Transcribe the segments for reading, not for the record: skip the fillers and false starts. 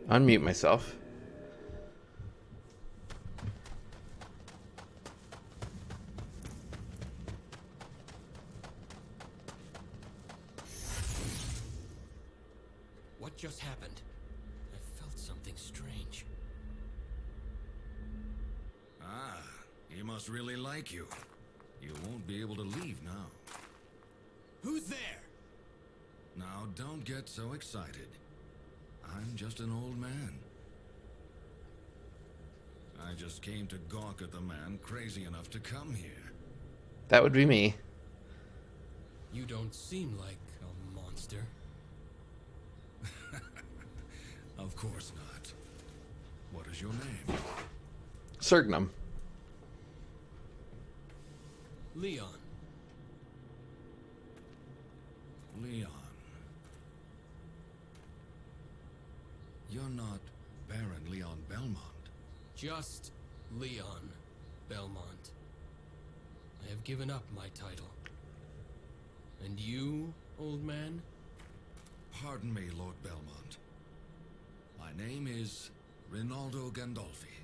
Unmute myself. What just happened? I felt something strange. Ah, he must really like you. You won't be able to leave now. Who's there? Now, don't get so excited. I'm just an old man. I just came to gawk at the man crazy enough to come here. That would be me. You don't seem like a monster. Of course not. What is your name? Sergnum. Leon. Leon. You're not Baron Leon Belmont. Just Leon Belmont. I have given up my title. And you, old man? Pardon me, Lord Belmont. My name is Rinaldo Gandolfi.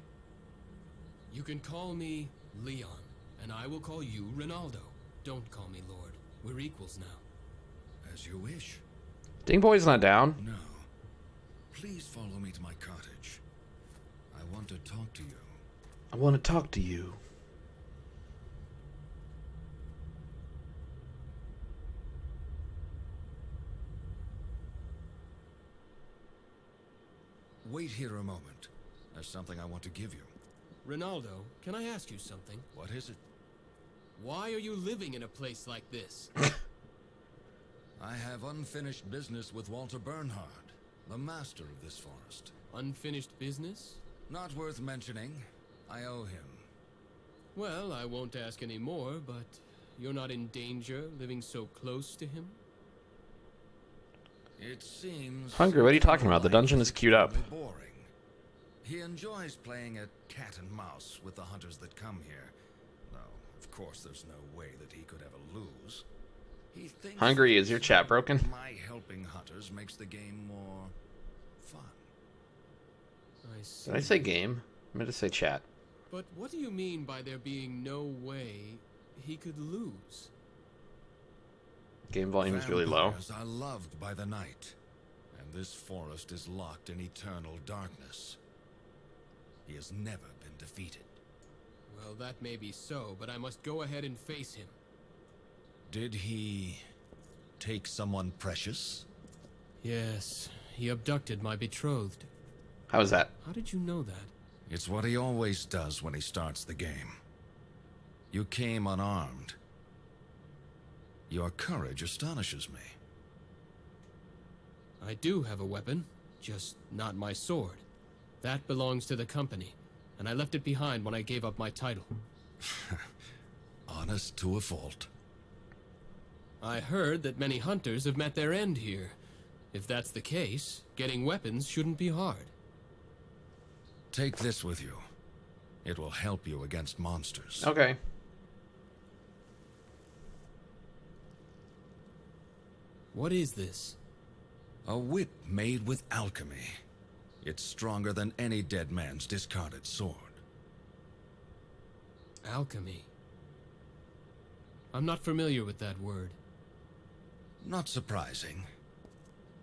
You can call me Leon, and I will call you Rinaldo. Don't call me Lord. We're equals now. As you wish. Dingboy's not down. No. Please follow me to my cottage. I want to talk to you. I want to talk to you. Wait here a moment. There's something I want to give you. Rinaldo, can I ask you something? What is it? Why are you living in a place like this? I have unfinished business with Walter Bernhard, the master of this forest. Unfinished business? Not worth mentioning. I owe him. Well, I won't ask any more, but you're not in danger living so close to him? It seems... Hungry, what are you talking about? The dungeon is queued up. Boring. He enjoys playing at cat and mouse with the hunters that come here. Though, of course, there's no way that he could ever lose. He thinks Hungry, is your chat broken? my helping hunters makes the game more fun. I see. Did I say game? I meant to say chat. But what do you mean by there being no way he could lose? Game volume is really low. Vampires are loved by the night, and this forest is locked in eternal darkness. He has never been defeated. Well, that may be so, but I must go ahead and face him. Did he take someone precious? Yes, he abducted my betrothed. How was that? How did you know that? It's what he always does when he starts the game. You came unarmed. Your courage astonishes me. I do have a weapon, just not my sword. That belongs to the company, and I left it behind when I gave up my title. Honest to a fault. I heard that many hunters have met their end here. If that's the case, getting weapons shouldn't be hard. Take this with you. It will help you against monsters. Okay. What is this? A whip made with alchemy. It's stronger than any dead man's discarded sword. Alchemy. I'm not familiar with that word. Not surprising.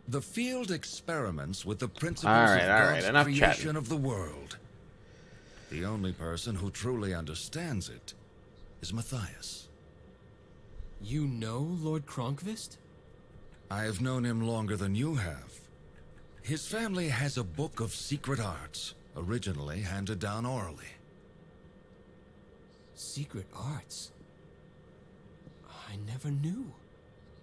The field experiments with the principles All of right, God's enough creation chatting. of the world. The only person who truly understands it is Matthias. You know Lord Kronkvist? I have known him longer than you have. His family has a book of secret arts, originally handed down orally. Secret arts? I never knew.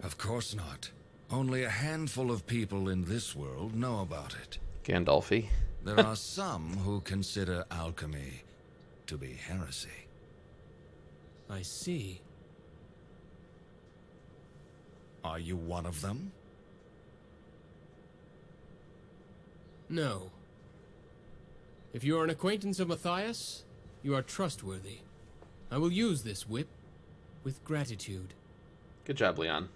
Of course not. Only a handful of people in this world know about it. Gandolfi. There are some who consider alchemy to be heresy. I see. Are you one of them? No. If you are an acquaintance of Matthias, you are trustworthy. I will use this whip, with gratitude. Good job, Leon.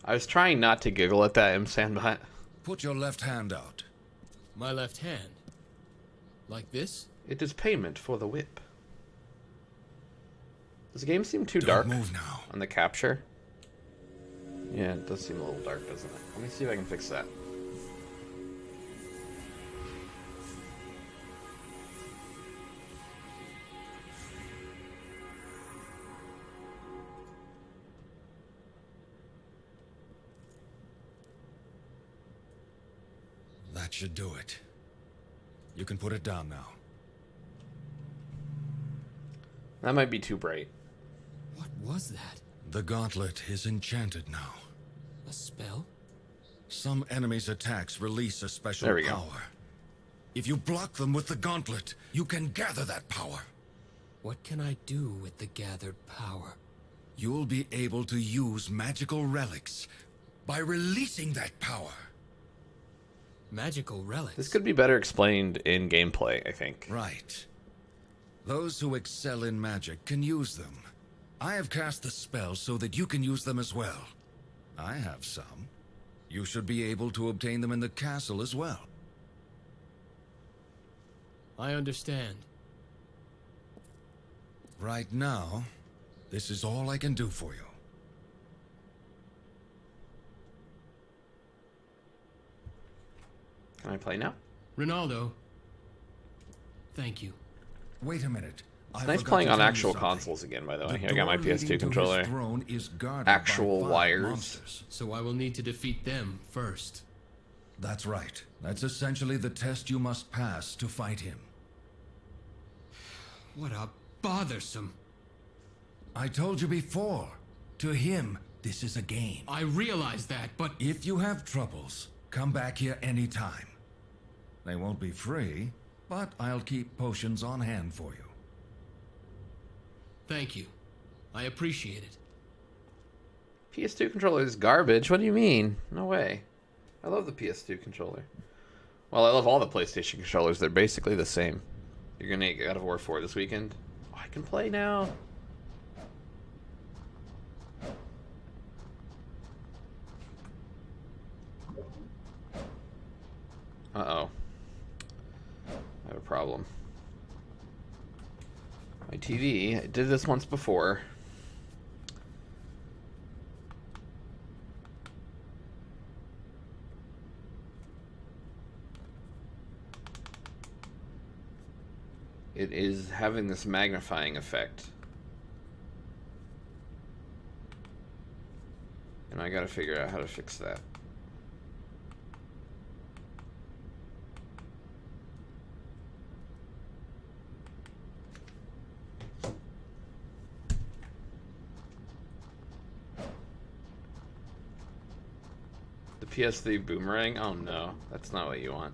I was trying not to giggle at that, Sandbot. Put your left hand out. My left hand. Like this? It is payment for the whip. Does the game seem too Don't dark move now. on the capture? Yeah, it does seem a little dark, doesn't it? Let me see if I can fix that. That should do it. You can put it down now. That might be too bright. What was that? The gauntlet is enchanted now. A spell? Some enemies' attacks release a special There we go. power. If you block them with the gauntlet, you can gather that power. What can I do with the gathered power? You'll be able to use magical relics by releasing that power. Magical relics? This could be better explained in gameplay, I think. Right. Those who excel in magic can use them. I have cast the spell so that you can use them as well. I have some. You should be able to obtain them in the castle as well. I understand. Right now, this is all I can do for you. Can I play now? Ronaldo. Thank you. Wait a minute. It's nice playing on actual consoles again, by the way. I got my PS2 controller. Actual wires. So I will need to defeat them first. That's right. That's essentially the test you must pass to fight him. What a bothersome. I told you before. To him, this is a game. I realize that, but If you have troubles, come back here anytime. They won't be free, but I'll keep potions on hand for you. thank you. I appreciate it. PS2 controller is garbage? What do you mean? No way. I love the PS2 controller. Well, I love all the PlayStation controllers. They're basically the same. You're gonna get God of War 4 this weekend? Oh, I can play now. Uh-oh. I have a problem. My TV, I did this once before. It is having this magnifying effect. And I gotta figure out how to fix that. The PS3 boomerang? Oh no, that's not what you want.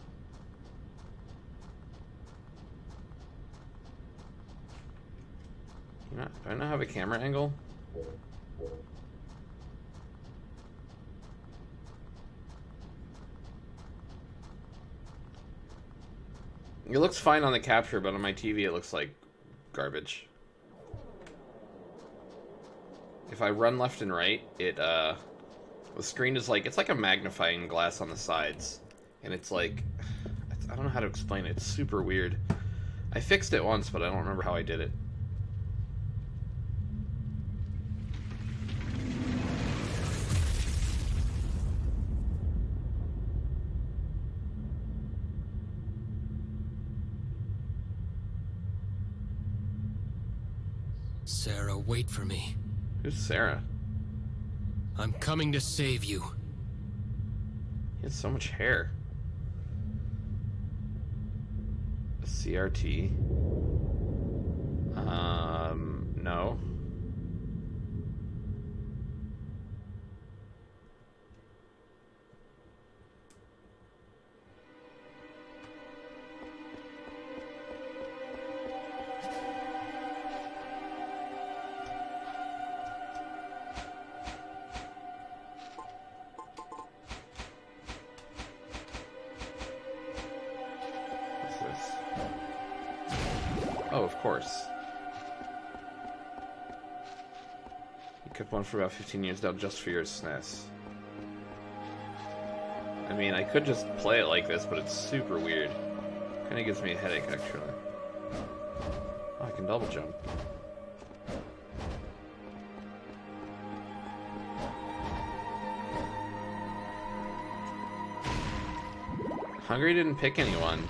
Do I not have a camera angle? It looks fine on the capture, but on my TV it looks like garbage. If I run left and right, it the screen is like, it's like a magnifying glass on the sides. And it's like, I don't know how to explain it. It's super weird. I fixed it once, but I don't remember how I did it. Sarah, wait for me. Who's Sarah? I'm coming to save you. He has so much hair. A CRT. No. What's this? course. You kept one for about 15 years now just for your SNES. I mean, I could just play it like this, but it's super weird. Kinda gives me a headache, actually. Oh, I can double jump. Hungry didn't pick anyone.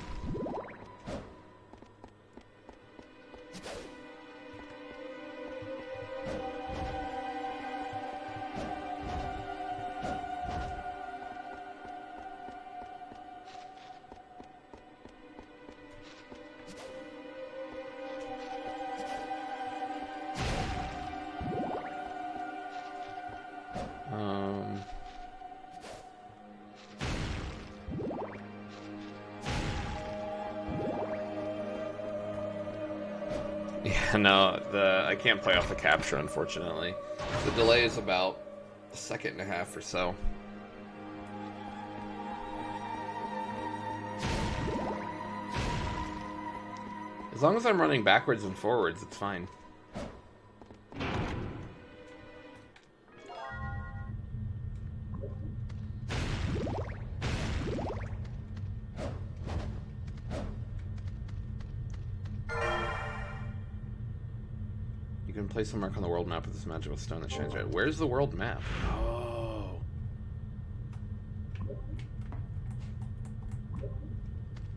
Yeah, no, I can't play off the capture, unfortunately. The delay is about a second and a half or so. As long as I'm running backwards and forwards, it's fine. You can place a mark on the world map with this magical stone that shines red. Where's the world map? Oh.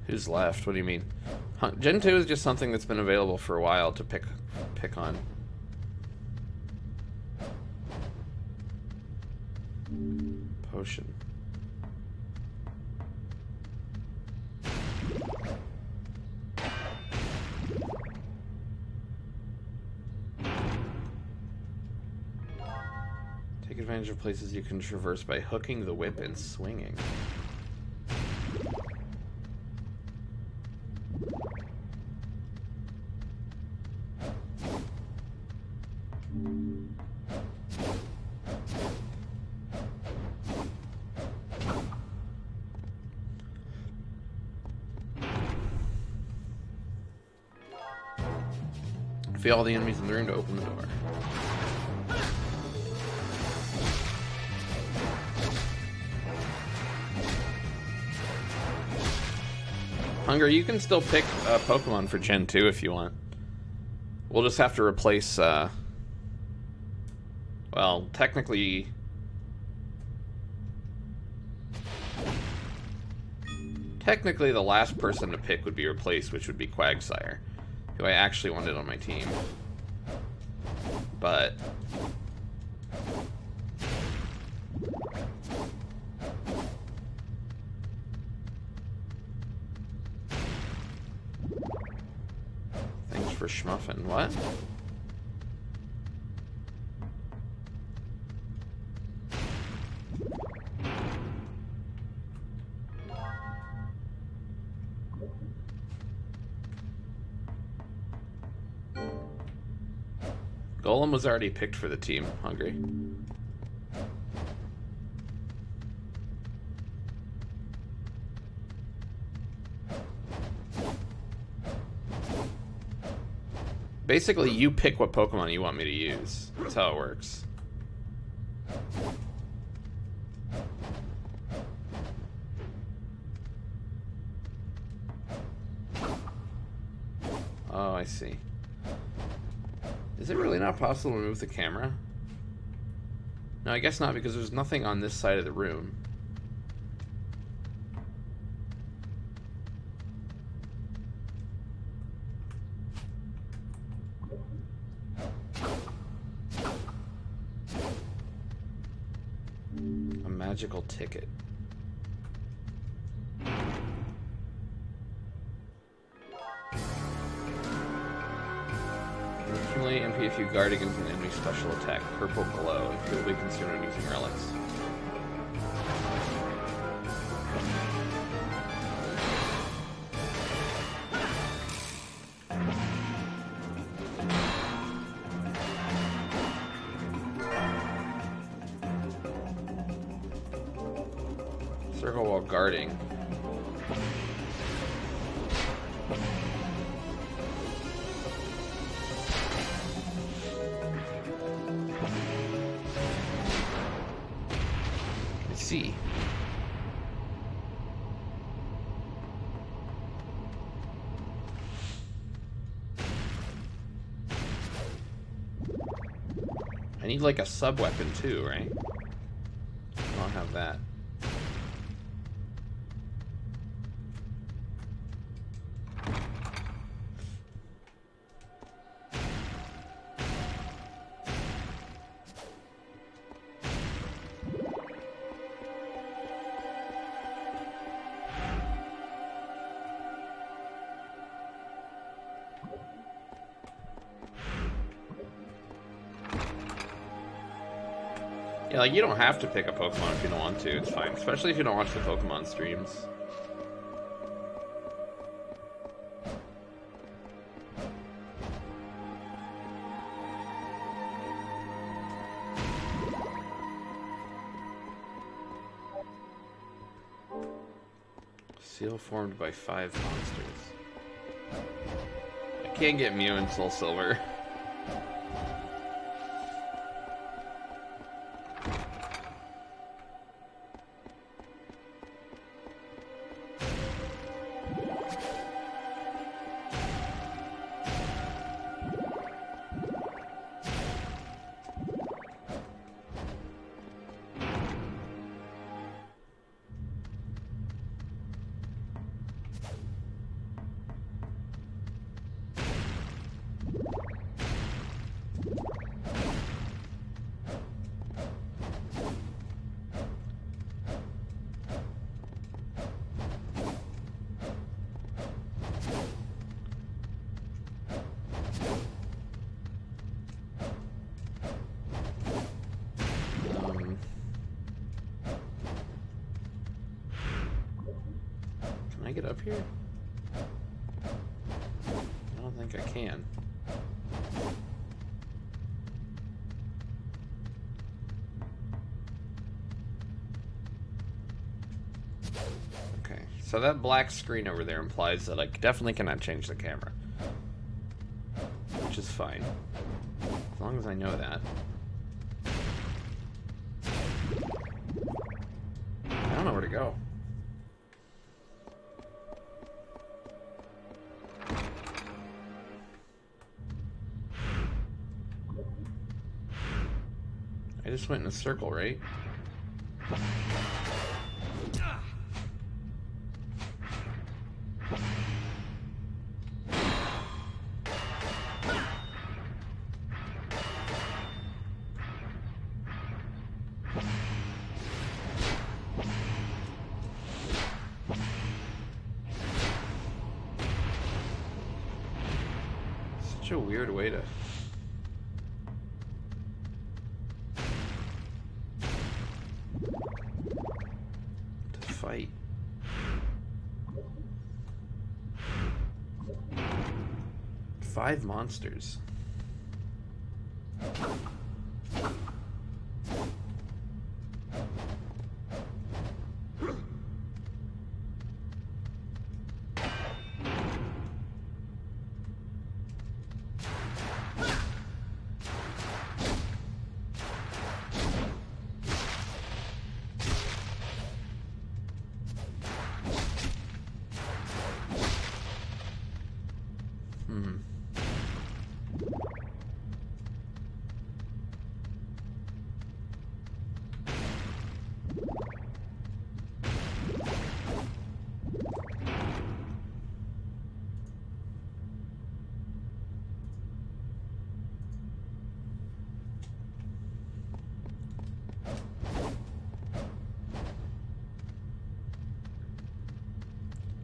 Who's left? What do you mean? Gen 2 is just something that's been available for a while to pick on. Potion. Take advantage of places you can traverse by hooking the whip and swinging. Defeat all the enemies in the room to open the door. Hunger, you can still pick Pokemon for Gen 2 if you want. We'll just have to replace, well, technically... Technically, the last person to pick would be replaced, which would be Quagsire, who I actually wanted on my team. But... Thanks for schmuffin'. What? Golem was already picked for the team, Hungry. Basically, you pick what Pokemon you want me to use. That's how it works. Oh, I see. Is it really not possible to move the camera? No, I guess not, because there's nothing on this side of the room. A magical ticket. Accumulate MP if you guard against an enemy special attack. Purple glow. If you'll be consumed when using relics. Circle while guarding. see. I need like a sub weapon too, right? I don't have that. Yeah, like, you don't have to pick a Pokemon if you don't want to. It's fine. Especially if you don't watch the Pokemon streams. Seal formed by 5 monsters. I can't get Mew in Soul Silver. Can I get up here? I don't think I can. Okay, so that black screen over there implies that I definitely cannot change the camera. Which is fine. As long as I know that. I don't know where to go. I just went in a circle, right? Such a weird way to... fight. Five monsters.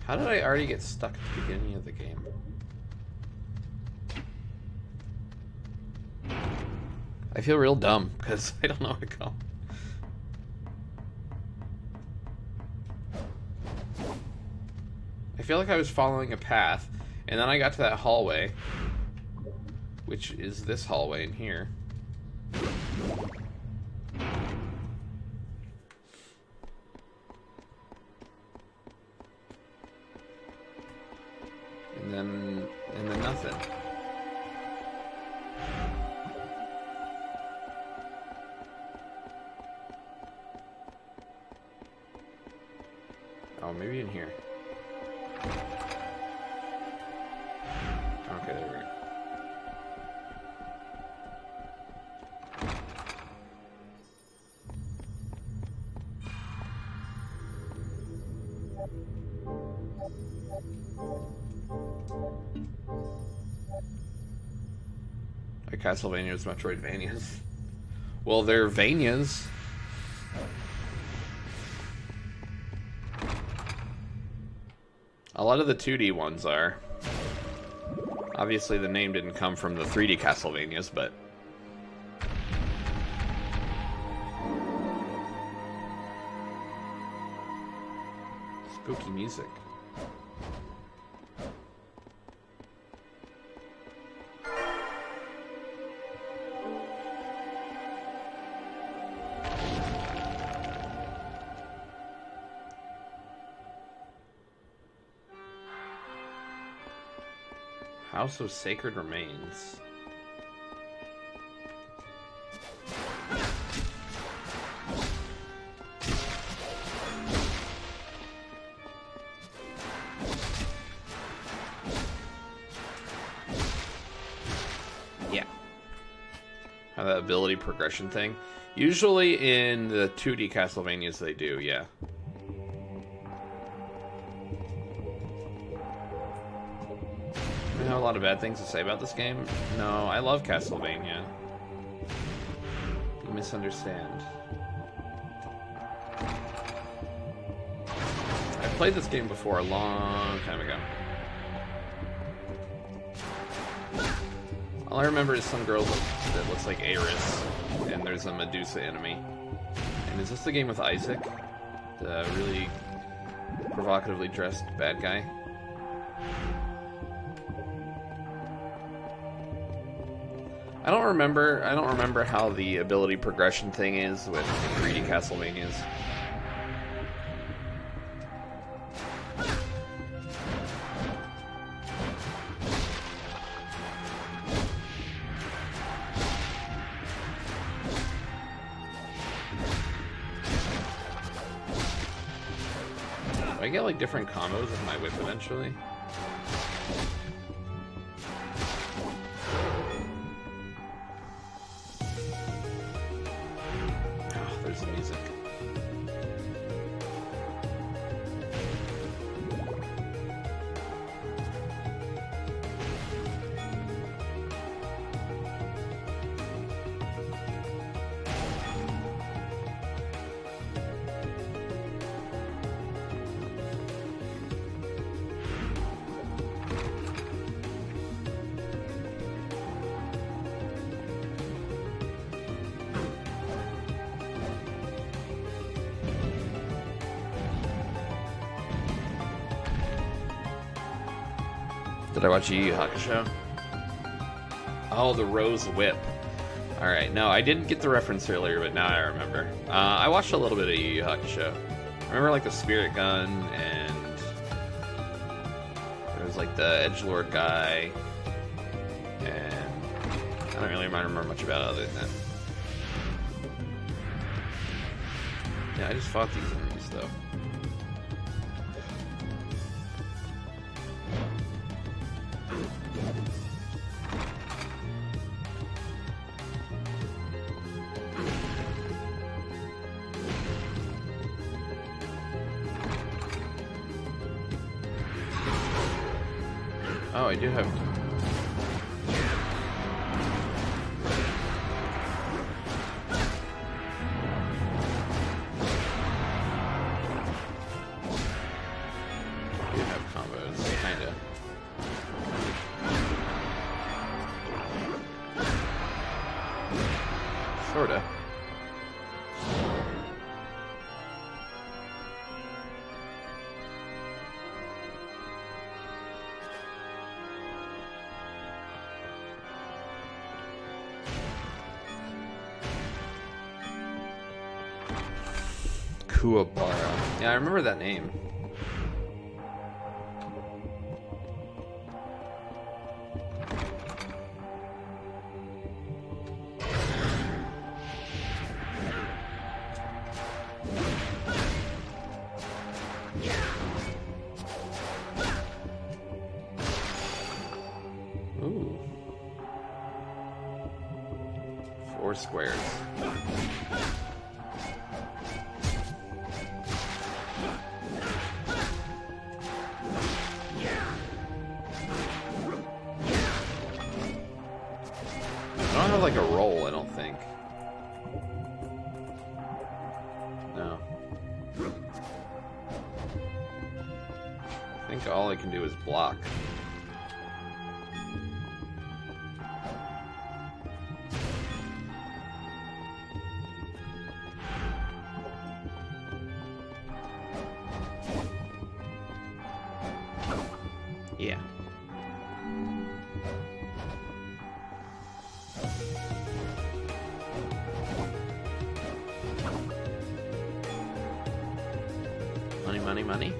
How did I already get stuck at the beginning of the game? I feel real dumb because I don't know where to go. I feel like I was following a path, and then I got to that hallway, which is this hallway in here. And then nothing. Oh, maybe in here. Okay, there we go. Like Castlevania's Metroidvanias. Well, they're Vanias. A lot of the 2D ones are. Obviously, the name didn't come from the 3D Castlevanias, but... Spooky music. House of Sacred Remains. Yeah. How that ability progression thing. Usually in the 2D Castlevanias they do, yeah. I have a lot of bad things to say about this game. No, I love Castlevania. You misunderstand. I played this game before a long time ago. All I remember is some girl that looks like Aris, and there's a Medusa enemy. And is this the game with Isaac? The really provocatively dressed bad guy? I don't remember how the ability progression thing is with 3D Castlevanias. Do I get like different combos with my whip eventually? The music. Did I watch Yu Yu Hakusho? Oh, the Rose Whip. Alright, no, I didn't get the reference earlier, but now I remember. I watched a little bit of Yu Yu Hakusho. I remember, like, the Spirit Gun, and there was, like, the Edgelord guy, and I don't really remember much about it other than that. Yeah, I just fought these enemies, though. Oh, I do have... I do have combos, kinda. Sorta. Kuwabara. Yeah, I remember that name. or squares. I don't have like a roll, I don't think. No. I think all I can do is block. Yeah. Money, money, money.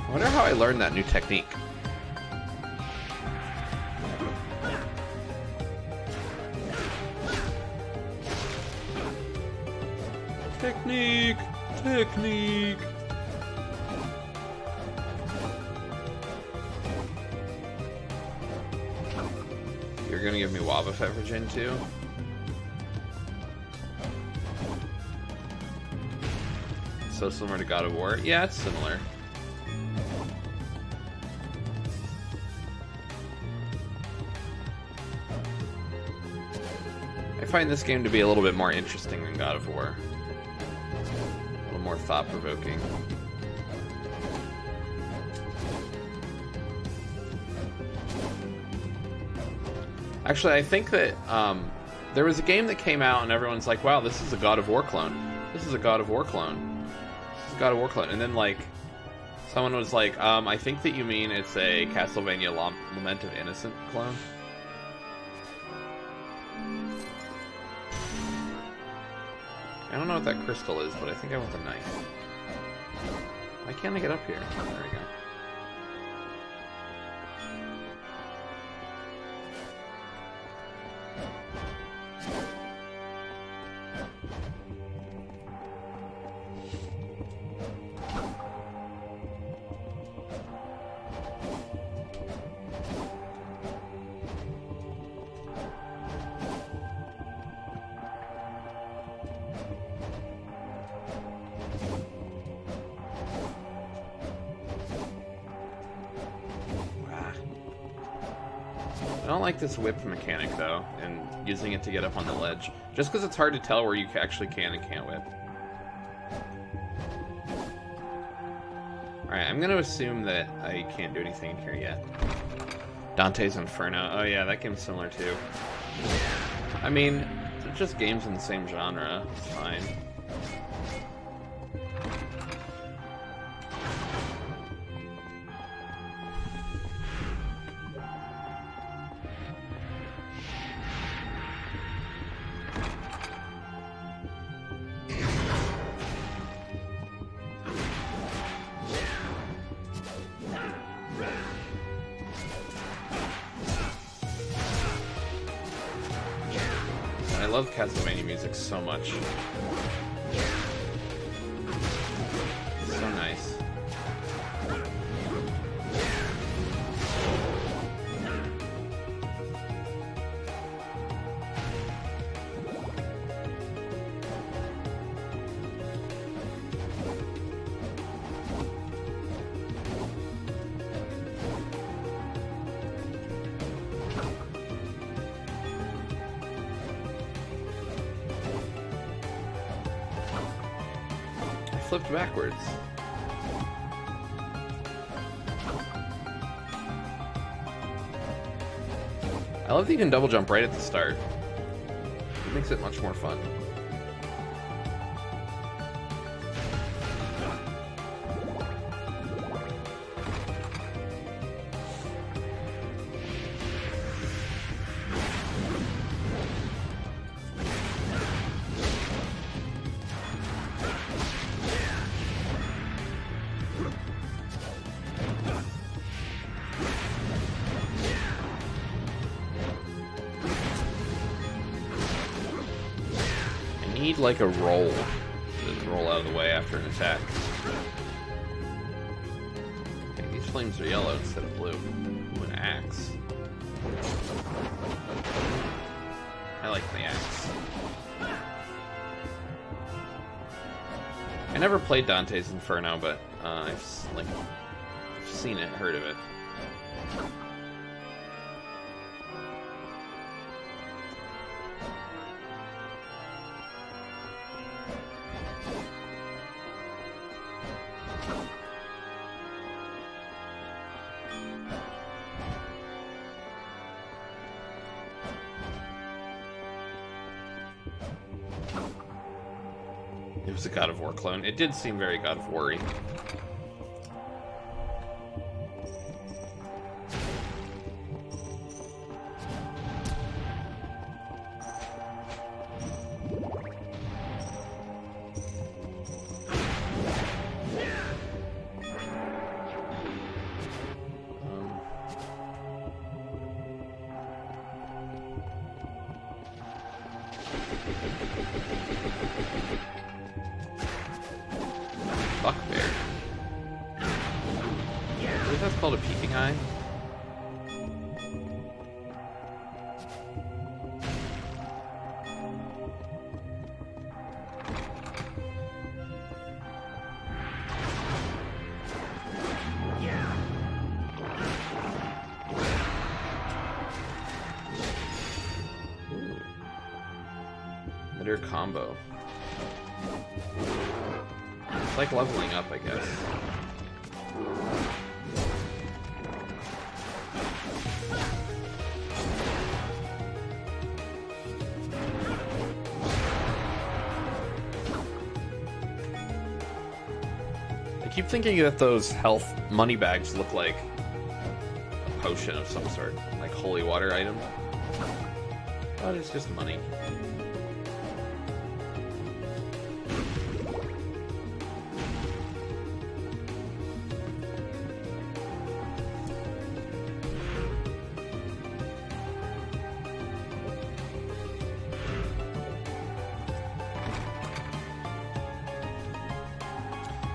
I wonder how I learned that new technique. Technique! Technique! You're gonna give me Wava Fevergen too? So similar to God of War? Yeah, it's similar. I find this game to be a little bit more interesting than God of War. A little more thought-provoking. Actually, I think that there was a game that came out and everyone's like, wow, this is a God of War clone. This is a God of War clone. This is a God of War clone. And then, like, someone was like, I think that you mean it's a Castlevania Lament of Innocence clone. I don't know what that crystal is, but I think I want the knife. Why can't I get up here? There we go. I don't like this whip mechanic, though, and using it to get up on the ledge. Just because it's hard to tell where you actually can and can't whip. Alright, I'm going to assume that I can't do anything here yet. Dante's Inferno. Oh yeah, that game's similar too. I mean, they're just games in the same genre. It's fine. I love Castlevania music so much. So nice. Flipped backwards. I love that you can double jump right at the start. It makes it much more fun. need like a roll to roll out of the way after an attack. Okay, these flames are yellow instead of blue. Ooh, an axe. I like the axe. I never played Dante's Inferno, but I've seen it, heard of it. It was a God of War clone. It did seem very God of War-y. Buckbear. I believe that's called a peeping eye. Ooh. Litter combo. It's like leveling up, I guess. I keep thinking that those health money bags look like a potion of some sort, like holy water item. But it's just money.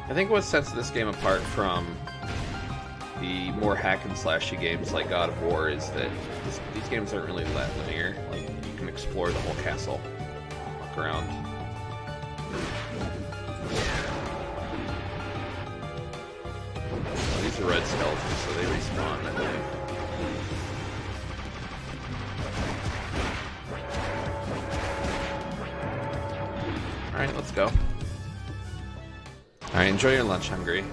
I think what sets this game apart from the more hack and slashy games like God of War is that these games aren't really that linear. Like, you can explore the whole castle, walk around. Oh, these are red skeletons, so they respawn, I believe. Alright, let's go. Alright, enjoy your lunch, Hungry.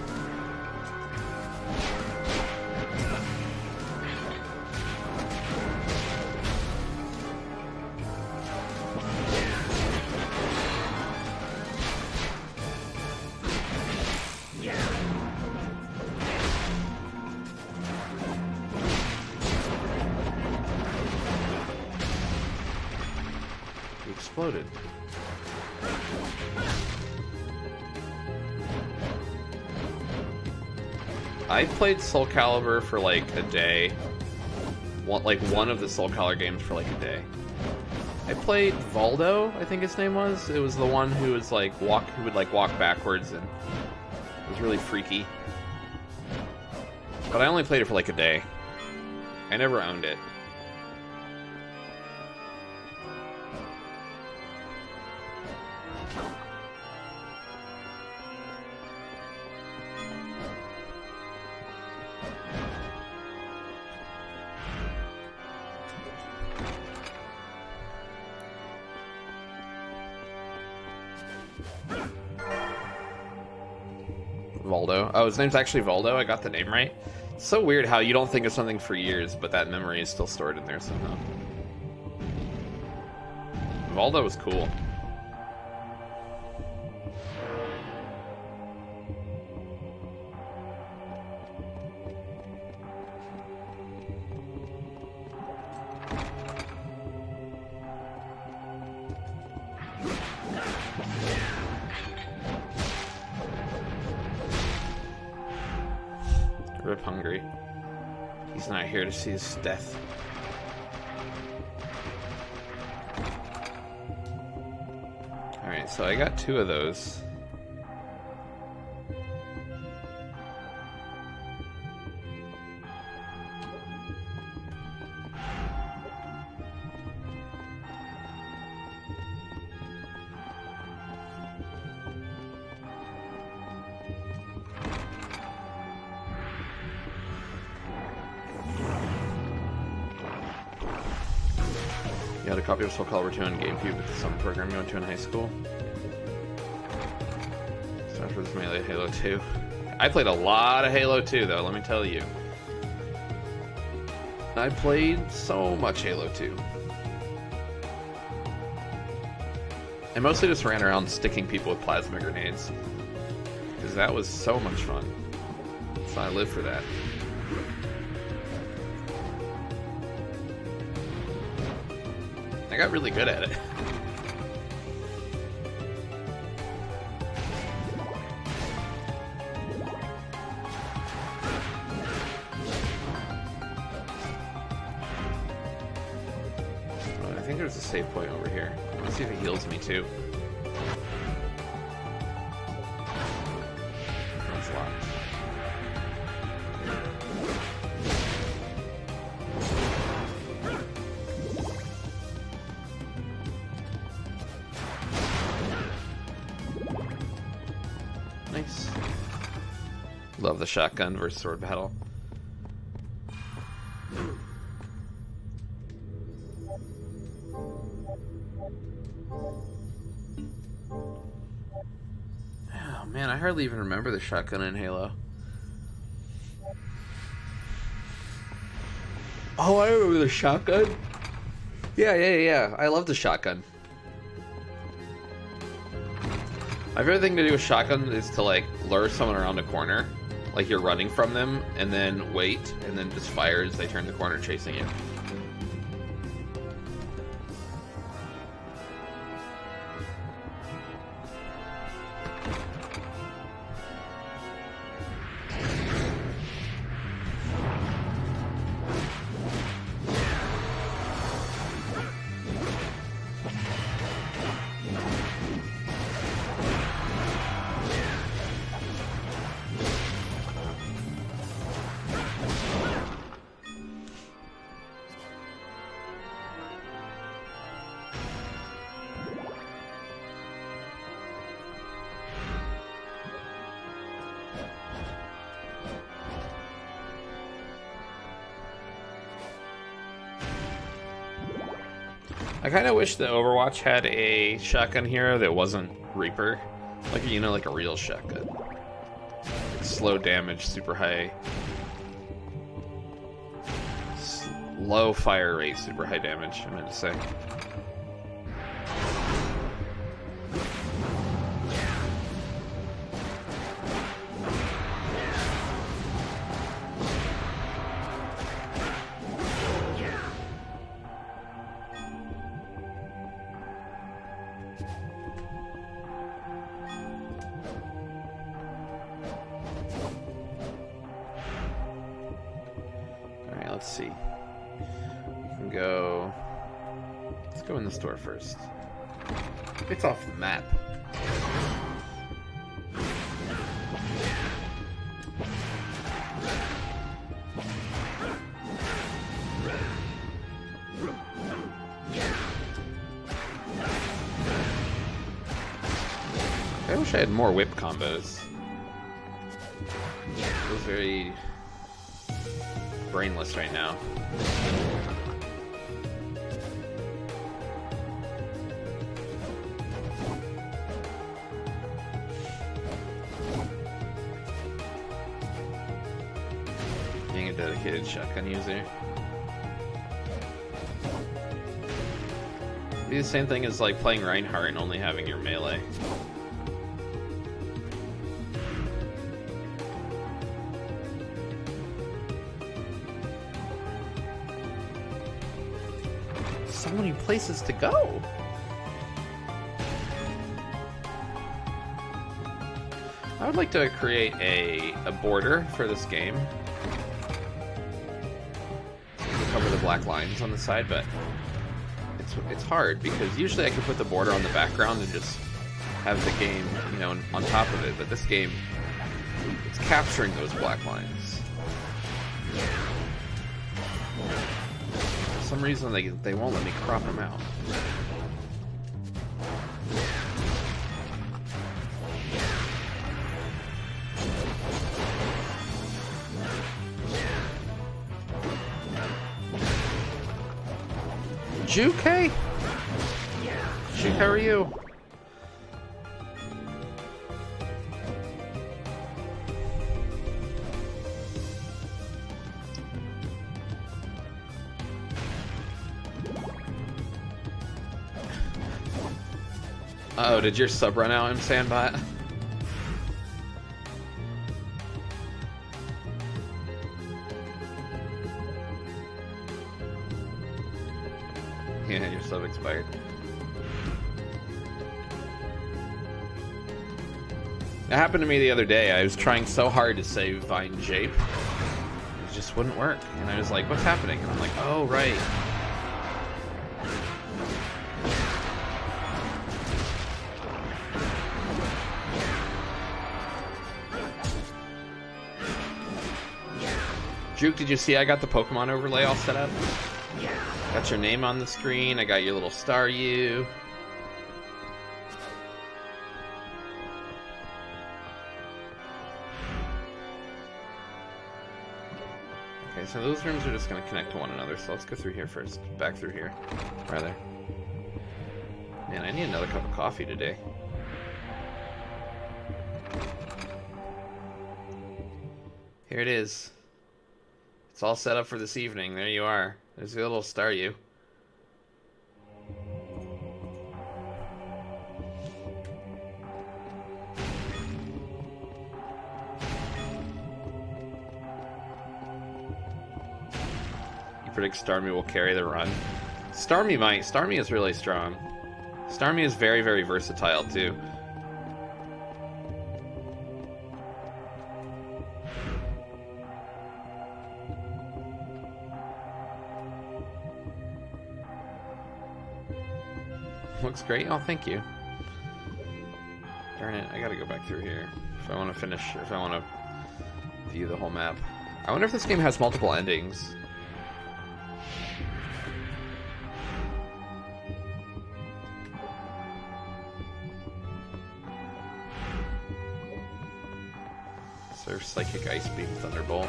He exploded. I played Soul Calibur for like a day. One of the Soul Calibur games for like a day. I played Valdo, I think his name was. It was the one who was like who would like walk backwards, and it was really freaky. But I only played it for like a day. I never owned it. Valdo. Oh, his name's actually Valdo. I got the name right. It's so weird how you don't think of something for years, but that memory is still stored in there somehow. Valdo was cool. Rip Hungry. He's not here to see his death. So I got 2 of those. You had a copy of Soul Calibur 2 on GameCube with the summer program you went to in high school. So after this melee Halo 2. I played a lot of Halo 2 though, let me tell you. I played so much Halo 2. I mostly just ran around sticking people with plasma grenades. Because that was so much fun. So I live for that. I got really good at it. I think there's a save point over here. Let's see if it heals me too. That's locked. Nice. Love the shotgun versus sword battle. Oh man, I hardly even remember the shotgun in Halo. Oh, I remember the shotgun. Yeah. I love the shotgun. My favorite thing to do with shotgun is to like lure someone around a corner, like you're running from them, and then wait, and then just fire as they turn the corner chasing you. I kind of wish that Overwatch had a shotgun hero that wasn't Reaper. Like, you know, like a real shotgun. Like slow damage, super high. Low fire rate, super high damage, I meant to say. Let's see. We can go... Let's go in the store first. It's off the map. I wish I had more whip combos. It was very... brainless right now. Being a dedicated shotgun user. It'd be the same thing as like playing Reinhardt and only having your melee. So many places to go. I would like to create a border for this game. Cover the black lines on the side, but it's hard because usually I can put the border on the background and just have the game, you know, on top of it. But this game, it's capturing those black lines. For some reason, they won't let me crop them out. Juke, hey? Juke, how are you? Uh-oh, did your sub run out, Sandbot? Yeah, your sub expired. That happened to me the other day. I was trying so hard to save Vine Jape. It just wouldn't work. And I was like, what's happening? And I'm like, oh, right. Juke, did you see I got the Pokemon overlay all set up? Got your name on the screen. I got your little star U. Okay, so those rooms are just going to connect to one another, so let's go through here first. Back through here, rather. Man, I need another cup of coffee today. Here it is. It's all set up for this evening. There you are. There's your little star U. You predict Starmie will carry the run? Starmie might. Starmie is really strong. Starmie is very, very versatile too. Looks great. Oh, thank you. Darn it, I gotta go back through here if I want to finish, if I want to view the whole map. I wonder if this game has multiple endings. Surf, Psychic, Ice Beam, Thunderbolt.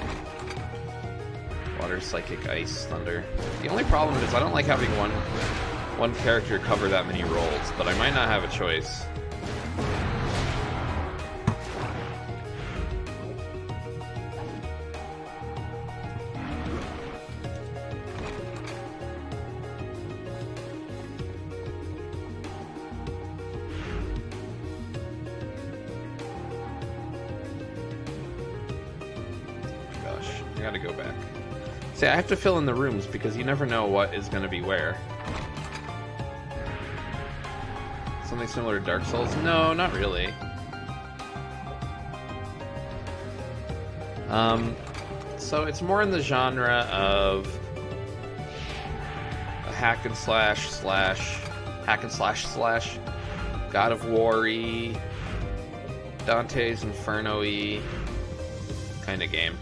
Water, Psychic, Ice, Thunder. The only problem is I don't like having one character cover that many roles, but I might not have a choice. I gotta go back. See, I have to fill in the rooms because you never know what is going to be where. Something similar to Dark Souls? No, not really. So it's more in the genre of a hack and slash God of War-y, Dante's Inferno-y kind of game.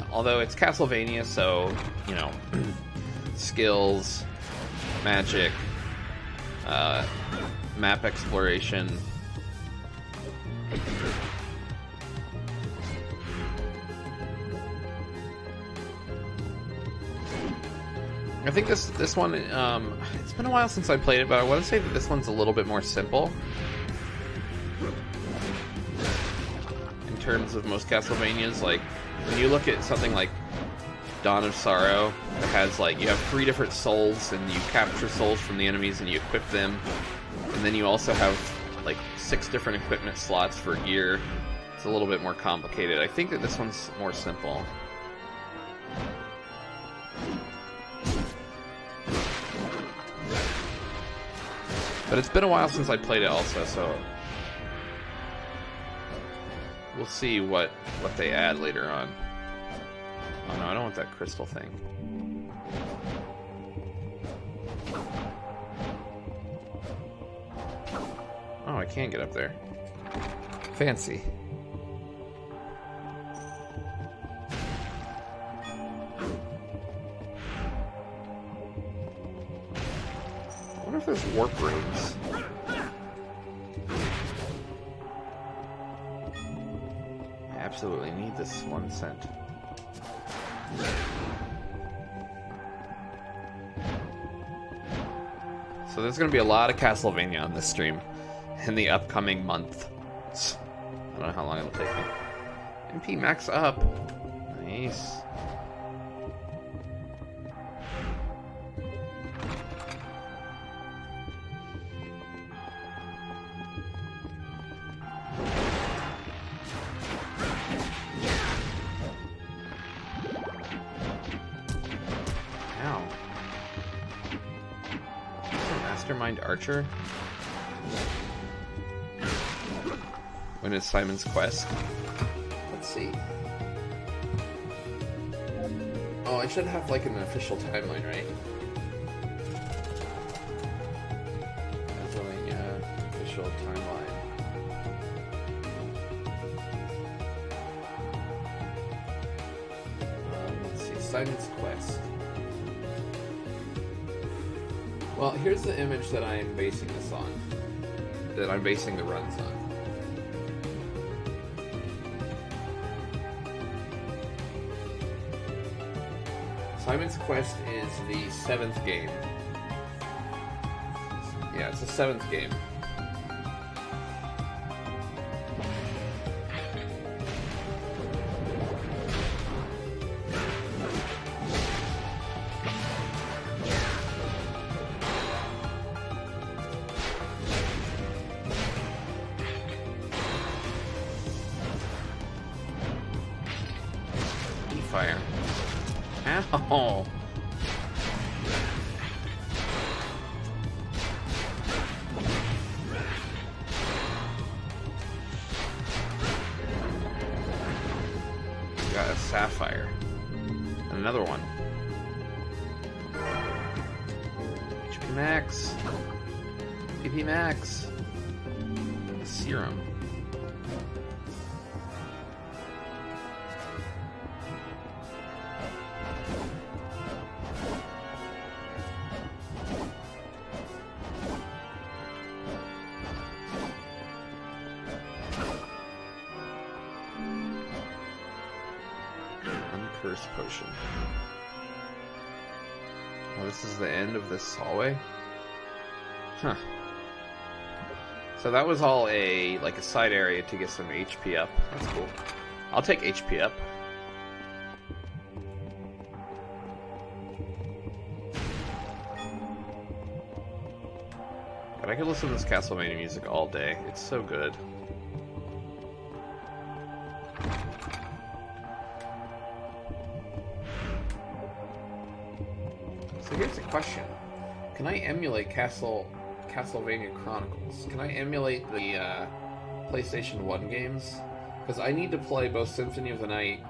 Although it's Castlevania, so, you know, skills, magic, map exploration. I think this one, it's been a while since I played it, but I want to say that this one's a little bit more simple in terms of most Castlevanias. Like, when you look at something like Dawn of Sorrow, it has, like, you have 3 different souls, and you capture souls from the enemies and you equip them, and then you also have, like, 6 different equipment slots for gear. It's a little bit more complicated. I think that this one's more simple. But it's been a while since I played it also, so we'll see what they add later on. Oh no, I don't want that crystal thing. can get up there. Fancy. I wonder if there's warp rooms. I absolutely need this 1 cent. So there's going to be a lot of Castlevania on this stream in the upcoming month. I don't know how long it'll take me. MP max up. Nice. Ow. Mastermind Archer? When is Simon's Quest? Let's see. Oh, I should have like an official timeline, right? Castlevania official timeline. Let's see, Simon's Quest. Well, here's the image that I am basing this on. That I'm basing the runs on. Simon's Quest is the 7th game. Yeah, it's the 7th game. Fire. Ow! Got a sapphire. And another one. HP max. PP max. A serum. Uncurse potion. Oh, this is the end of this hallway? Huh. So that was all a side area to get some HP up. That's cool. I'll take HP up. But I could listen to this Castlevania music all day. It's so good. So here's the question. Can I emulate Castlevania Chronicles? Can I emulate the PlayStation 1 games? Because I need to play both Symphony of the Night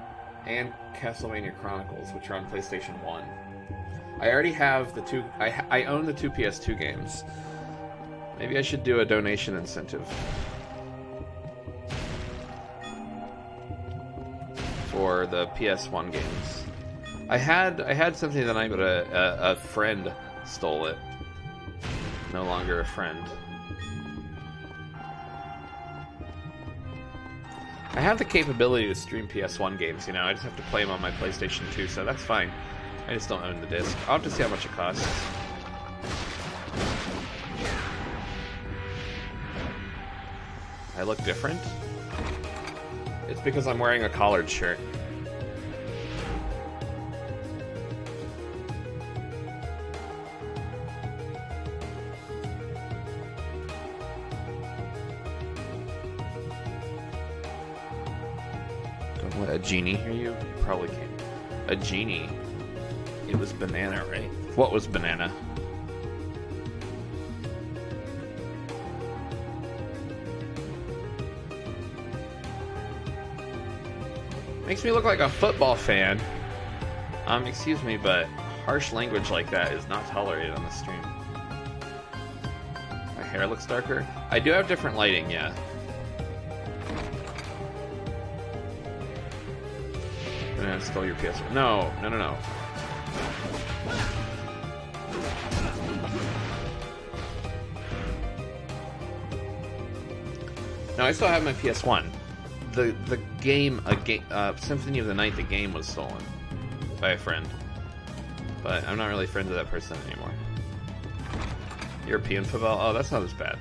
and Castlevania Chronicles, which are on PlayStation 1. I already have the two... I own the two PS2 games. Maybe I should do a donation incentive. For the PS1 games. I had Symphony of the Night, but a friend stole it. No longer a friend. I have the capability to stream PS1 games, you know, I just have to play them on my PlayStation 2, so that's fine. I just don't own the disc. I'll have to see how much it costs. I look different? It's because I'm wearing a collared shirt. Don't let a genie hear you? Probably can't. A genie. It was banana, right? What was banana? Makes me look like a football fan. Excuse me, but harsh language like that is not tolerated on the stream. I hair looks darker. I do have different lighting, yeah. I'm gonna steal your PS. No. No, I still have my PS1. The game, Symphony of the Night, the game was stolen by a friend. But I'm not really friends with that person anymore. European football? Oh, that's not as bad.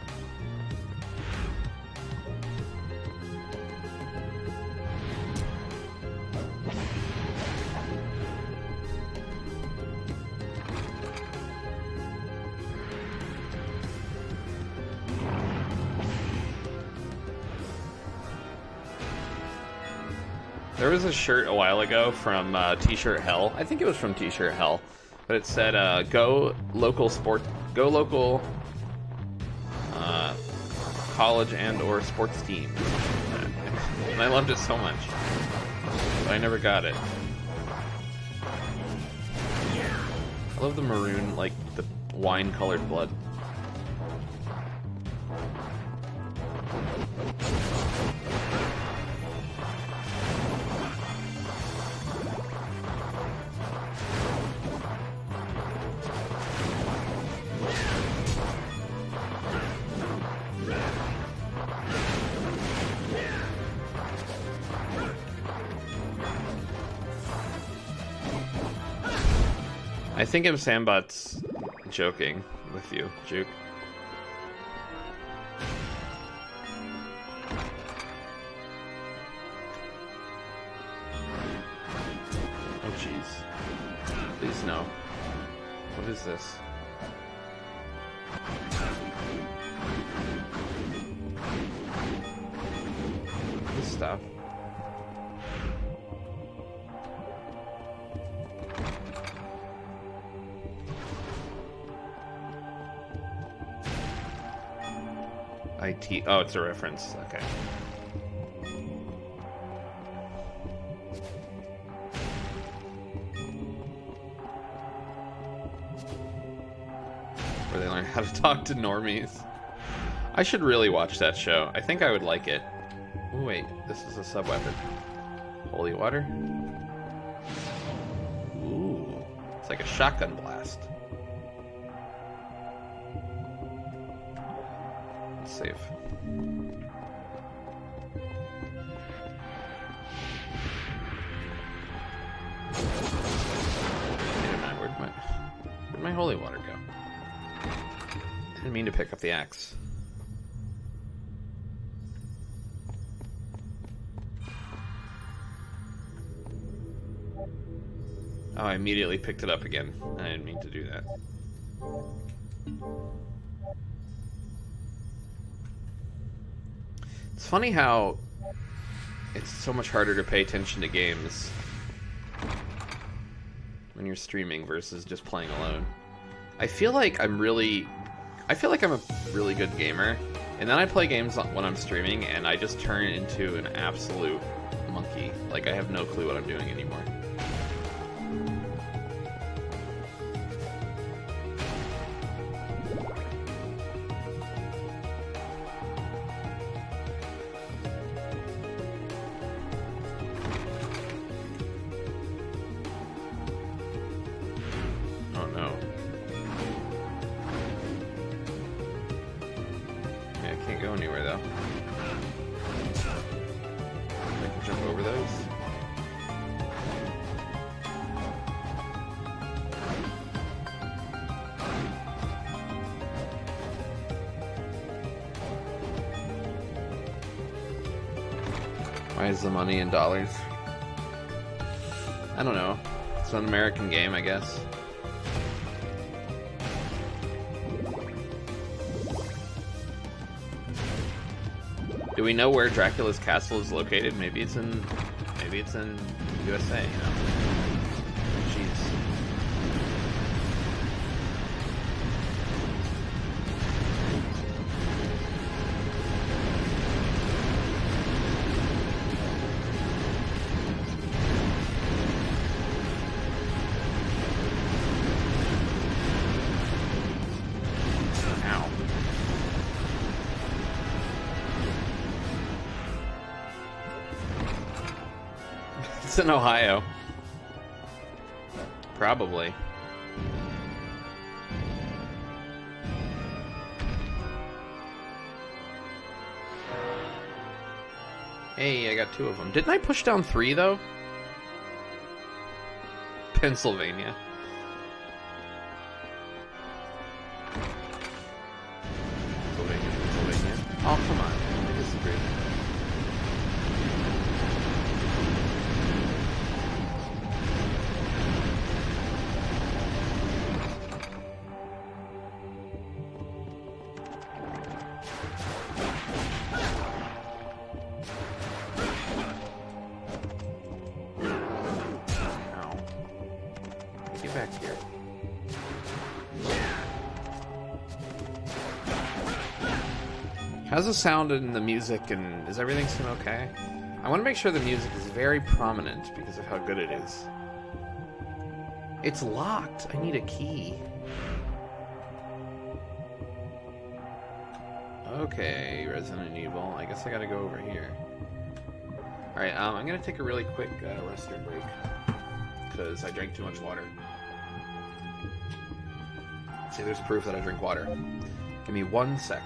There was a shirt a while ago from T-Shirt Hell. I think it was from T-Shirt Hell, but it said "Go local college and/or sports team," and I loved it so much, but I never got it. I love the maroon, like the wine-colored blood. I think Sambot's joking with you, Juke. Oh jeez. Please no. What is this? This stuff. IT. Oh, it's a reference. Okay. Where they learn how to talk to normies. I should really watch that show. I think I would like it. Ooh, wait, this is a sub-weapon. Holy water. Ooh, it's like a shotgun blast. Save. Where'd my holy water go? Didn't mean to pick up the axe. Oh, I immediately picked it up again. I didn't mean to do that. It's funny how it's so much harder to pay attention to games when you're streaming versus just playing alone. I feel like I'm a really good gamer, and then I play games when I'm streaming, and I just turn into an absolute monkey. Like, I have no clue what I'm doing anymore. Why is the money in dollars? I don't know. It's an American game, I guess. Do we know where Dracula's castle is located? Maybe it's in USA, you know. Jeez. It's in Ohio. Probably. Hey, I got 2 of them. Didn't I push down 3, though? Pennsylvania. Pennsylvania. Oh, come on. I disagree. Back here. How's the sound and the music, and is everything seem okay? I want to make sure the music is very prominent because of how good it is. It's locked. I need a key. Okay, Resident Evil. I guess I gotta go over here. Alright, I'm gonna take a really quick restroom break because I drank too much water. See, there's proof that I drink water. Give me 1 sec.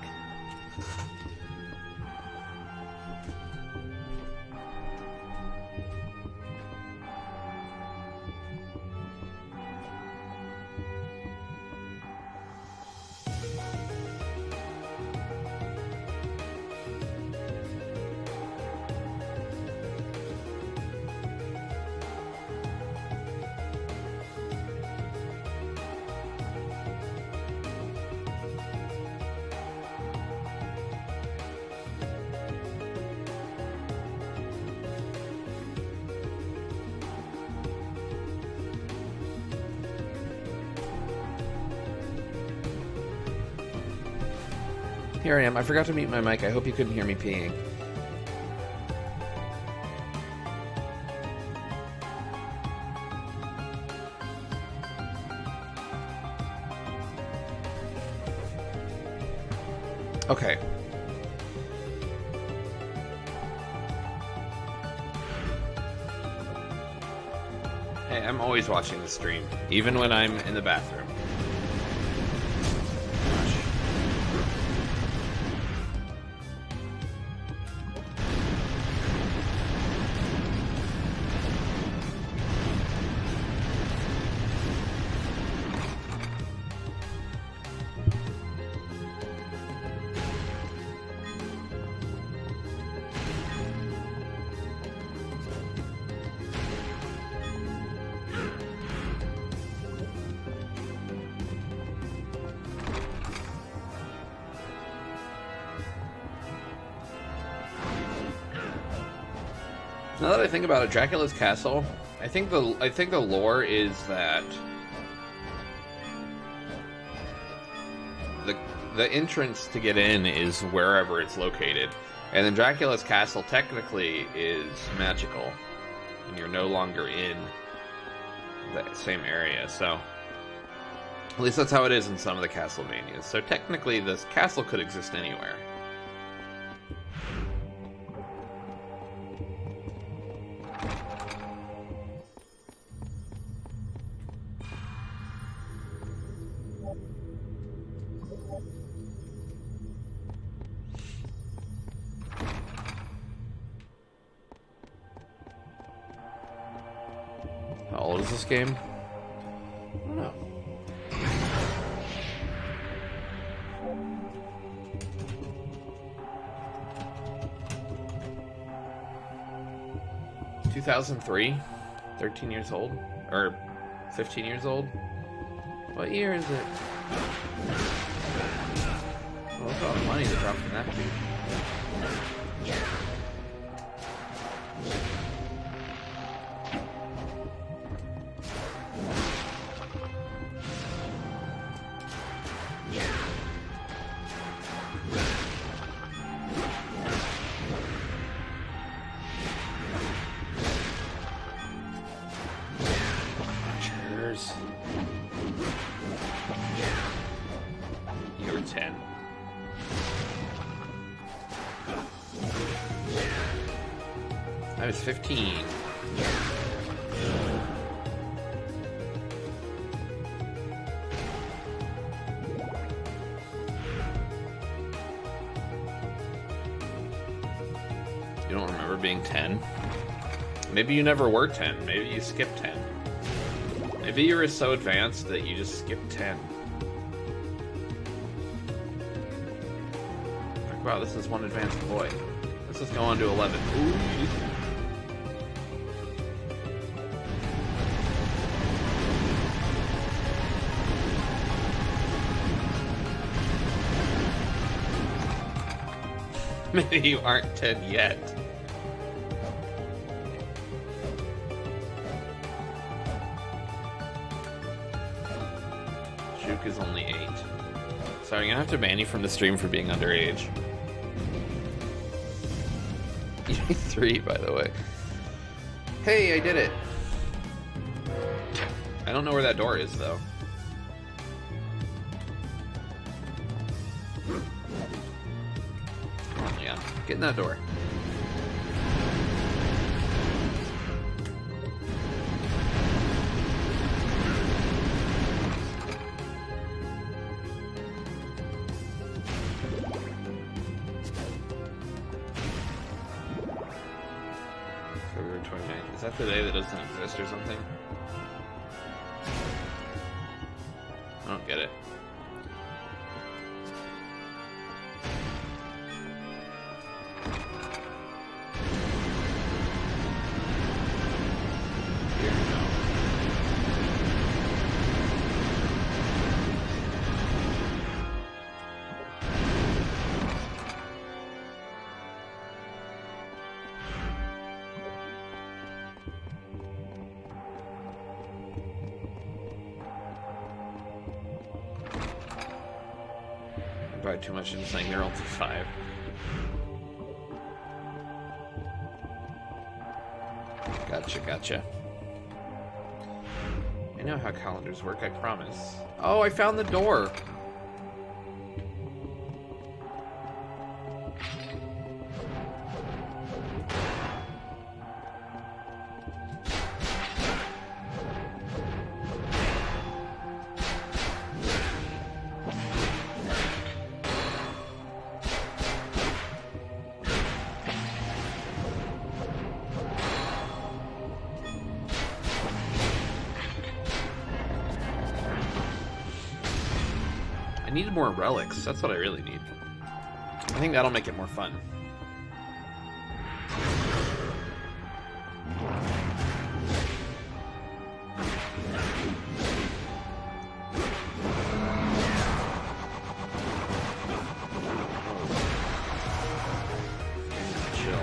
Here I am. I forgot to mute my mic. I hope you couldn't hear me peeing. Okay. Hey, I'm always watching the stream, even when I'm in the bathroom. Now that I think about it, Dracula's castle, I think the lore is that the entrance to get in is wherever it's located, and then Dracula's castle technically is magical, and you're no longer in the same area. So at least that's how it is in some of the Castlevanias. So technically, this castle could exist anywhere. How old is this game? I don't know. (2003), 13 years old, or 15 years old. What year is it? Well, look at all the money that dropped from that dude. You were 10. I was 15. You don't remember being 10? Maybe you never were 10. Maybe you skipped 10. Maybe you were so advanced that you just skipped 10. Like, wow, this is one advanced boy. Let's just go on to 11. Ooh. Maybe you aren't 10 yet. Juke is only 8. Sorry, I'm gonna have to ban you from the stream for being underage. 3, by the way. Hey, I did it. I don't know where that door is, though. Yeah, get in that door. February 29th. Is that the day that doesn't exist or something? I don't get it. Here we go. Probably too much into saying you're only 5. Gotcha. I know how calendars work, I promise. Oh, I found the door! I needed more relics. That's what I really need. I think that'll make it more fun. Chill.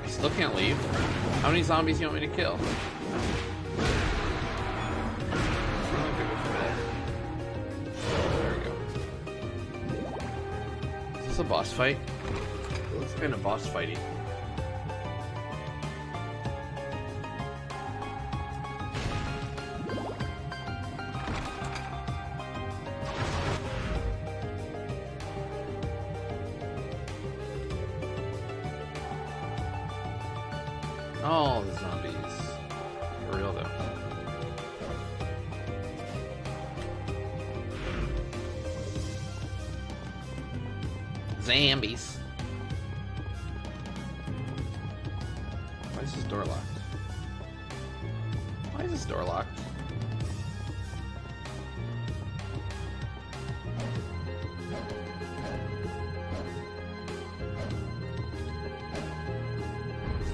Still can't leave. How many zombies do you want me to kill? There we go. Is this a boss fight? It looks kind of boss fighty. Oh, the zombies. For real, though. Zombies. Why is this door locked? Why is this door locked?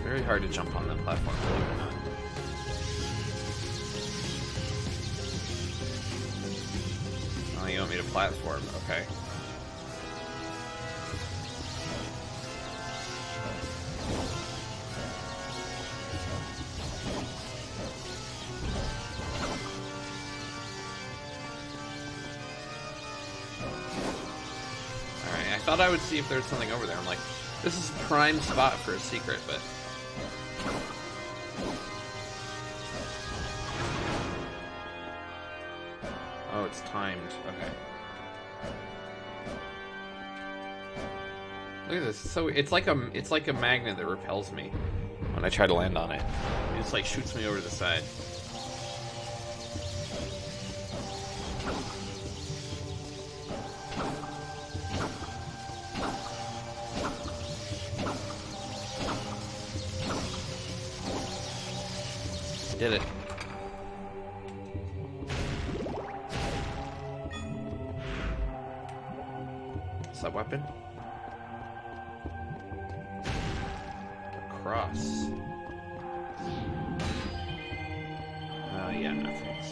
Very hard to jump on that platform, believe it or not. Oh, you want me to platform? Okay. Alright, I thought I would see if there's something over there. I'm like, this is a prime spot for a secret, but... Oh, it's timed. Okay. Look at this. So it's like a magnet that repels me when I try to land on it. It just like shoots me over to the side. Did it. What's that weapon? A cross. Yeah, no thanks.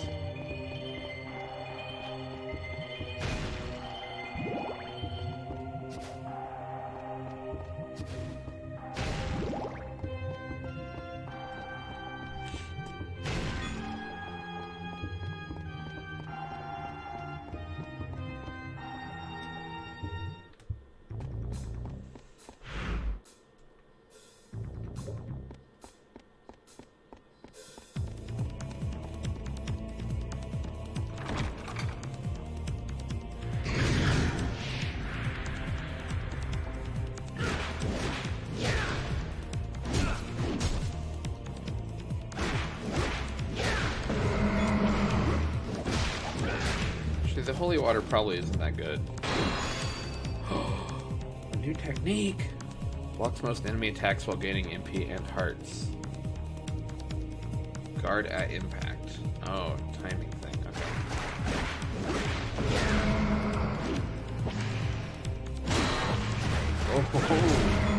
The holy water probably isn't that good. A new technique! Blocks most enemy attacks while gaining MP and hearts. Guard at impact. Oh, timing thing. Okay. Oh.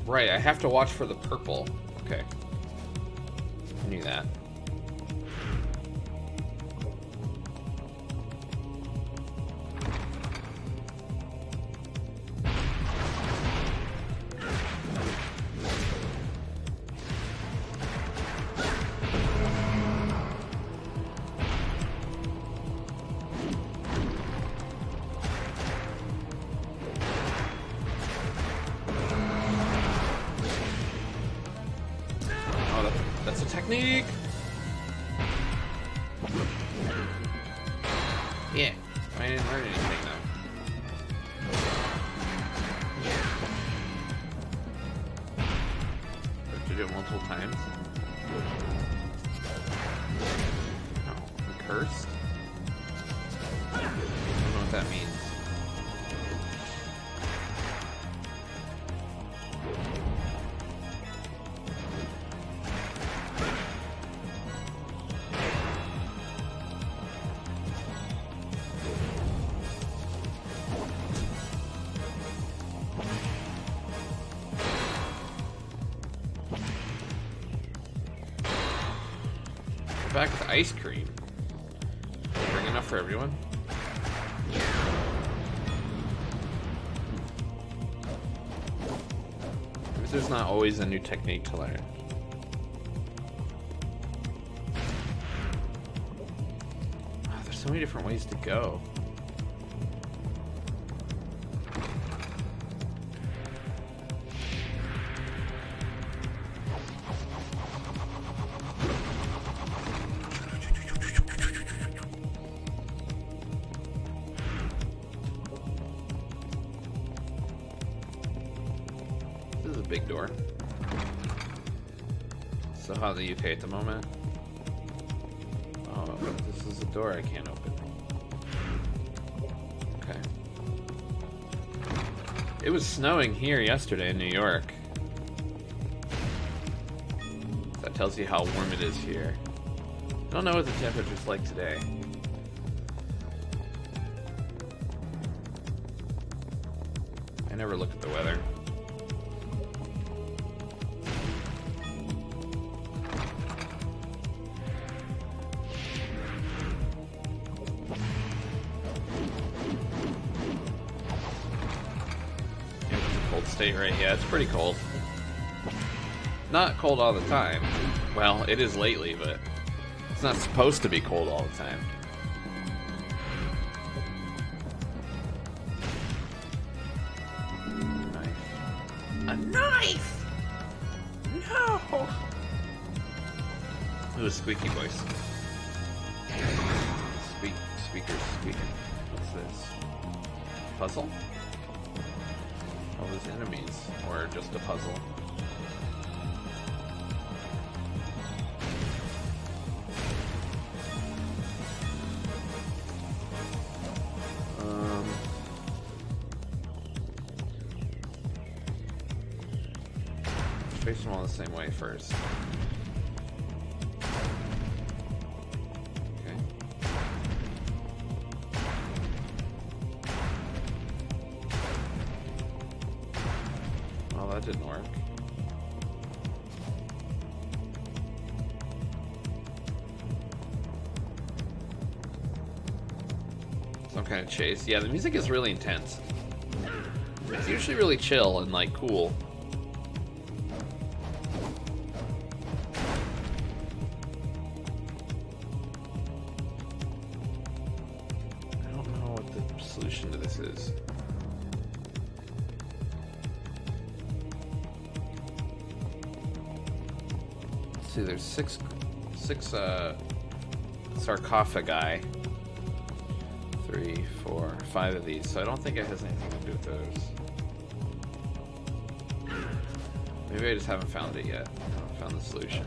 Right, I have to watch for the purple. Okay. I knew that. That's a technique! Yeah, I didn't learn anything though. I have to do it multiple times. No, I'm cursed? I don't know what that means. Back with ice cream. Bring enough for everyone. Maybe there's not always a new technique to learn. Oh, there's so many different ways to go. Big door. So how the UK at the moment? Oh, this is a door I can't open. Okay. It was snowing here yesterday in New York. That tells you how warm it is here. I don't know what the temperature's like today. I never look at the weather. State, right? Yeah, it's pretty cold. Not cold all the time. Well, it is lately, but it's not supposed to be cold all the time. Knife. A knife! No! Ooh, a squeaky voice. Speakers speaking. What's this? Puzzle? All those enemies, or just a puzzle? Face them all the same way first. Okay. Well, that didn't work. Some kind of chase. Yeah, the music is really intense. It's usually really chill and like cool. Solution to this is. Let's see, there's six sarcophagi. 3, 4, 5 of these, so I don't think it has anything to do with those. Maybe I just haven't found it yet. I haven't found the solution.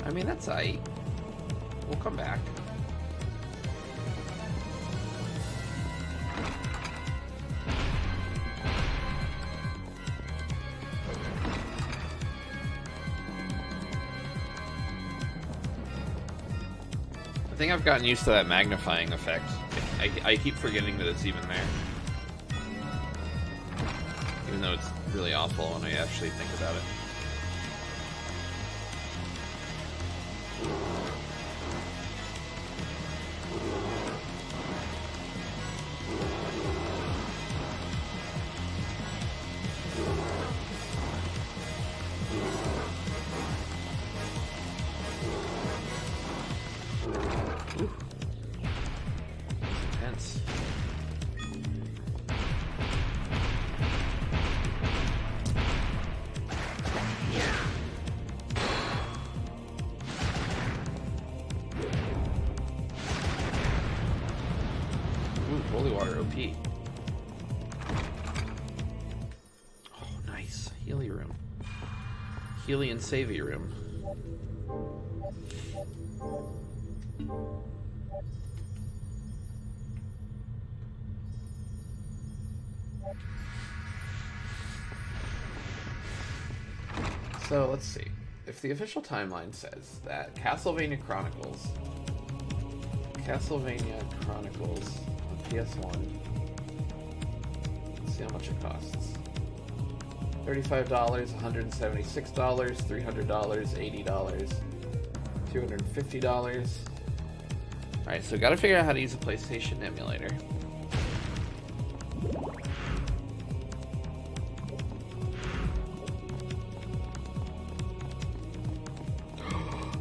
I mean, that's aight. We'll come back. I think I've gotten used to that magnifying effect. I keep forgetting that it's even there. Even though it's really awful when I actually think about it. Intense. Ooh, holy water OP. Oh, nice. Healy room. Healy and savey room. So let's see. If the official timeline says that Castlevania Chronicles on PS1, let's see how much it costs. $35, $176, $300, $80, $250. Alright, so gotta figure out how to use a PlayStation emulator.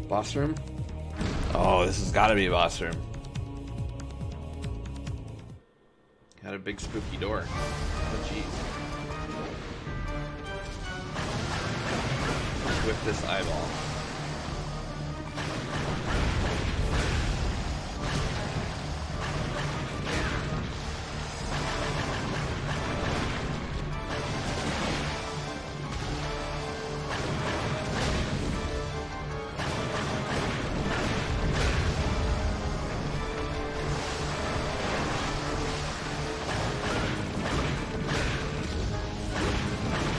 Boss room? Oh, this has gotta be a boss room. Got a big spooky door. Oh, jeez. Whip this eyeball.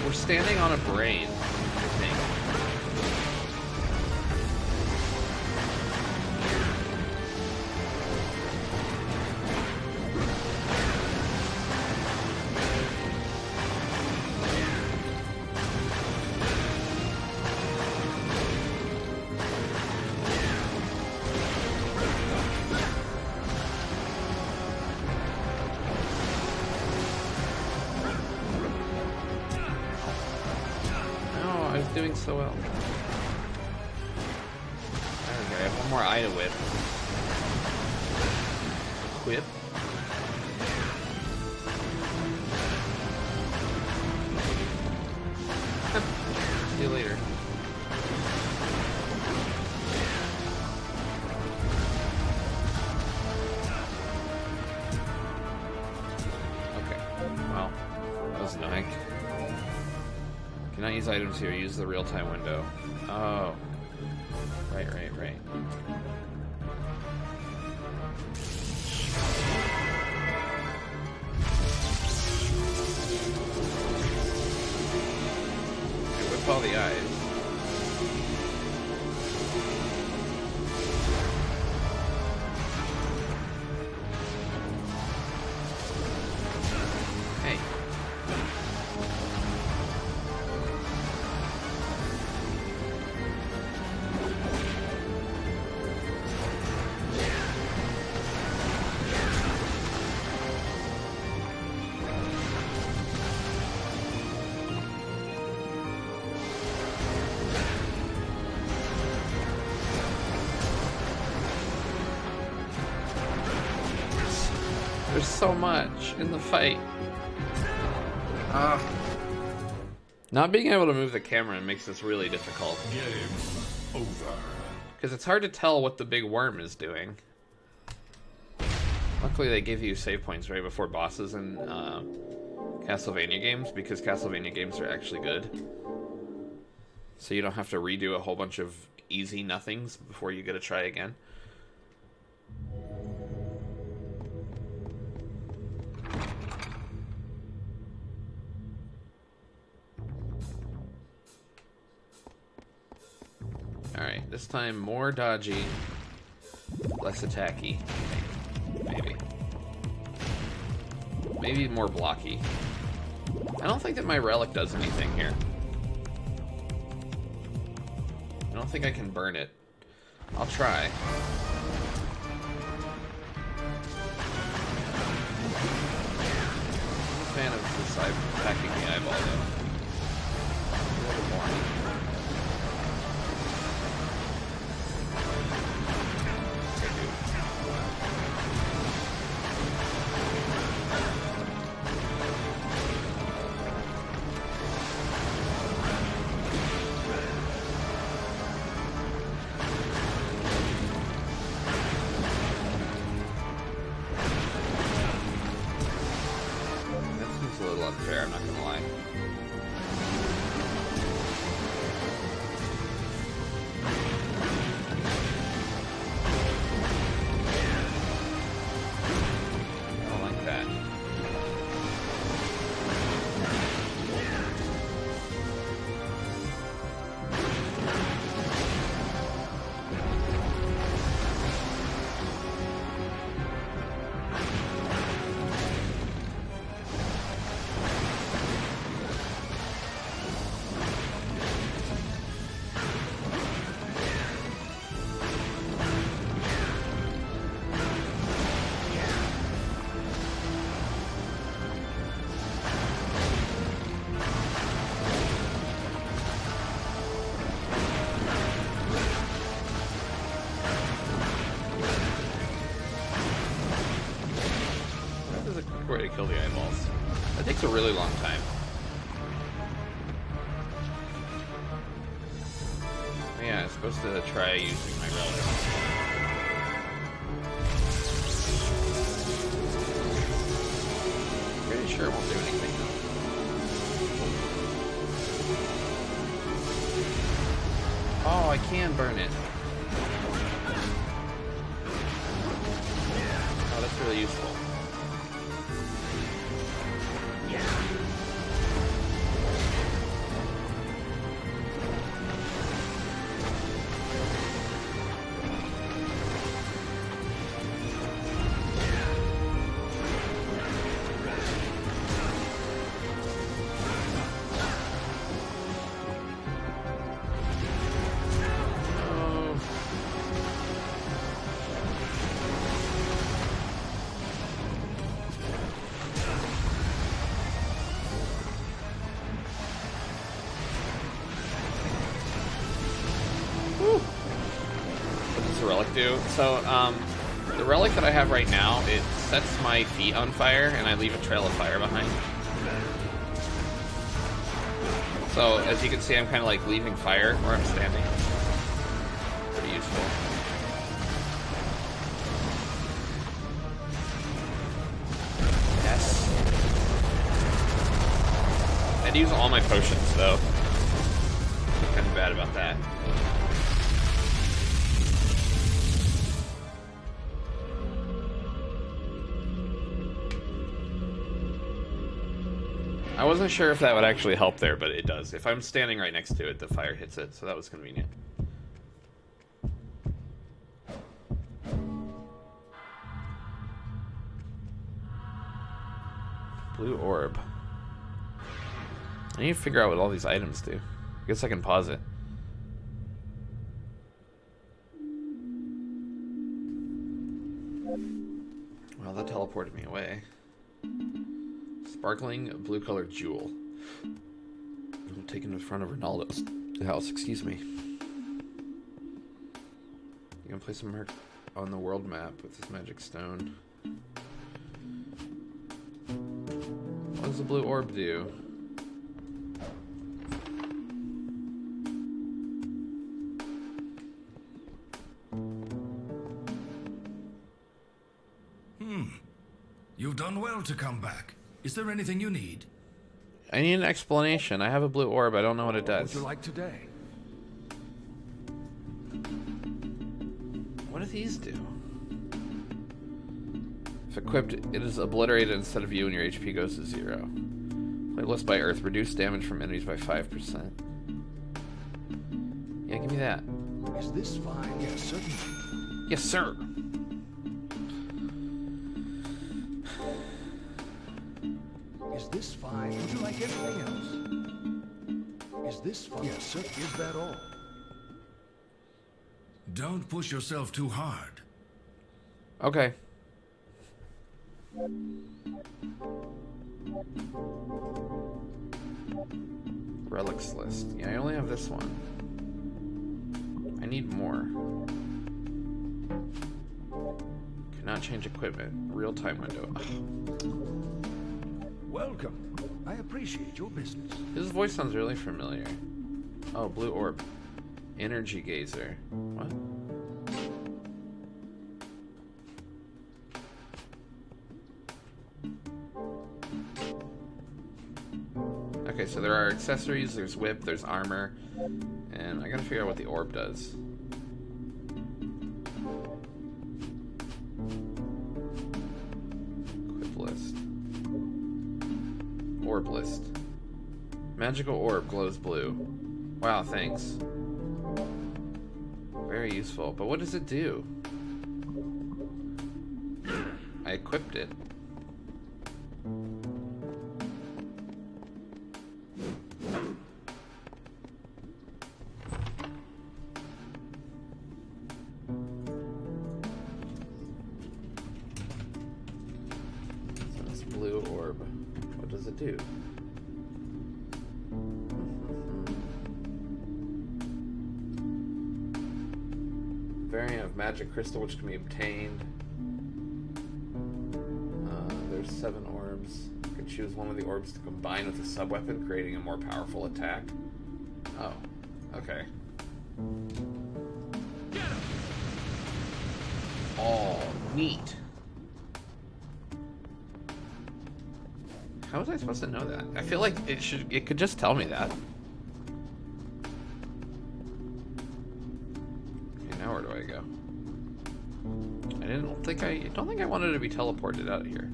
We're standing on a brain, I think. Doing so well. Okay, I have One more Ida whip. Whip. See you later. Okay. Well, that was annoying. Cannot use items here. Use the real-time window. Oh. Right. Whip all the eyes. Hey. There's so much in the fight. Not being able to move the camera makes this really difficult. Game over. Because it's hard to tell what the big worm is doing. Luckily they give you save points right before bosses in Castlevania games, because Castlevania games are actually good. So you don't have to redo a whole bunch of easy nothings before you get to try again. Alright, this time more dodgy, less attacky. Maybe. Maybe more blocky. I don't think that my relic does anything here. I don't think I can burn it. I'll try. I'm a fan of the side packing the eyeball though. A little more. Unfair, I'm not gonna lie. I don't like that. Way to kill the eyeballs. That takes a really long time. Oh, yeah, I'm supposed to try using my relic. Pretty sure it won't do anything though. Oh, I can burn it. Oh, that's really useful. relic do? So, the relic that I have right now, it sets my feet on fire, and I leave a trail of fire behind. So, as you can see, I'm kind of like leaving fire where I'm standing. Pretty useful. Yes. I had to use all my potions, though. Kind of bad about that. I wasn't sure if that would actually help there, but it does. If I'm standing right next to it, the fire hits it, so that was convenient. Blue orb. I need to figure out what all these items do. I guess I can pause it. Well, that teleported me away. Sparkling blue-colored jewel. I'm taken in front of Ronaldo's house. Excuse me. You can place a mark on the world map with this magic stone. What does the blue orb do? You've done well to come back. Is there anything you need? I need an explanation. I have a blue orb. I don't know what it does. What would you like today? What do these do? If equipped, it is obliterated instead of you and your HP goes to 0. Playlist by Earth. Reduce damage from enemies by 5%. Yeah, give me that. Is this fine? Yes, certainly. Yes, sir. Is this fine? Would you like anything else? Is this fine? Yes, sir. Is that all? Don't push yourself too hard. Okay. Relics list. Yeah, I only have this one. I need more. Cannot change equipment. Real-time window. Ugh. Welcome. I appreciate your business. His voice sounds really familiar. Oh, blue orb. Energy gazer. What? Okay, so there are accessories, there's whip, there's armor, and I gotta figure out what the orb does. Equip list. Orb list. Magical orb glows blue. Wow, thanks. Very useful. But what does it do? I equipped it. So this blue orb. What does it do? Variant of magic crystal which can be obtained. There's 7 orbs. You can choose one of the orbs to combine with a sub-weapon, creating a more powerful attack. Oh, okay. Oh, neat. How was I supposed to know that? I feel like it could just tell me that. Okay, now where do I go? I don't think I wanted to be teleported out of here.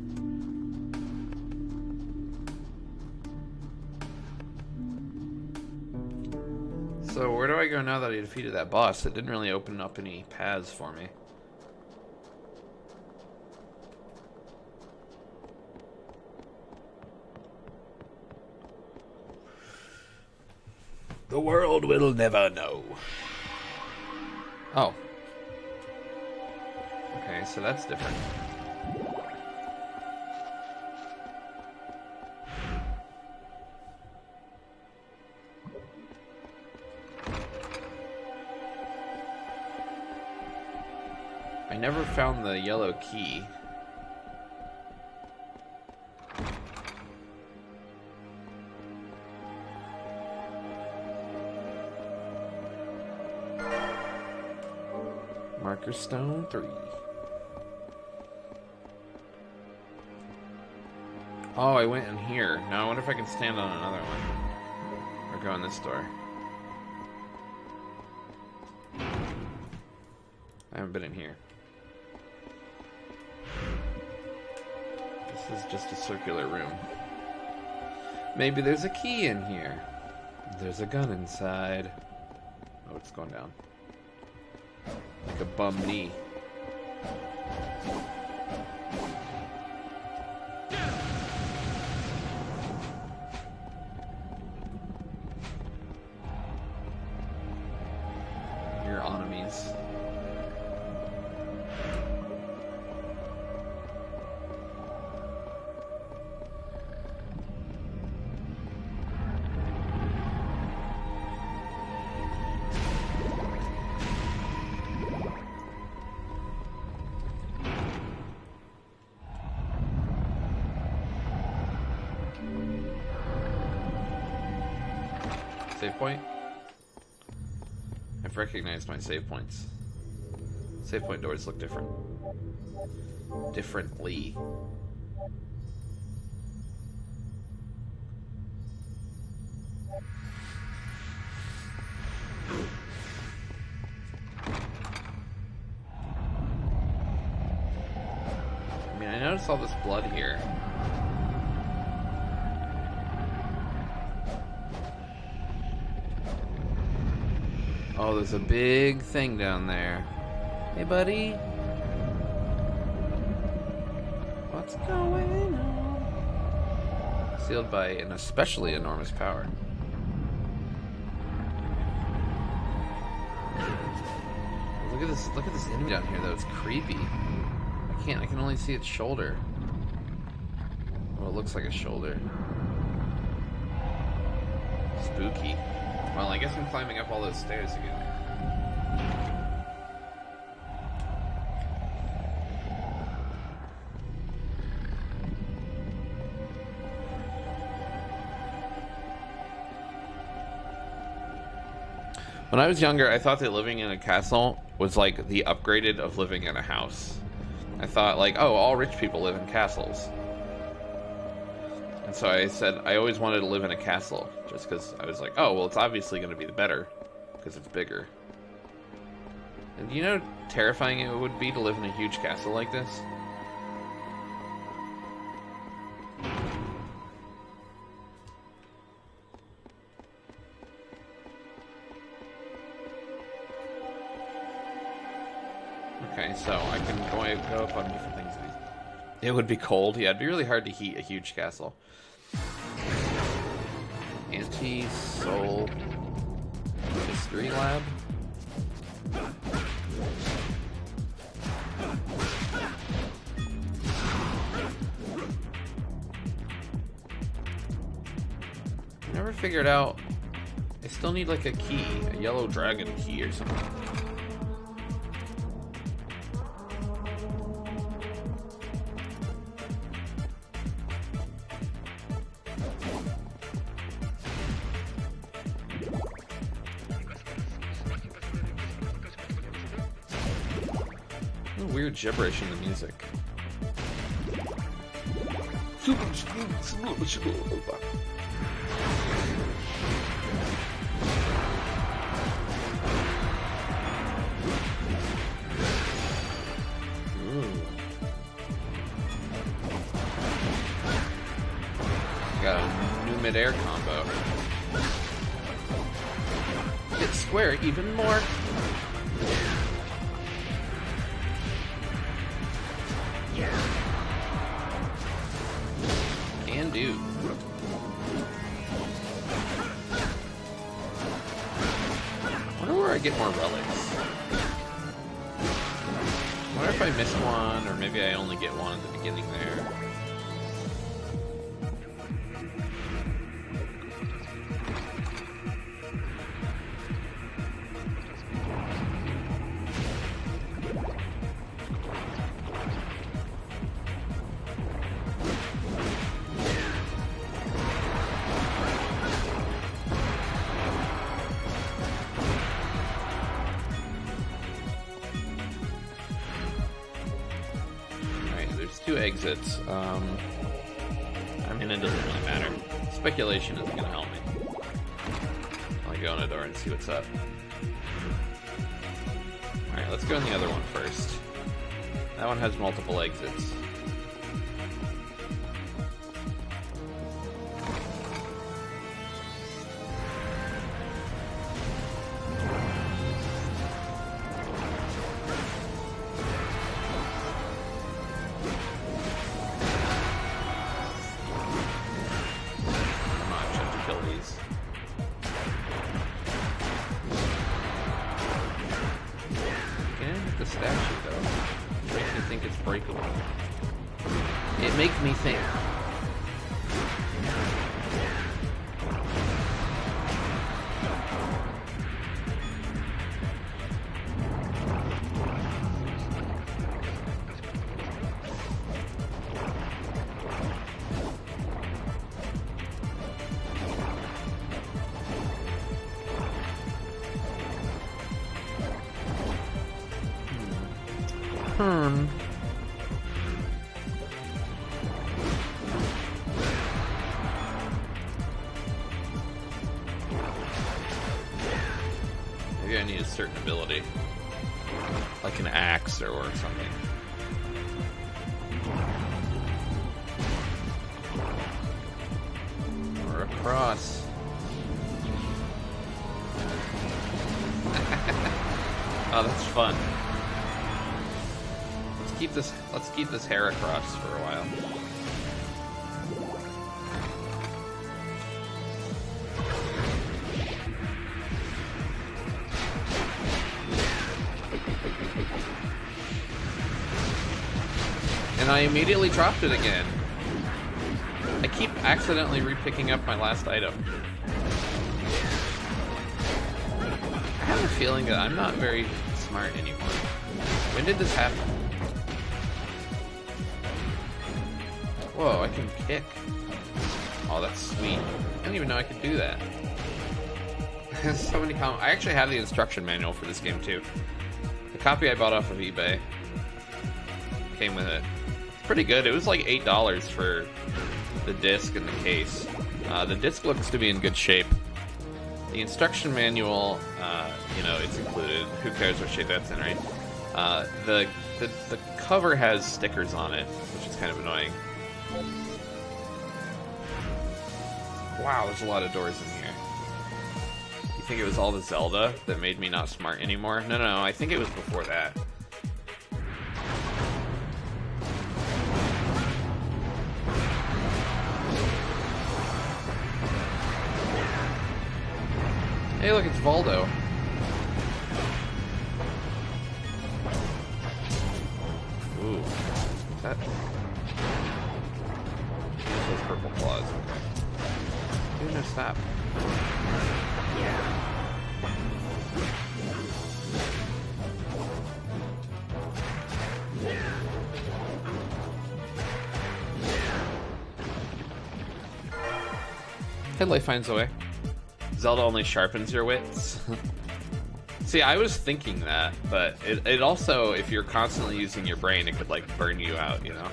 So where do I go now that I defeated that boss? It didn't really open up any paths for me. The world will never know. Oh. Okay, so that's different. I never found the yellow key. Marker Stone 3. Oh, I went in here. Now I wonder if I can stand on another one. Or go in this door. I haven't been in here. This is just a circular room. Maybe there's a key in here. There's a gun inside. Oh, it's going down. Like a bum knee. Your enemies. Save point? I've recognized my save points. Save point doors look different. Differently. I mean, I noticed all this blood here. Oh, there's a big thing down there. Hey, buddy. What's going on? Sealed by an especially enormous power. Look at this enemy down here though, it's creepy. I can only see its shoulder. Well, it looks like a shoulder. Spooky. Well, I guess I'm climbing up all those stairs again. When I was younger, I thought that living in a castle was like the upgraded of living in a house. I thought like, oh, all rich people live in castles. And so I said I always wanted to live in a castle, just because I was like, oh, well, it's obviously going to be the better, because it's bigger. And do you know how terrifying it would be to live in a huge castle like this? Okay, so I can go up on different things. It would be cold. Yeah, it'd be really hard to heat a huge castle. Anti-Soul History Lab. I never figured out. I still need like a key, a yellow dragon key or something. Weird gibberish in the music. Got a new mid-air combo. Hit square even more. Can do. I wonder where I get more relics. I wonder if I missed one, or maybe I only get one at the beginning there. exits. I mean, it doesn't really matter. Speculation isn't going to help me. I'll go in a door and see what's up. Alright, let's go in the other one first. That one has multiple exits. Maybe I need a certain ability, like an axe or something. Or a cross. Oh, that's fun. Let's keep this hair across for a while. And I immediately dropped it again. I keep accidentally re-picking up my last item. I have a feeling that I'm not very smart anymore. When did this happen? Whoa, I can kick. Oh, that's sweet. I didn't even know I could do that. There's so many I actually have the instruction manual for this game too. The copy I bought off of eBay came with it. It's pretty good. It was like $8 for the disc and the case. The disc looks to be in good shape. The instruction manual, you know, it's included. Who cares what shape that's in, right? The cover has stickers on it, which is kind of annoying. Wow, there's a lot of doors in here. You think it was all the Zelda that made me not smart anymore? No, I think it was before that. Hey, look, it's Voldo. Ooh. Is that... Those purple claws. Dude, no, stop. Headlight finds a way. Zelda only sharpens your wits. See, I was thinking that, but it also, if you're constantly using your brain, it could, like, burn you out, you know?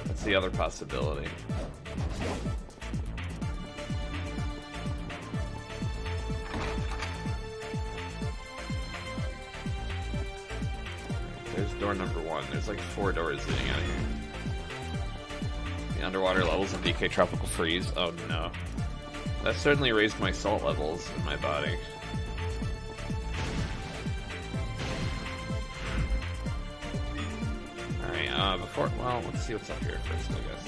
That's the other possibility. There's door number 1. There's, like, 4 doors leading out of here. The underwater levels of DK Tropical Freeze. Oh, no. That certainly raised my salt levels in my body. Alright, well, let's see what's up here first, I guess.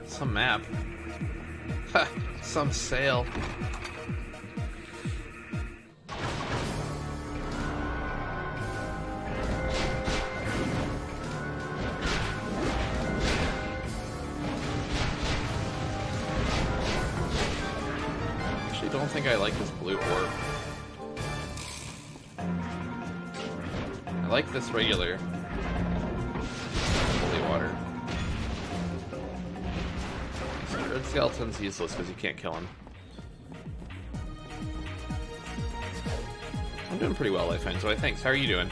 Some map. Ha! Some sail. Actually, don't think I like this blue orb. like this regular holy water. Red skeleton's useless because you can't kill him. I'm doing pretty well, Life Zoe. Thanks. How are you doing?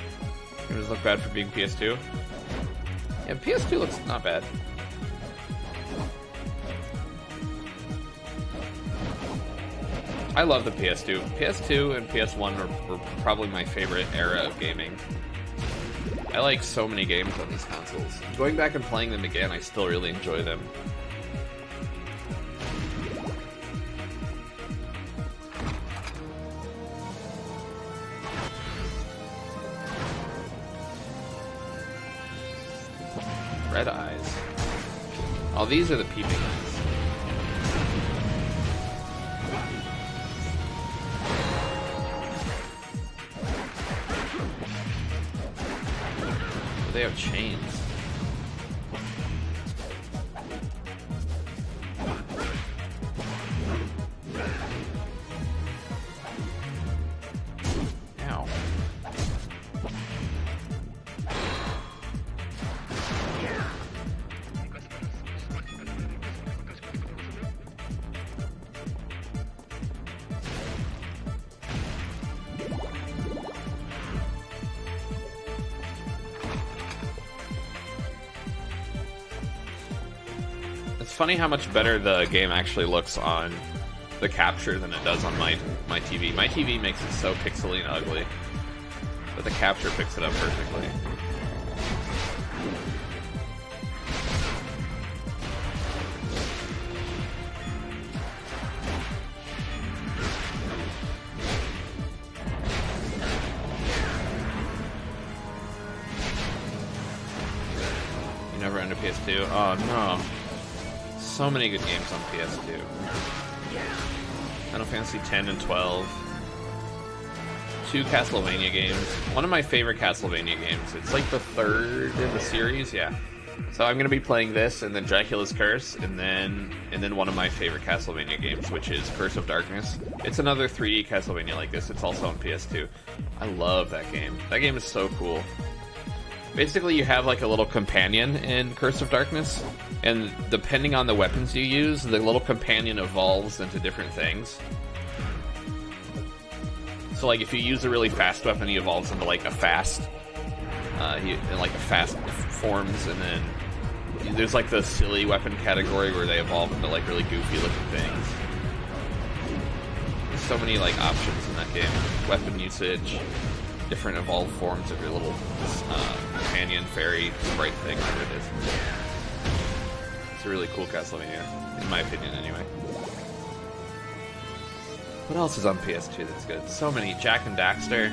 Does it look bad for being PS2? Yeah, PS2 looks not bad. I love the PS2. PS2 and PS1 were probably my favorite era of gaming. I like so many games on these consoles. Going back and playing them again, I still really enjoy them. Red eyes. Oh, these are the peeping eyes. They have chains. Ow. It's funny how much better the game actually looks on the capture than it does on my TV. My TV makes it so pixely and ugly, but the capture picks it up perfectly. You never owned a PS2? Oh no. So many good games on PS2. Final Fantasy X and 12. 2 Castlevania games. One of my favorite Castlevania games. It's like the third in the series, yeah. So I'm gonna be playing this, and then Dracula's Curse, and then one of my favorite Castlevania games, which is Curse of Darkness. It's another 3D Castlevania like this. It's also on PS2. I love that game. That game is so cool. Basically, you have like a little companion in Curse of Darkness, and depending on the weapons you use, the little companion evolves into different things. So, like, if you use a really fast weapon, he evolves into like a fast, forms, and then there's like the silly weapon category where they evolve into like really goofy looking things. There's so many like options in that game. Weapon usage, different evolved forms of your little companion, fairy, sprite thing, whatever it is. It's a really cool Castlevania, in my opinion, anyway. What else is on PS2 that's good? So many. Jak and Daxter,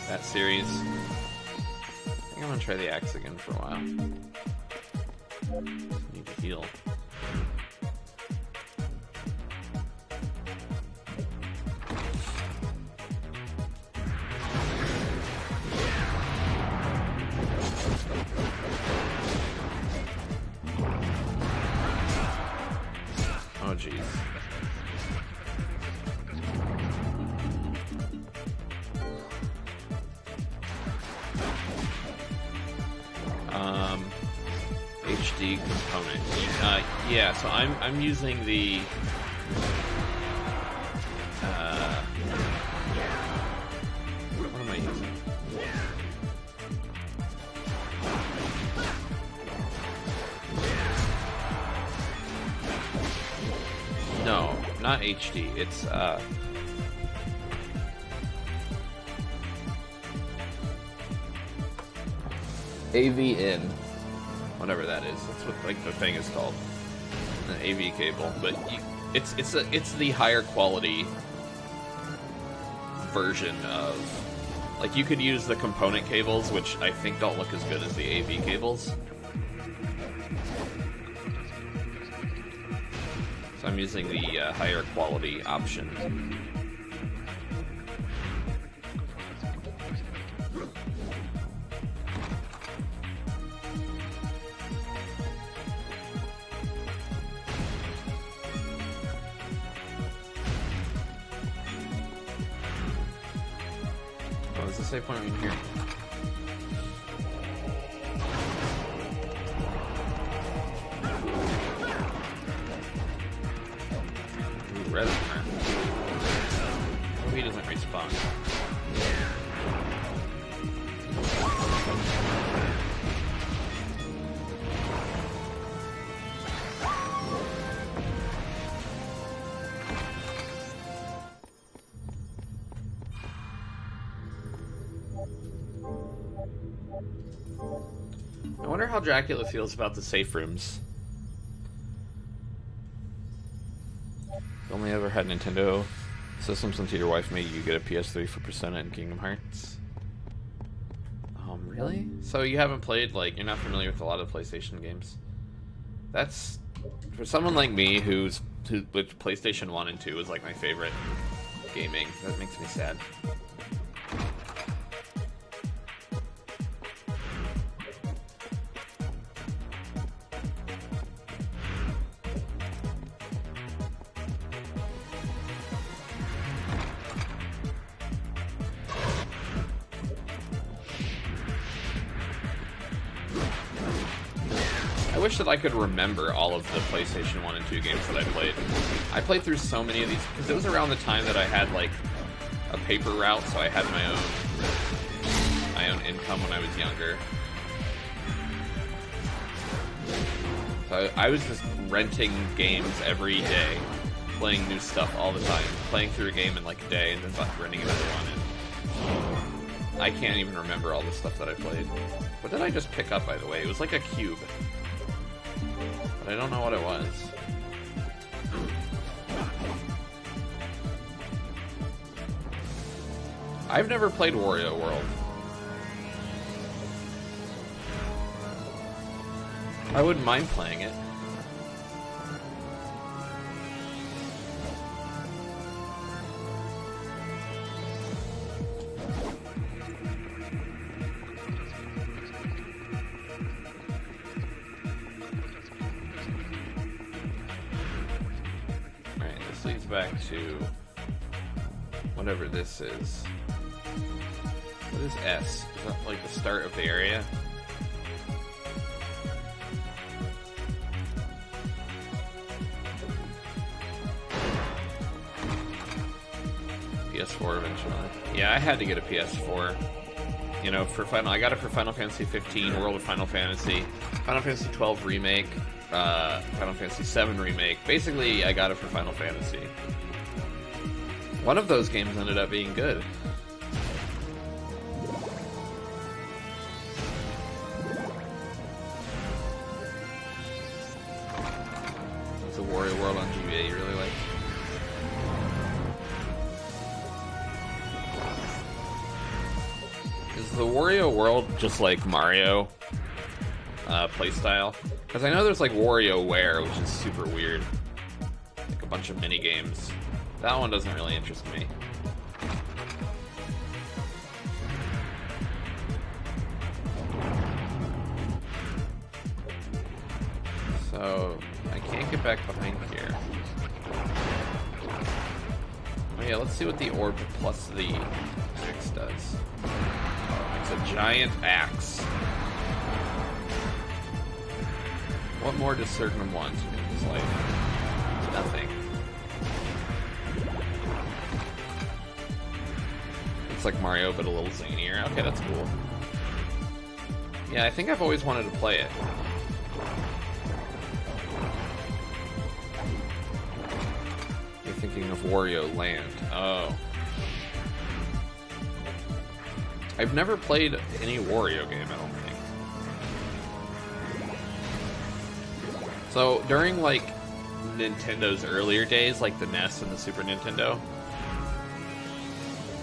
that series. I think I'm gonna try the axe again for a while. Need to heal. Oh, jeez. HD component. Yeah, so I'm using the what am I using? No, not HD. It's AVN, whatever that is. That's what like the thing is called, an AV cable. But it's the higher quality version of, like, you could use the component cables, which I think don't look as good as the AV cables. So I'm using the higher quality option. Oh, is the save point in here? res him. He doesn't respawn. I wonder how Dracula feels about the safe rooms. Only ever had Nintendo systems until your wife made you get a PS3 for Persona and Kingdom Hearts. Really? So you haven't played, like, you're not familiar with a lot of PlayStation games? That's, for someone like me which PlayStation 1 and 2 is like my favorite gaming, that makes me sad. I wish that I could remember all of the PlayStation 1 and 2 games that I played. I played through so many of these, because it was around the time that I had, like, a paper route, so I had my own income when I was younger. So I was just renting games every day, playing new stuff all the time, playing through a game in, like, a day, and then renting another one, and I can't even remember all the stuff that I played. What did I just pick up, by the way? It was like a cube. But I don't know what it was. I've never played Wario World. I wouldn't mind playing it. Back to whatever this is. What is S? Is that like the start of the area? PS4 eventually. Yeah, I had to get a PS4. You know, for I got it for Final Fantasy 15, World of Final Fantasy, Final Fantasy 12 Remake, Final Fantasy 7 Remake. Basically, I got it for Final Fantasy. One of those games ended up being good. It's a Wario World on GBA you really like. Is the Wario World just like Mario playstyle? Because I know there's like WarioWare, which is super weird. Like a bunch of mini games. That one doesn't really interest me. So I can't get back behind here. Oh yeah, let's see what the orb plus the axe does. It's a giant axe. What more does Certain want in his life? Nothing. It's like Mario, but a little zanier. Okay, that's cool. Yeah, I think I've always wanted to play it. You're thinking of Wario Land. Oh. I've never played any Wario game, I don't think. So, during, like, Nintendo's earlier days, like the NES and the Super Nintendo,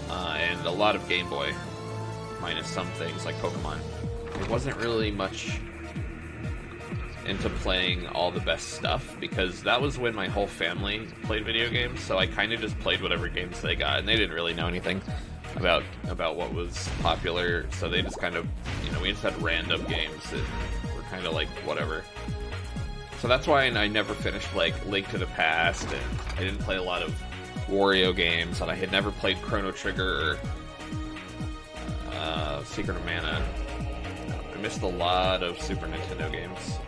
and a lot of Game Boy, minus some things like Pokemon, it wasn't really much into playing all the best stuff, because that was when my whole family played video games, so I kind of just played whatever games they got, and they didn't really know anything about what was popular, so they just kind of, you know, we just had random games that were kind of like whatever. So that's why I never finished, like, Link to the Past, and I didn't play a lot of Wario games, and I had never played Chrono Trigger or Secret of Mana. I missed a lot of Super Nintendo games.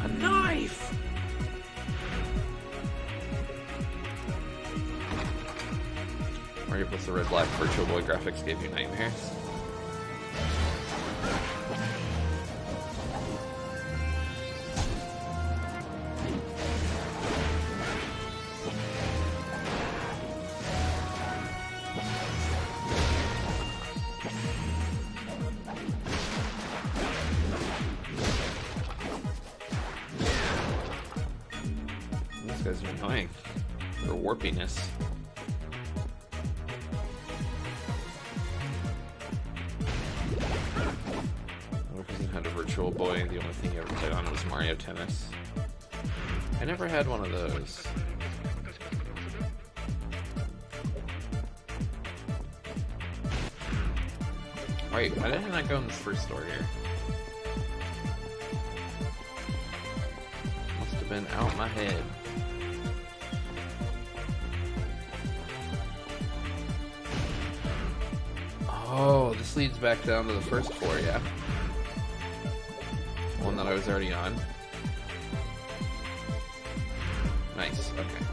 A knife! Mario plus the red-black Virtual Boy graphics gave you nightmares. These guys are annoying. Their warpiness. Had a Virtual Boy. The only thing you ever played on was Mario Tennis. I never had one of those. Wait, why did I not go in this first store here? Must have been out my head. Oh, this leads back down to the first floor, yeah. One that I was already on. Nice, okay.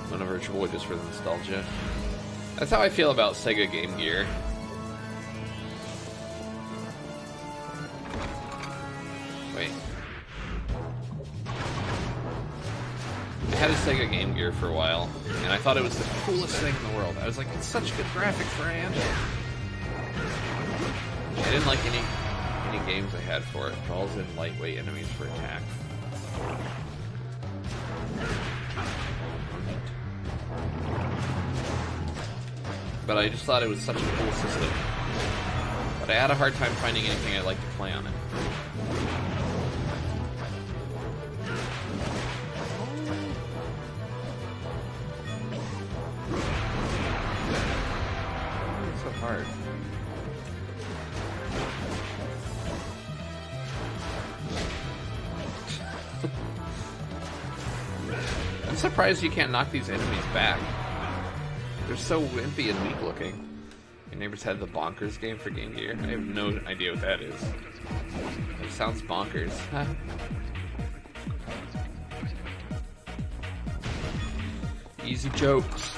One of Virtual Boy just for the nostalgia. That's how I feel about Sega Game Gear. Wait. I had a Sega Game Gear for a while, and I thought it was the coolest thing in the world. I was like, it's such good graphics for a handheld. I didn't like any games I had for it. Balls in lightweight enemies for attack. But I just thought it was such a cool system. But I had a hard time finding anything I liked to play on it. It's so hard. I'm surprised you can't knock these enemies back. They're so wimpy and weak looking. Your neighbors had the Bonkers game for Game Gear. I have no idea what that is. It sounds bonkers. Easy jokes.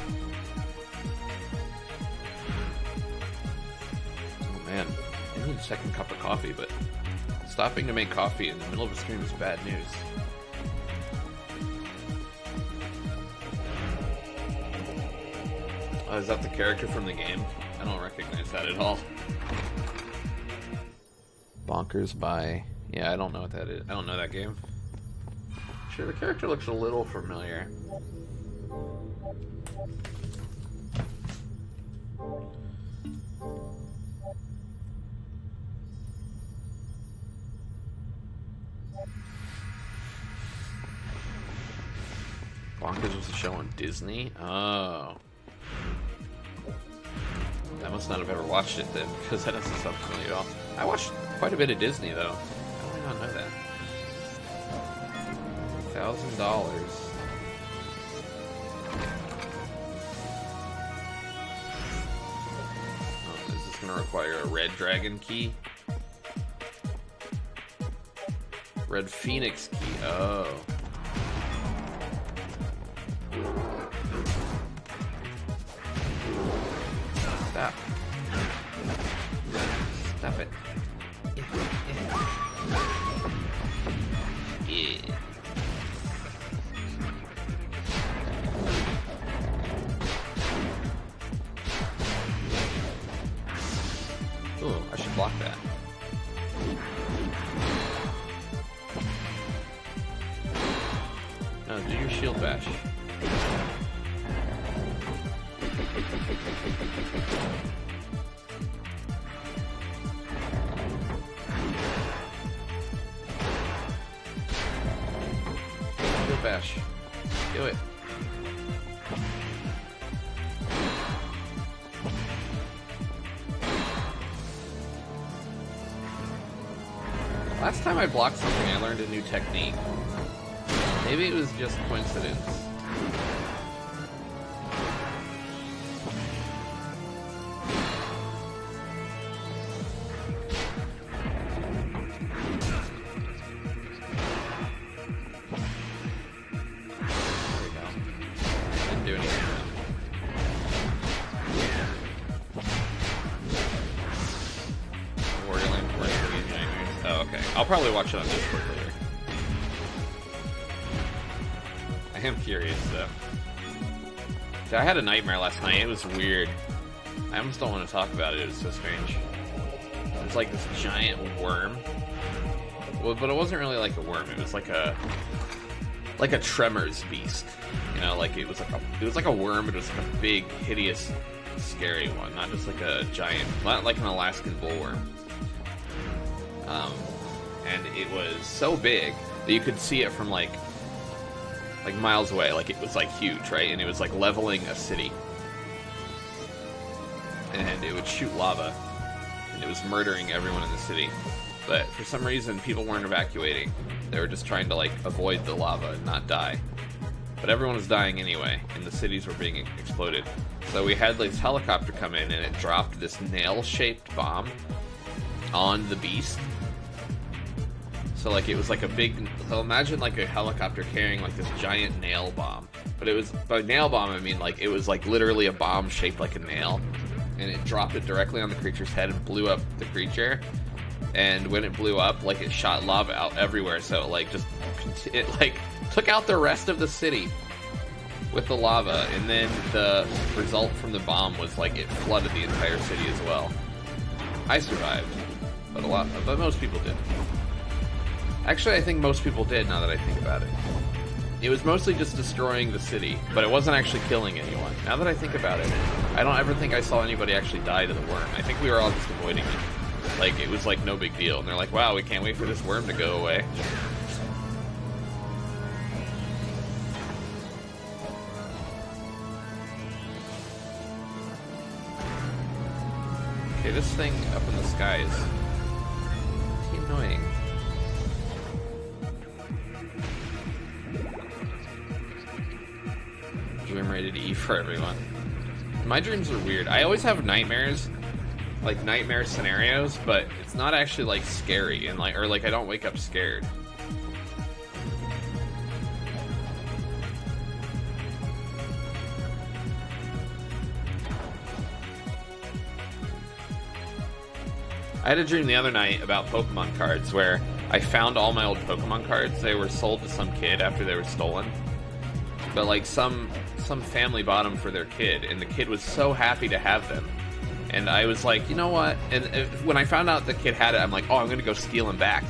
Oh man, I need a second cup of coffee, but stopping to make coffee in the middle of a stream is bad news. Oh, is that the character from the game? I don't recognize that at all. Bonkers by... Yeah, I don't know what that is. I don't know that game. Sure, the character looks a little familiar. Bonkers was a show on Disney? Oh. I must not have ever watched it then, because that doesn't sound familiar at all. I watched quite a bit of Disney, though. How did I not know that? $1,000. Oh, is this going to require a red dragon key? Red phoenix key. Oh. Stop. Stop it. Yeah. Ooh, I should block that. No, do your shield bash. Shield bash. Do it. Last time I blocked something, I learned a new technique. Maybe it was just coincidence. I'll probably watch it on Discord later. I am curious, though. I had a nightmare last night. It was weird. I almost don't want to talk about it. It was so strange. It was like this giant worm. Well, but it wasn't really like a worm. It was like a Tremors beast. You know, like it was like a worm, but it was like a big, hideous, scary one. Not just like a giant, not like an Alaskan bullworm. And it was so big that you could see it from like miles away. Like it was like huge, right? And it was like leveling a city. And it would shoot lava. And it was murdering everyone in the city. But for some reason, people weren't evacuating. They were just trying to like avoid the lava and not die. But everyone was dying anyway, and the cities were being exploded. So we had this helicopter come in, and it dropped this nail-shaped bomb on the beast. So like it was like a big, so imagine like a helicopter carrying like this giant nail bomb. But it was, by nail bomb I mean like it was like literally a bomb shaped like a nail. And it dropped it directly on the creature's head and blew up the creature. And when it blew up, like it shot lava out everywhere. So like it like took out the rest of the city with the lava. And then the result from the bomb was like it flooded the entire city as well. I survived, but most people didn't. Actually, I think most people did, now that I think about it. It was mostly just destroying the city, but it wasn't actually killing anyone. Now that I think about it, I don't ever think I saw anybody actually die to the worm. I think we were all just avoiding it. Like, it was like no big deal. And they're like, wow, we can't wait for this worm to go away. Okay, this thing up in the sky is pretty annoying. Dream rated E for everyone. My dreams are weird. I always have nightmares, like nightmare scenarios, but it's not actually like scary and like, or like I don't wake up scared. I had a dream the other night about Pokemon cards where I found all my old Pokemon cards. They were sold to some kid after they were stolen. But like some family bought them for their kid, and the kid was so happy to have them. And I was like, you know what? And when I found out the kid had it, I'm like, oh, I'm going to go steal him back.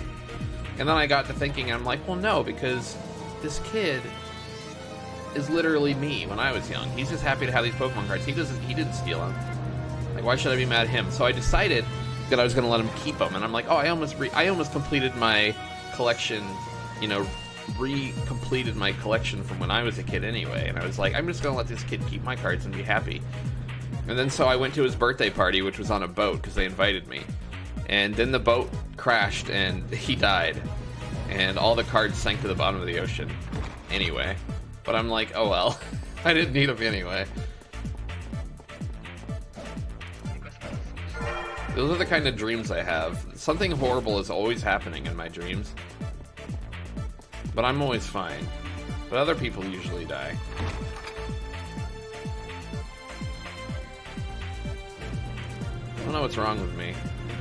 And then I got to thinking, I'm like, well, no, because this kid is literally me when I was young. He's just happy to have these Pokemon cards. He didn't steal them. Like, why should I be mad at him? So I decided that I was going to let him keep them. And I'm like, oh, I almost completed my collection, you know, completed my collection from when I was a kid anyway. And I was like, I'm just gonna let this kid keep my cards and be happy. And then so I went to his birthday party, which was on a boat because they invited me. And then the boat crashed and he died. And all the cards sank to the bottom of the ocean anyway. But I'm like, oh well. I didn't need them anyway. Those are the kind of dreams I have. Something horrible is always happening in my dreams. But I'm always fine. But other people usually die. I don't know what's wrong with me.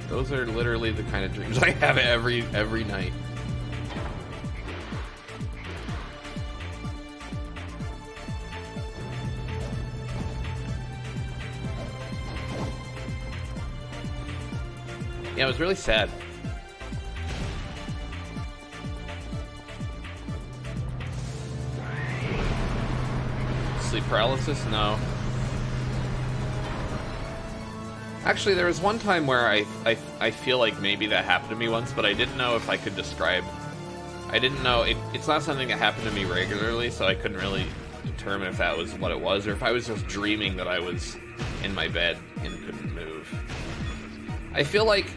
Those are literally the kind of dreams I have every night. Yeah, it was really sad. Sleep paralysis? No. Actually, there was one time where I feel like maybe that happened to me once, but I didn't know if I could describe. I didn't know. It's not something that happened to me regularly, so I couldn't really determine if that was what it was, or if I was just dreaming that I was in my bed and couldn't move. I feel like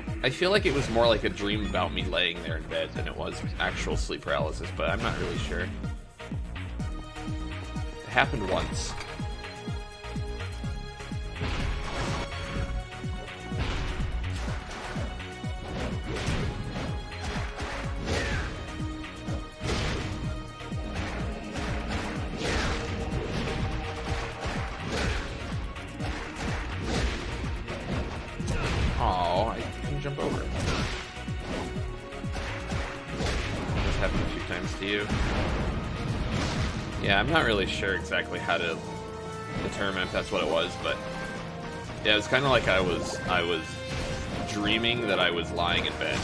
it was more like a dream about me laying there in bed than it was actual sleep paralysis, but I'm not really sure. It happened once. Oh, I can jump over. sense to you? Yeah, I'm not really sure exactly how to determine if that's what it was, but yeah, it was kind of like I was dreaming that I was lying in bed,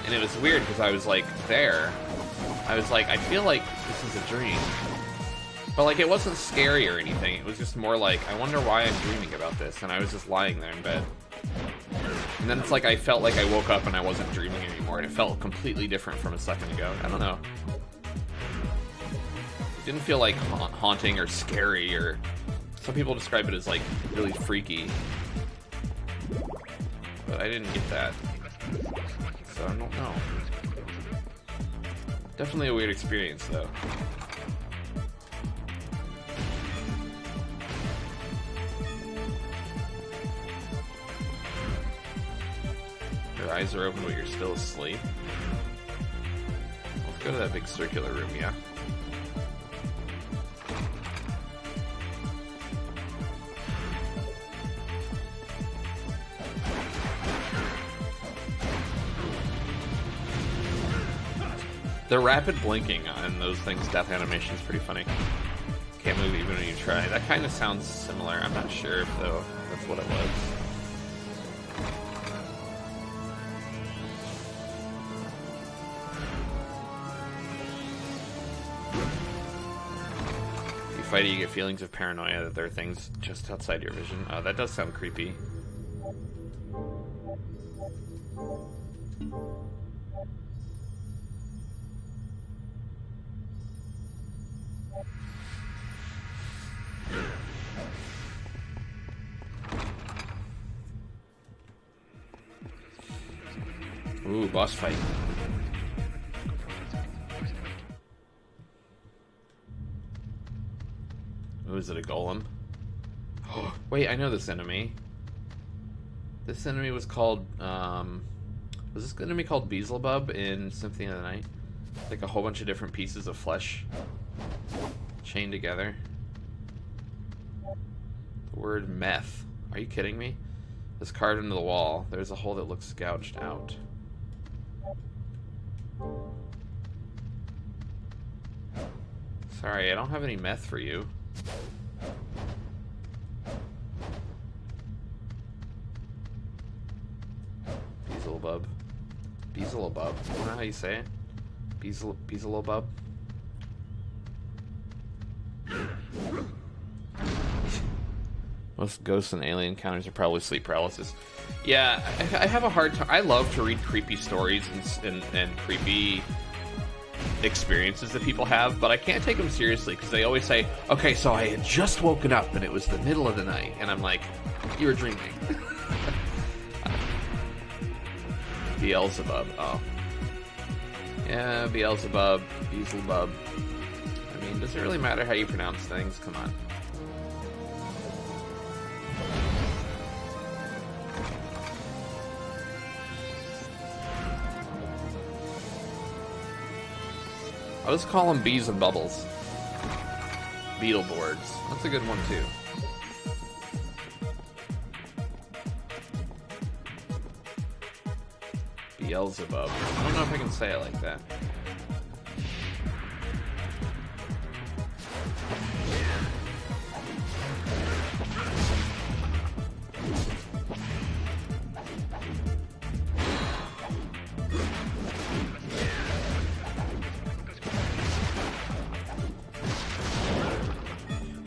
and it was weird because I was like there. I was like, I feel like this is a dream, but like it wasn't scary or anything. It was just more like, I wonder why I'm dreaming about this, and I was just lying there in bed. And then it's like I felt like I woke up and I wasn't dreaming anymore, and it felt completely different from a second ago. I don't know. It didn't feel like haunting or scary, or some people describe it as like really freaky. But I didn't get that. So I don't know. Definitely a weird experience though. Your eyes are open but you're still asleep. Let's go to that big circular room, yeah? The rapid blinking on those things' death animation is pretty funny. Can't move even when you try. That kind of sounds similar. I'm not sure if though that's what it was. If you fight it, you get feelings of paranoia that there are things just outside your vision. Oh, that does sound creepy. Ooh, boss fight. Ooh, is it a golem? Wait, I know this enemy. This enemy was called, was this enemy called Beelzebub in Symphony of the Night? Like a whole bunch of different pieces of flesh chained together. The word meth. Are you kidding me? It's carved into the wall. There's a hole that looks gouged out. Sorry, I don't have any meth for you. Beelzebub. Beelzebub. I don't know how you say it. Beelzebub. Most ghosts and alien encounters are probably sleep paralysis. Yeah, I have a hard time. I love to read creepy stories and creepy experiences that people have, but I can't take them seriously because they always say, okay, so I had just woken up and it was the middle of the night, and I'm like, you were dreaming. Beelzebub. Oh. Yeah, Beelzebub. Beelzebub. I mean, does it really matter how you pronounce things? Come on. I'll just call them bees and bubbles. Beetleborgs. That's a good one too. Beelzebub. I don't know if I can say it like that.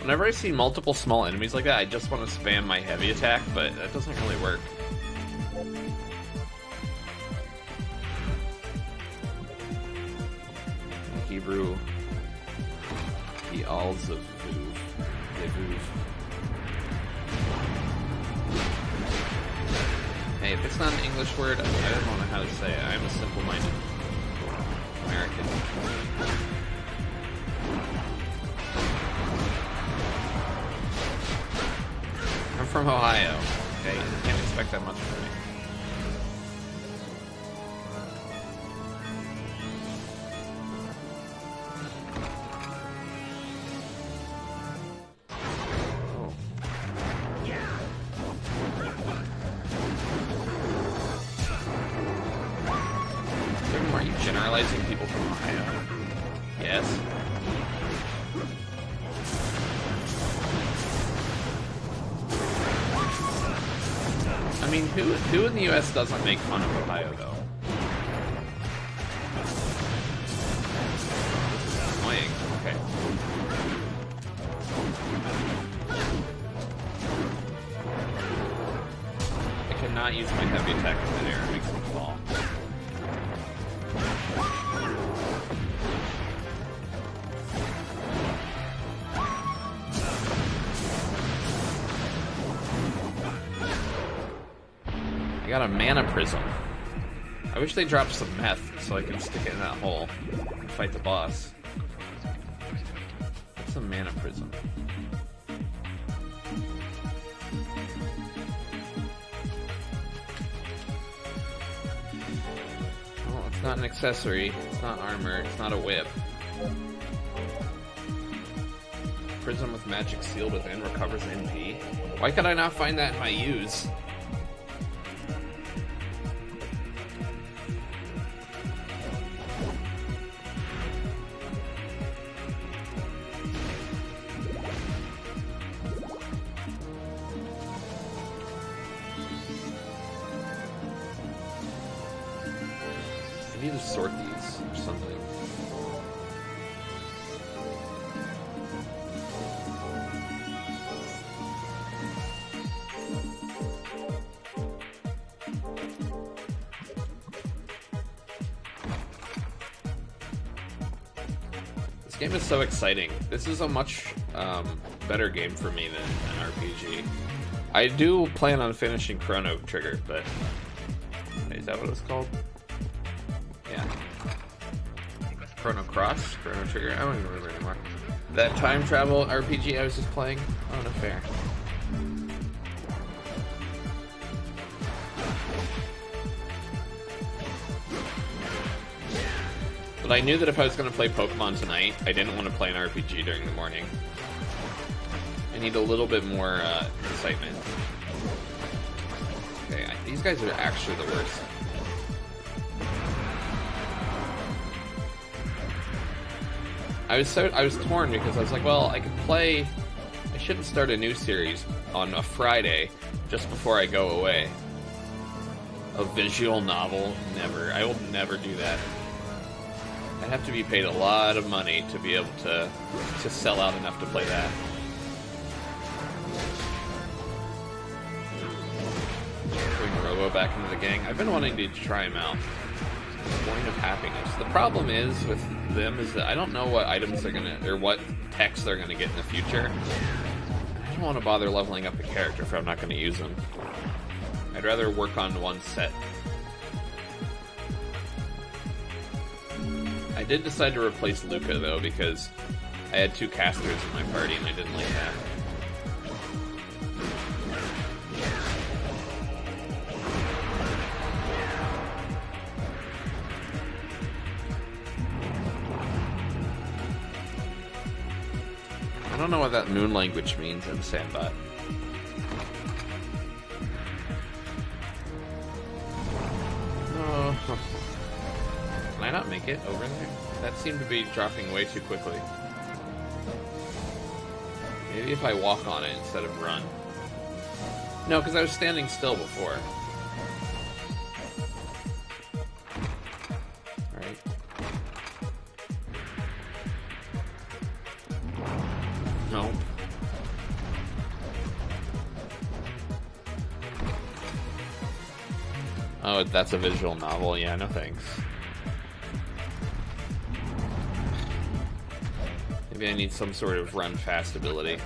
Whenever I see multiple small enemies like that, I just want to spam my heavy attack, but that doesn't really work. In Hebrew, Beelzebub. Hey, if it's not an English word, I don't know how to say it. I'm a simple-minded American. I'm from Ohio. Okay, you can't expect that much from me. Oh. Are you generalizing people from Yes. I mean, who in the U.S. doesn't make fun of Ohio, though? Annoying. Okay. I cannot use my heavy attack in midair. It makes me fall. I got a mana prism. I wish they dropped some meth so I can stick it in that hole and fight the boss. What's a mana prism? Oh, it's not an accessory. It's not armor. It's not a whip. Prism with magic sealed within recovers NP. Why could I not find that in my use? I need to sort these or something. This game is so exciting. This is a much better game for me than an RPG. I do plan on finishing Chrono Trigger, but is that what it's called? Yeah. Chrono Cross? Chrono Trigger? I don't even remember anymore. That time travel RPG I was just playing? Oh, no fair. But I knew that if I was going to play Pokemon tonight, I didn't want to play an RPG during the morning. I need a little bit more excitement. Okay, these guys are actually the worst. I was torn because I was like, well, I could play. I shouldn't start a new series on a Friday just before I go away. A visual novel? Never. I will never do that. I'd have to be paid a lot of money to be able to sell out enough to play that. Bring Robo back into the gang. I've been wanting to try him out. Point of happiness. The problem is with them is that I don't know what items they're gonna, or what techs they're gonna get in the future. I don't want to bother leveling up a character if I'm not gonna use them. I'd rather work on one set. I did decide to replace Luca though because I had 2 casters in my party and I didn't like that. I don't know what that moon language means in Sandbot. No. Can I not make it over there? That seemed to be dropping way too quickly. Maybe if I walk on it instead of run. No, because I was standing still before. Right. No. Oh, that's a visual novel. Yeah, no thanks. Maybe I need some sort of run fast ability.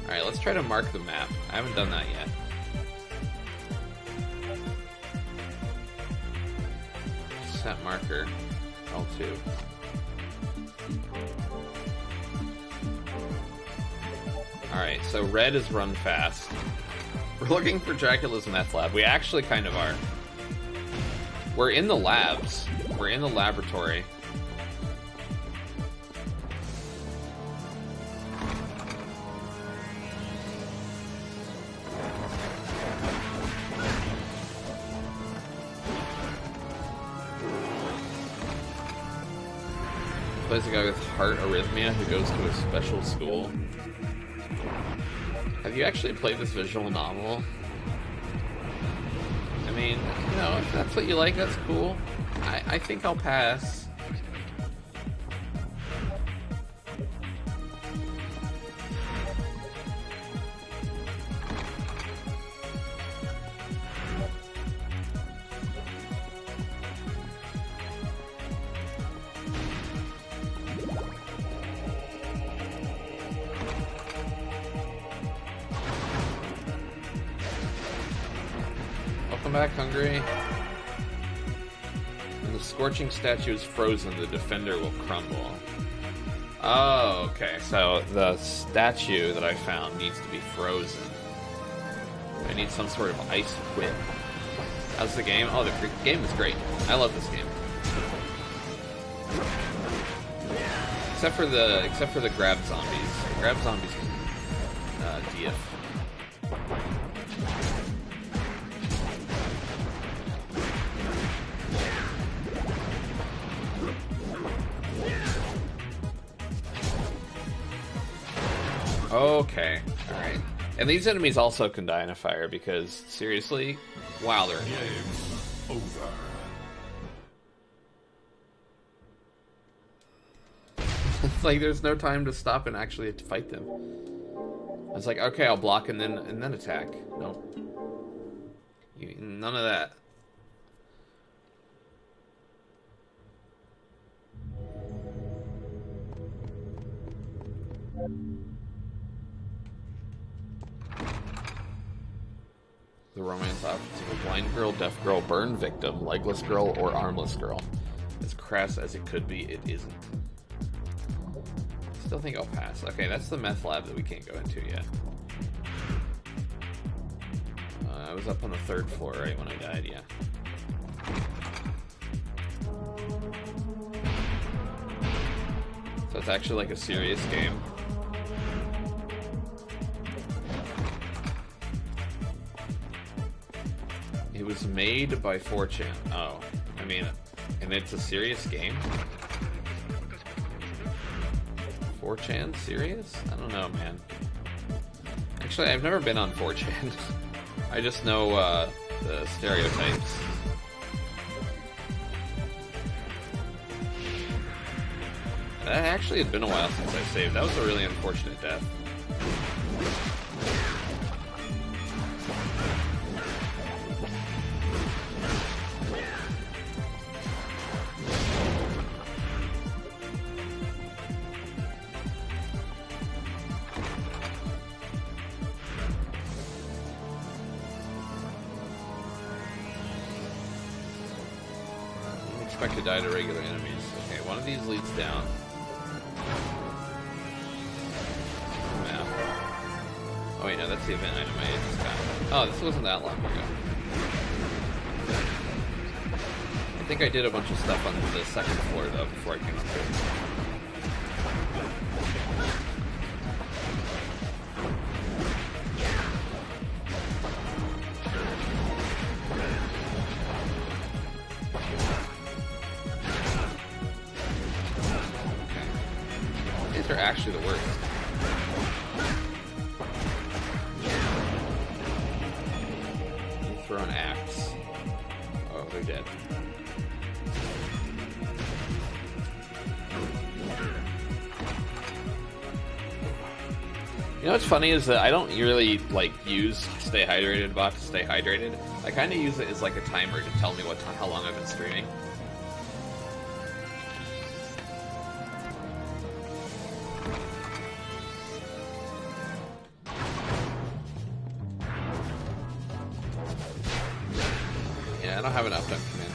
Alright, let's try to mark the map. I haven't done that yet. Set marker L2. Alright, so red is run fast. We're looking for Dracula's meth lab. We actually kind of are. We're in the labs. We're in the laboratory. Plays a guy with heart arrhythmia who goes to a special school. Have you actually played this visual novel? I mean, you know, if that's what you like, that's cool. I think I'll pass. Welcome back, Hungry. When the scorching statue is frozen, the defender will crumble. Oh, okay. So the statue that I found needs to be frozen. I need some sort of ice whip. How's the game? Oh, the game is great. I love this game. Except for the grab zombies. Grab zombies can DF. Okay, alright. And these enemies also can die in a fire because, seriously, wow, they're annoying. Over. It's like there's no time to stop and actually fight them. I was like, okay, I'll block and then attack. Nope. None of that. The romance options of a blind girl, deaf girl, burn victim, legless girl, or armless girl. As crass as it could be, it isn't. Still think I'll pass. Okay, that's the meth lab that we can't go into yet. I was up on the 3rd floor, right, when I died, yeah. So it's actually like a serious game. It was made by 4chan. Oh, I mean, and it's a serious game? 4chan? Serious? I don't know, man. Actually, I've never been on 4chan. I just know the stereotypes. That actually had been a while since I saved. That was a really unfortunate death. Expect to die to regular enemies. Okay, one of these leads down. Map. Oh wait, no, that's the event item I just got. Oh, this wasn't that long ago. I think I did a bunch of stuff on the 2nd floor though before I came up here. They're actually the worst. You throw an axe. Oh, they're dead. You know what's funny is that I don't really like use Stay Hydrated bot to stay hydrated. I kind of use it as like a timer to tell me how long I've been streaming. I don't have an up-down command.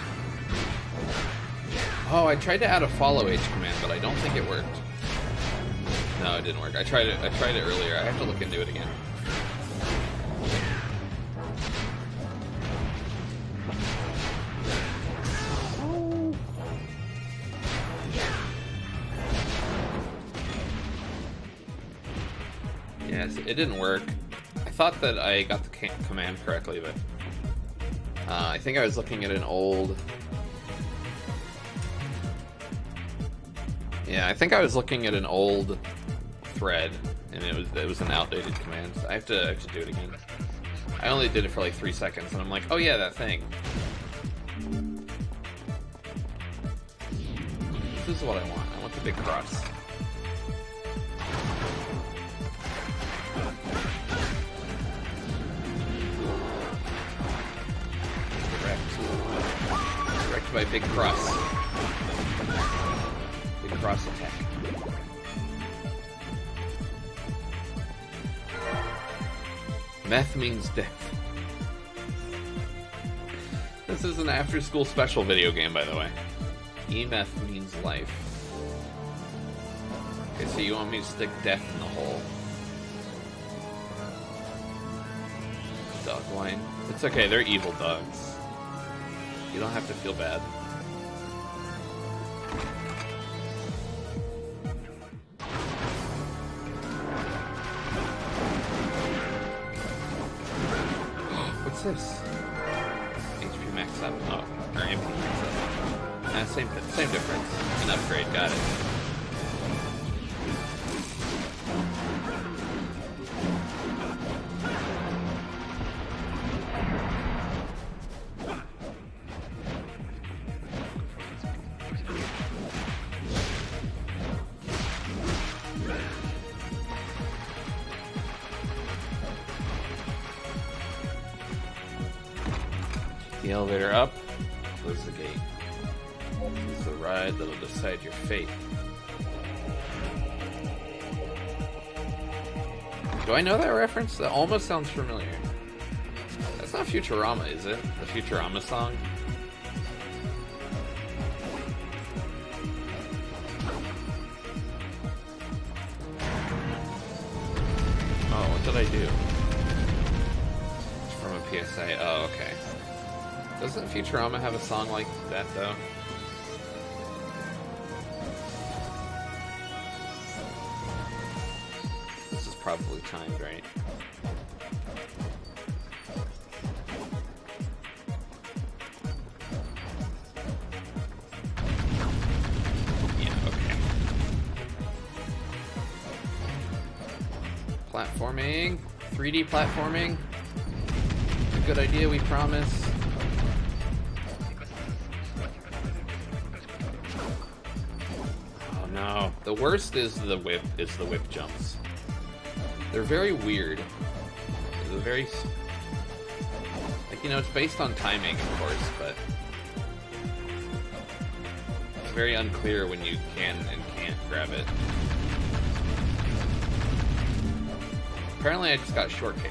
Oh, I tried to add a follow H command, but I don't think it worked. No, it didn't work. I tried it earlier. I have to look into it again. Yes, it didn't work. I thought that I got the command correctly, but I think I was looking at an old Yeah, I think I was looking at an old thread, and it was an outdated command. So I have to do it again. I only did it for like 3 seconds, and I'm like, oh yeah, that thing. This is what I want. I want the big cross. Direct by big cross. Big cross attack. Meth means death. This is an after-school special video game, by the way. E-meth means life. Okay, so you want me to stick death in the hole. Dog wine. It's okay, they're evil dogs. You don't have to feel bad. What's this? HP max up. Oh, or MP max up. Same difference. An upgrade, got it. The elevator up, close the gate. This is the ride that'll decide your fate. Do I know that reference? That almost sounds familiar. That's not Futurama, is it? The Futurama song? Oh, what did I do? It's from a PSA. Oh, okay. Doesn't Futurama have a song like that, though? This is probably timed, right? Yeah, okay. Platforming. 3D platforming. A good idea, we promise. No, the worst is the whip jumps. They're very weird. They're very, like, you know, it's based on timing, of course, but it's very unclear when you can and can't grab it. Apparently I just got short kick.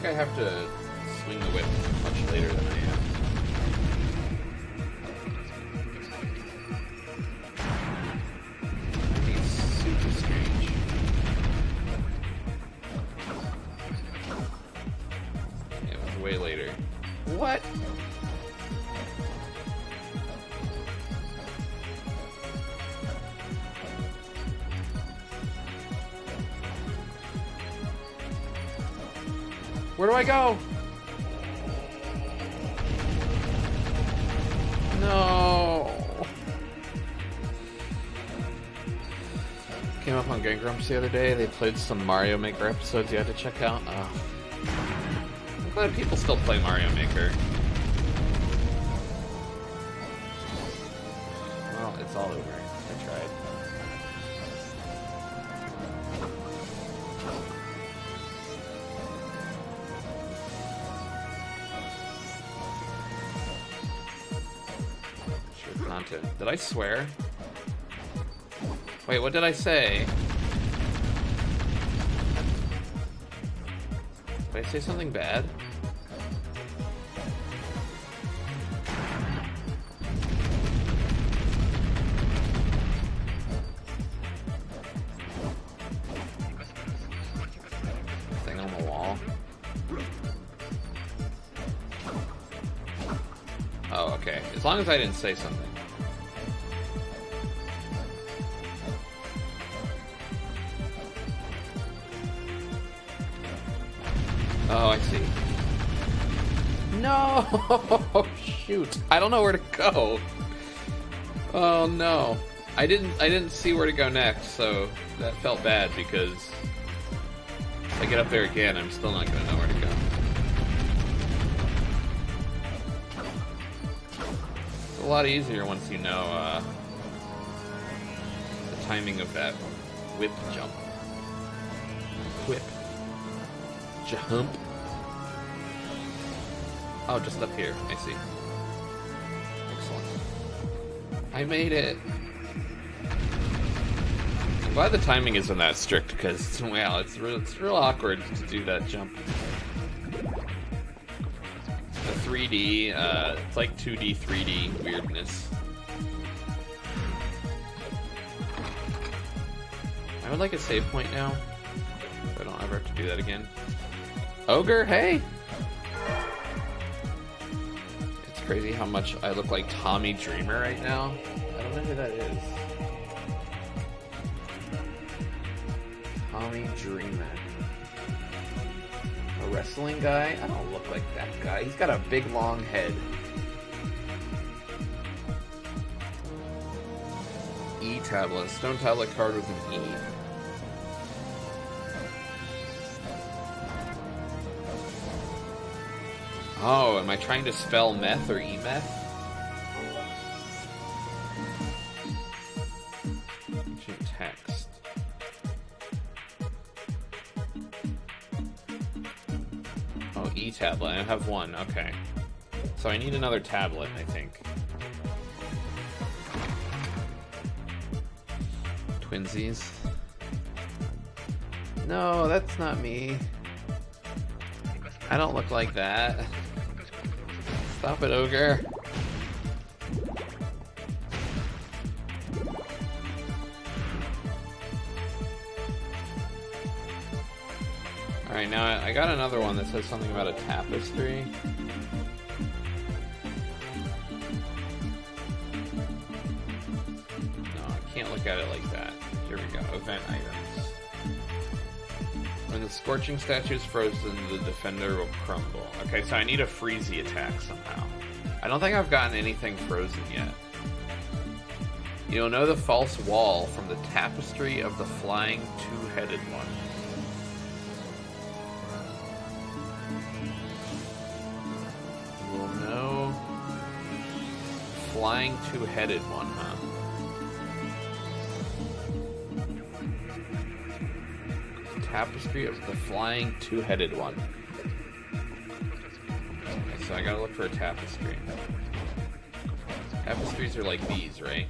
I have to swing the whip much later than I am. I think it's super strange. Yeah, it was way later. What? Where do I go? No. Came up on Game Grumps the other day. They played some Mario Maker episodes you had to check out. Oh. I'm glad people still play Mario Maker. Well, it's all over. I tried. Did I swear? Wait, what did I say? Did I say something bad? As long as I didn't say something. Oh, I see. No! Shoot. I don't know where to go. Oh no. I didn't see where to go next, so that felt bad because if I get up there again, I'm still not gonna know where to go. It's a lot easier once you know the timing of that whip jump. Whip. Jump. Oh, just up here. I see. Excellent. I made it. I'm glad the timing isn't that strict because, well, it's real awkward to do that jump. The 3D, it's like 2D, 3D weirdness. I would like a save point now, so I don't ever have to do that again. Ogre, hey! It's crazy how much I look like Tommy Dreamer right now. I don't know who that is. Tommy Dreamer. A wrestling guy? I don't look like that guy. He's got a big long head. E tablet. Stone tablet card with an E. Oh, am I trying to spell meth or e-meth? Ancient text. Oh, e-tablet. I have one. Okay. So I need another tablet, I think. Twinsies. No, that's not me. I don't look like that. Stop it, Ogre. Alright, now I got another one that says something about a tapestry. No, I can't look at it like that. Here we go. Event items. When the scorching statue is frozen, the defender will crumble. Okay, so I need a freezy attack somehow. I don't think I've gotten anything frozen yet. You'll know the false wall from the tapestry of the flying two-headed one. You will know flying two-headed one, huh? Tapestry of the flying two-headed one. Okay, so I gotta look for a tapestry. Tapestries are like these, right?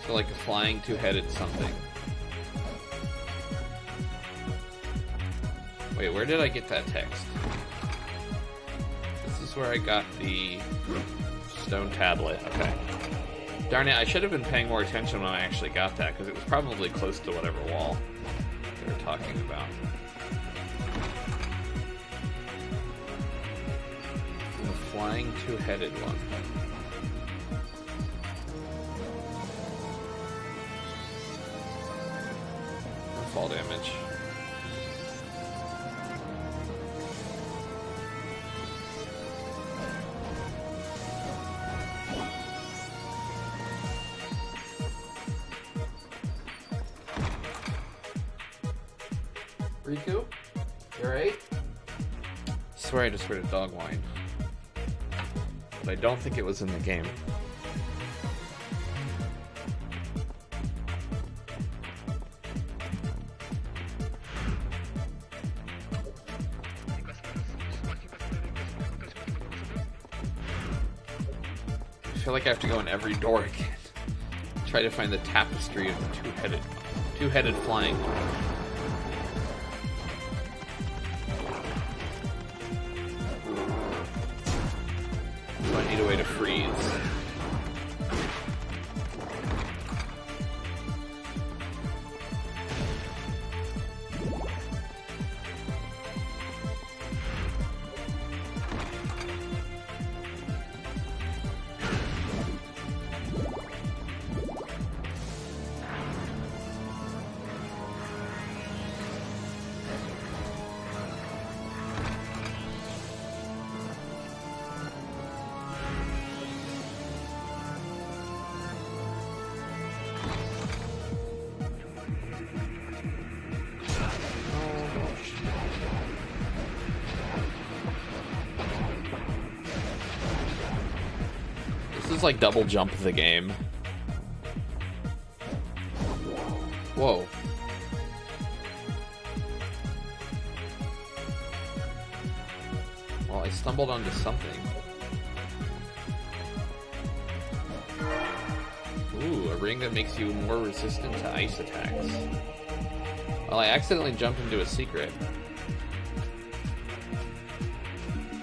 So like a flying two-headed something. Wait, where did I get that text? This is where I got the stone tablet. Okay. Darn it, I should have been paying more attention when I actually got that, because it was probably close to whatever wall they were talking about. The flying two-headed one. No fall damage. Riku? You alright? I swear I just heard a dog whine. But I don't think it was in the game. I feel like I have to go in every door again. Try to find the tapestry of the two-headed flying one. I need a way to freeze. is like double jump the game. Whoa. Well, I stumbled onto something. Ooh, a ring that makes you more resistant to ice attacks. Well, I accidentally jumped into a secret.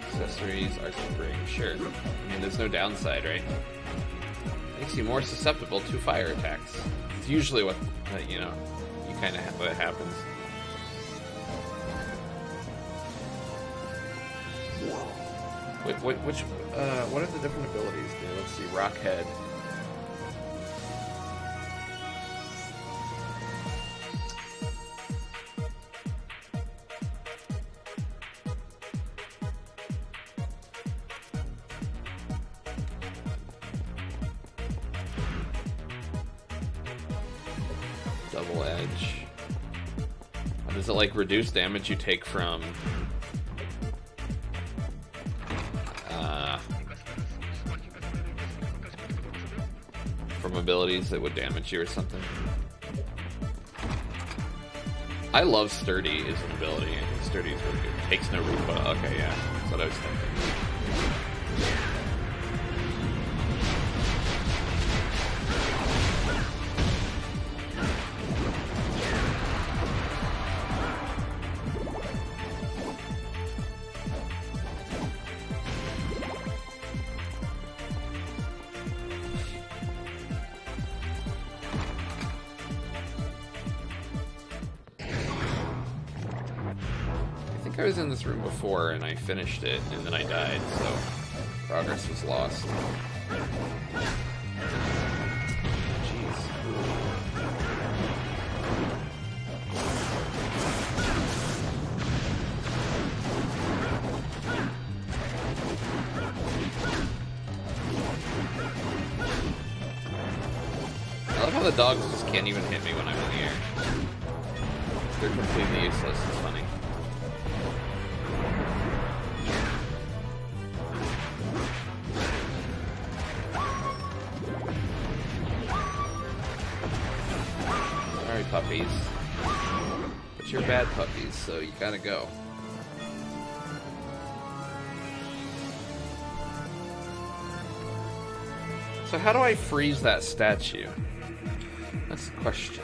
Accessories, arctic ring, sure. I mean, there's no downside, right? Makes you more susceptible to fire attacks. It's usually what, you know, you kind of have what happens. What are the different abilities, dude? Let's see, Rock Head. Double Edge. Does it like reduce damage you take from abilities that would damage you or something? I love Sturdy as an ability. I think Sturdy is really good. Takes no recoil. Okay, yeah, that's what I was thinking. I was in this room before and I finished it and then I died, so progress was lost. Jeez. I love how the dogs just can't even hit me when I'm in the air. They're completely useless. It's funny. Puppies. But you're bad puppies, so you gotta go. So how do I freeze that statue? That's the question.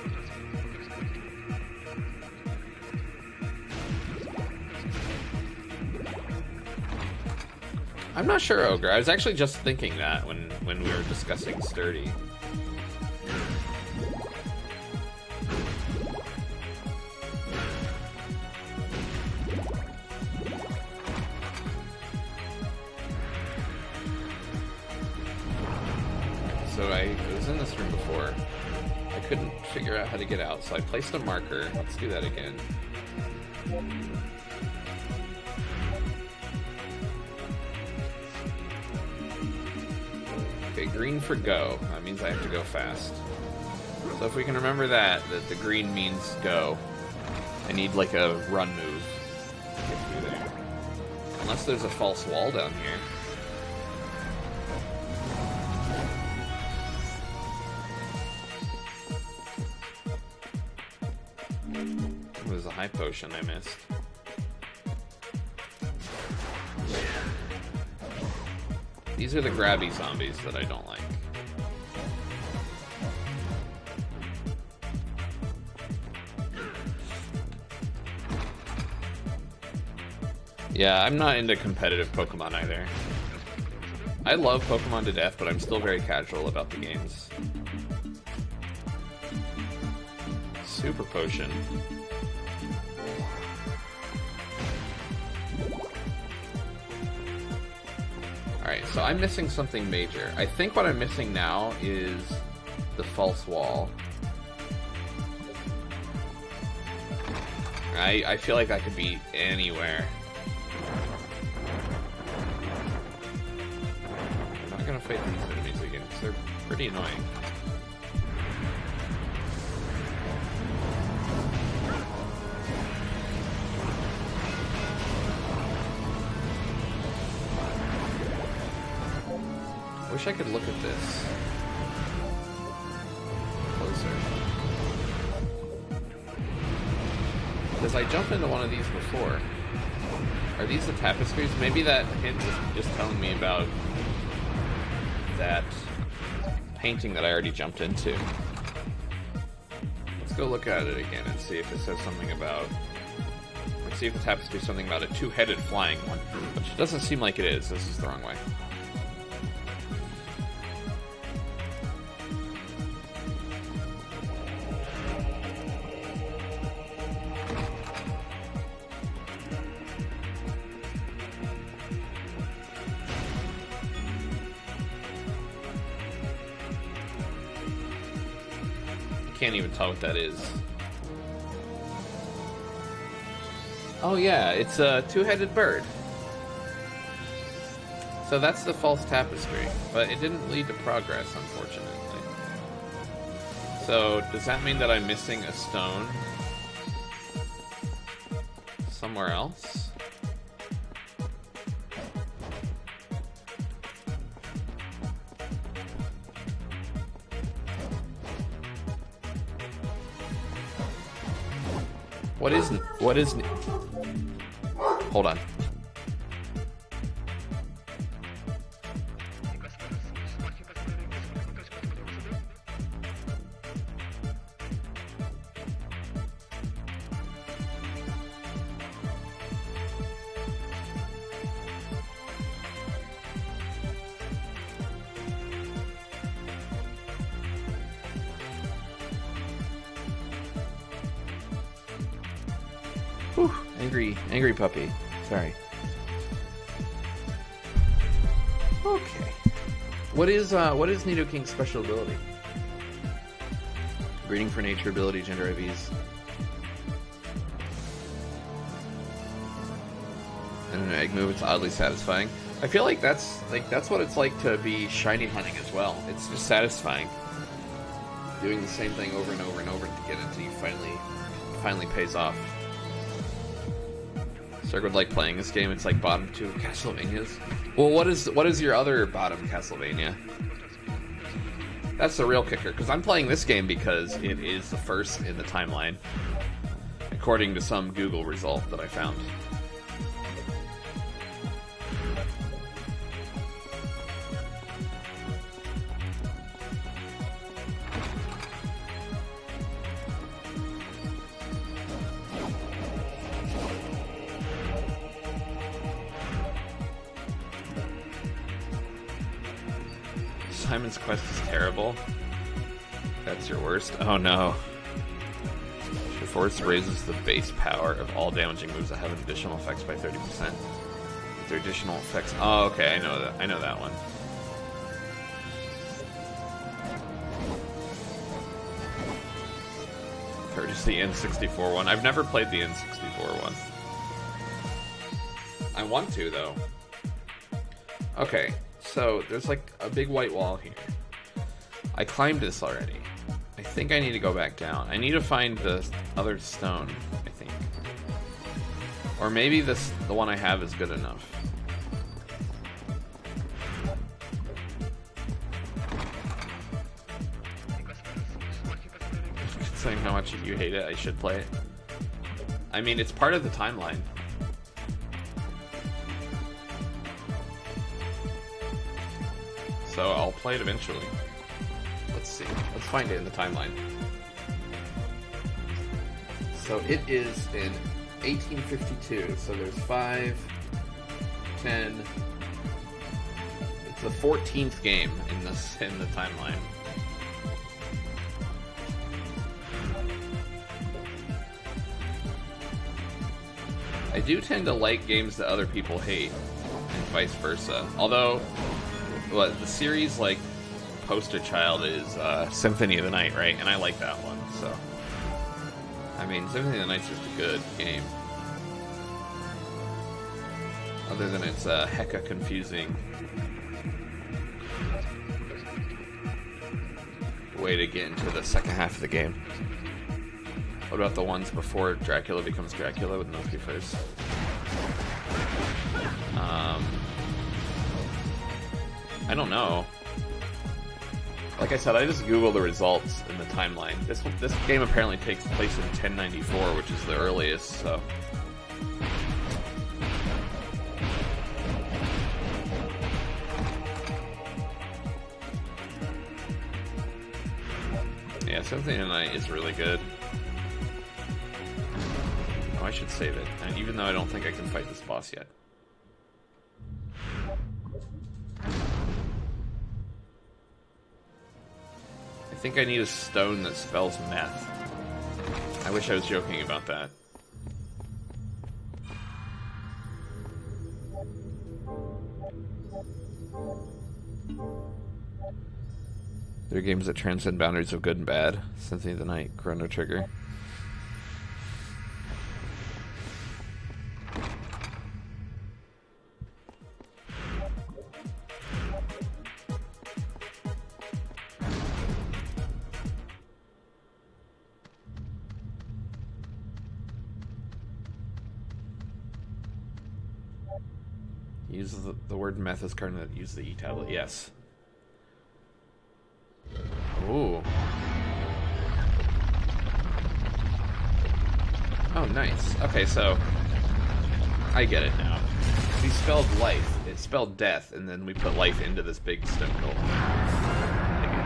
I'm not sure, Ogre. I was actually just thinking that when we were discussing Sturdy. Couldn't figure out how to get out, so I placed a marker. Let's do that again. Okay, green for go. That means I have to go fast. So if we can remember that the green means go. I need like a run move to get through there. Unless there's a false wall down here. There's a high potion I missed. These are the grabby zombies that I don't like. Yeah, I'm not into competitive Pokemon either. I love Pokemon to death, but I'm still very casual about the games. Super potion. Alright, so I'm missing something major. I think what I'm missing now is the false wall. I feel like I could be anywhere. I'm not gonna fight these enemies again, because they're pretty annoying. Wish I could look at this closer. Because I jumped into one of these before. Are these the tapestries? Maybe that hint was just telling me about that painting that I already jumped into. Let's go look at it again and see if it says something about... Let's see if the tapestry is something about a two-headed flying one. Which it doesn't seem like it is. This is the wrong way. Can't even tell what that is. Oh yeah, it's a two-headed bird. So that's the false tapestry, but it didn't lead to progress, unfortunately. So does that mean that I'm missing a stone somewhere else? What is hold on. Whew, angry puppy. Sorry. Okay. What is Nidoking's special ability? Breeding for nature ability, gender IVs. And an egg move, it's oddly satisfying. I feel like that's what it's like to be shiny hunting as well. It's just satisfying. Doing the same thing over and over and over to get it until you finally pays off. Cirque would like playing this game. It's like bottom 2 of Castlevanias. Well, what is your other bottom Castlevania? That's the real kicker, because I'm playing this game because it is the first in the timeline, according to some Google result that I found. Simon's Quest is terrible. That's your worst? Oh no. Force raises the base power of all damaging moves that have additional effects by 30%. With their additional effects. Oh, okay, I know that one. Purchase the N64 one. I've never played the N64 one. I want to, though. Okay. So, there's like a big white wall here. I climbed this already. I think I need to go back down. I need to find the other stone, I think. Or maybe the one I have is good enough. Saying how much you hate it, I should play it. I mean, it's part of the timeline. So I'll play it eventually. Let's see. Let's find it in the timeline. So it is in 1852. So there's 5, 10. It's the 14th game in the timeline. I do tend to like games that other people hate, and vice versa. Although, the series like poster child is Symphony of the Night, right? And I like that one. So, I mean, Symphony of the Night's just a good game. Other than it's hecka confusing way to get into the second half of the game. What about the ones before Dracula becomes Dracula? Wouldn't those be first? I don't know. Like I said, I just Googled the results in the timeline. This game apparently takes place in 1094, which is the earliest, so... Yeah, Symphony of the Night is really good. Oh, I should save it, and even though I don't think I can fight this boss yet. I think I need a stone that spells meth. I wish I was joking about that. There are games that transcend boundaries of good and bad. Symphony of the Night, Chrono Trigger. Use the word meth as card that use the E-tablet, yes. Ooh. Oh, nice. Okay, so I get it now. We spelled life. It spelled death, and then we put life into this big stone goal.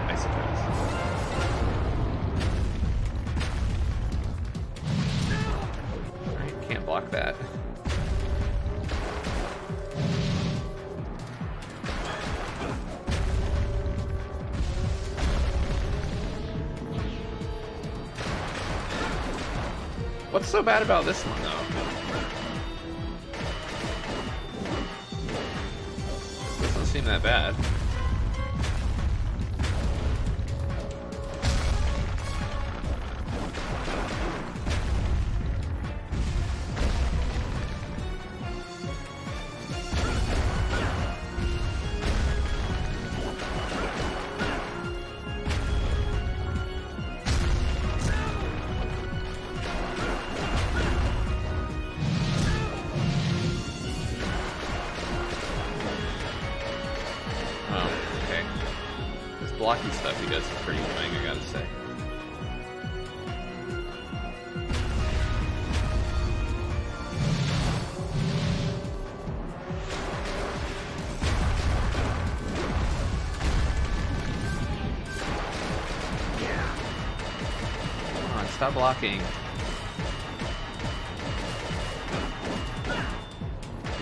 I suppose. Alright, can't block that. What's so bad about this one, though? Doesn't seem that bad. Blocky stuff he does is pretty annoying, I gotta say. Come on, stop blocking.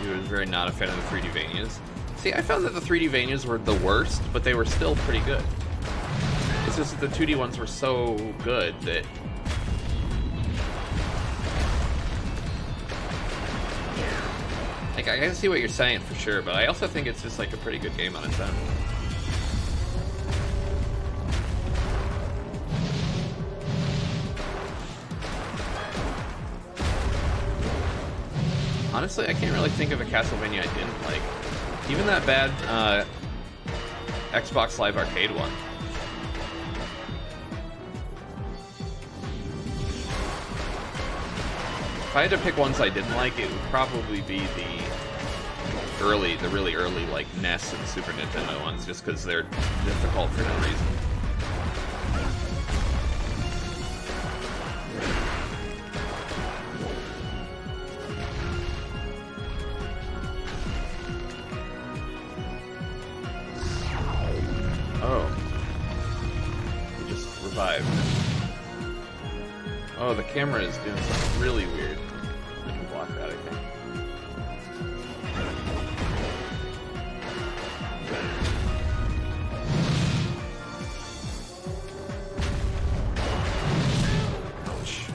He was very not a fan of the 3D Vanias. See, I found that the 3D Vanias were the worst, but they were still pretty good. It's just that the 2D ones were so good that... Like, I can see what you're saying for sure, but I also think it's just like a pretty good game on its own. Honestly, I can't really think of a Castlevania I didn't like. Even that bad Xbox Live Arcade one. If I had to pick ones I didn't like, it would probably be the really early, like, NES and Super Nintendo ones, just because they're difficult for no reason. Oh, the camera is doing something really weird. I can block that, I think. Ouch.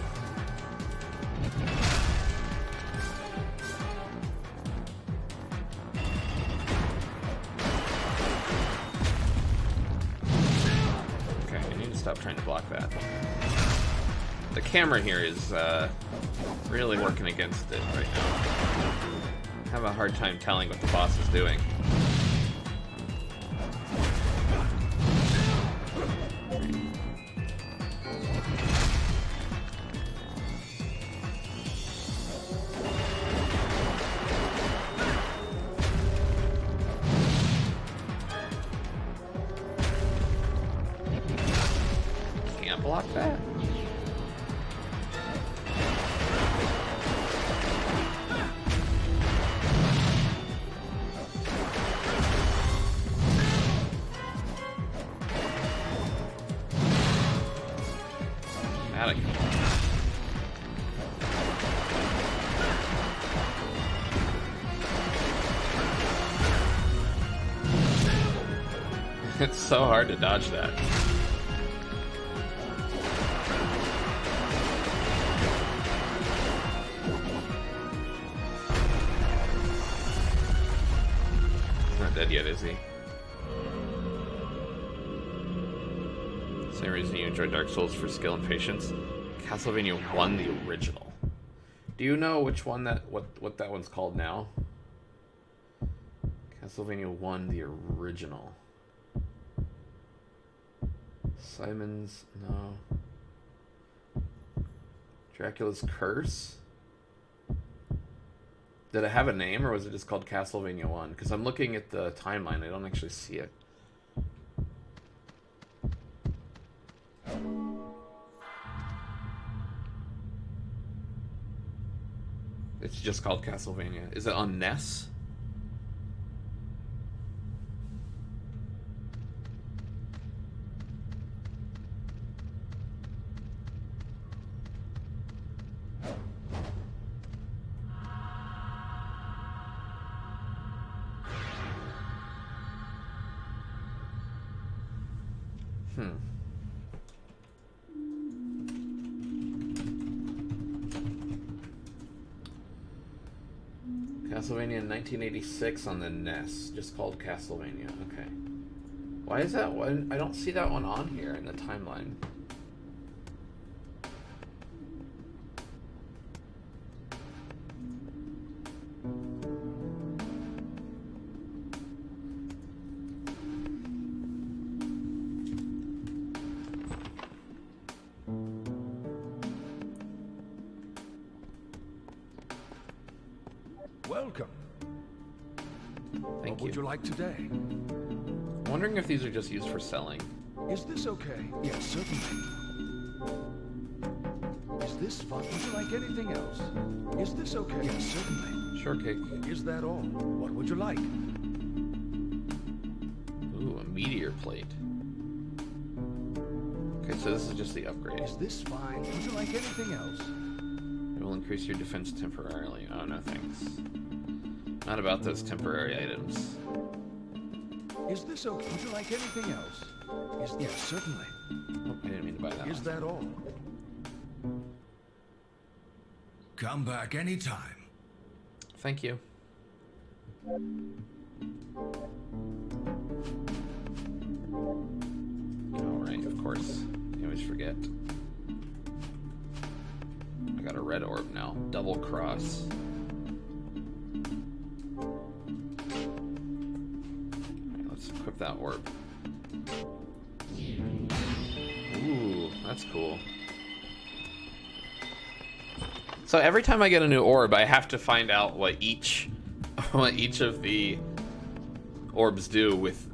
Okay, I need to stop trying to block that. The camera here is really working against it right now. I have a hard time telling what the boss is doing. can't block that. Attic. It's so hard to dodge that. He's not dead yet, is he? Same reason you enjoy Dark Souls, for skill and patience. Castlevania 1, the original. Do you know which one what that one's called now? Castlevania 1, the original. Simon's, no. Dracula's Curse? Did it have a name, or was it just called Castlevania 1? Because I'm looking at the timeline, I don't actually see it. It's just called Castlevania. Is it on NES? Castlevania in 1986 on the NES, just called Castlevania. Okay. Why is that one? I don't see that one on here in the timeline. Welcome. Thank What would you like today? I'm wondering if these are just used for selling. Is this okay? Yes, certainly. Is this fun? Would you like anything else? Is this okay? Yes, certainly. Shortcake. Is that all? What would you like? Ooh, a meteor plate. Okay, so this is just the upgrade. Is this fine? Would you like anything else? It will increase your defense temporarily. Oh, no thanks. Not about those temporary items. Is this okay? Would you like anything else? Yes, certainly. Oh, I didn't mean to buy that. Is that all? Come back anytime. Thank you. Alright, of course. I always forget. I got a red orb now. Double cross. Alright, let's equip that orb. Ooh, that's cool. So every time I get a new orb, I have to find out what each of the orbs do with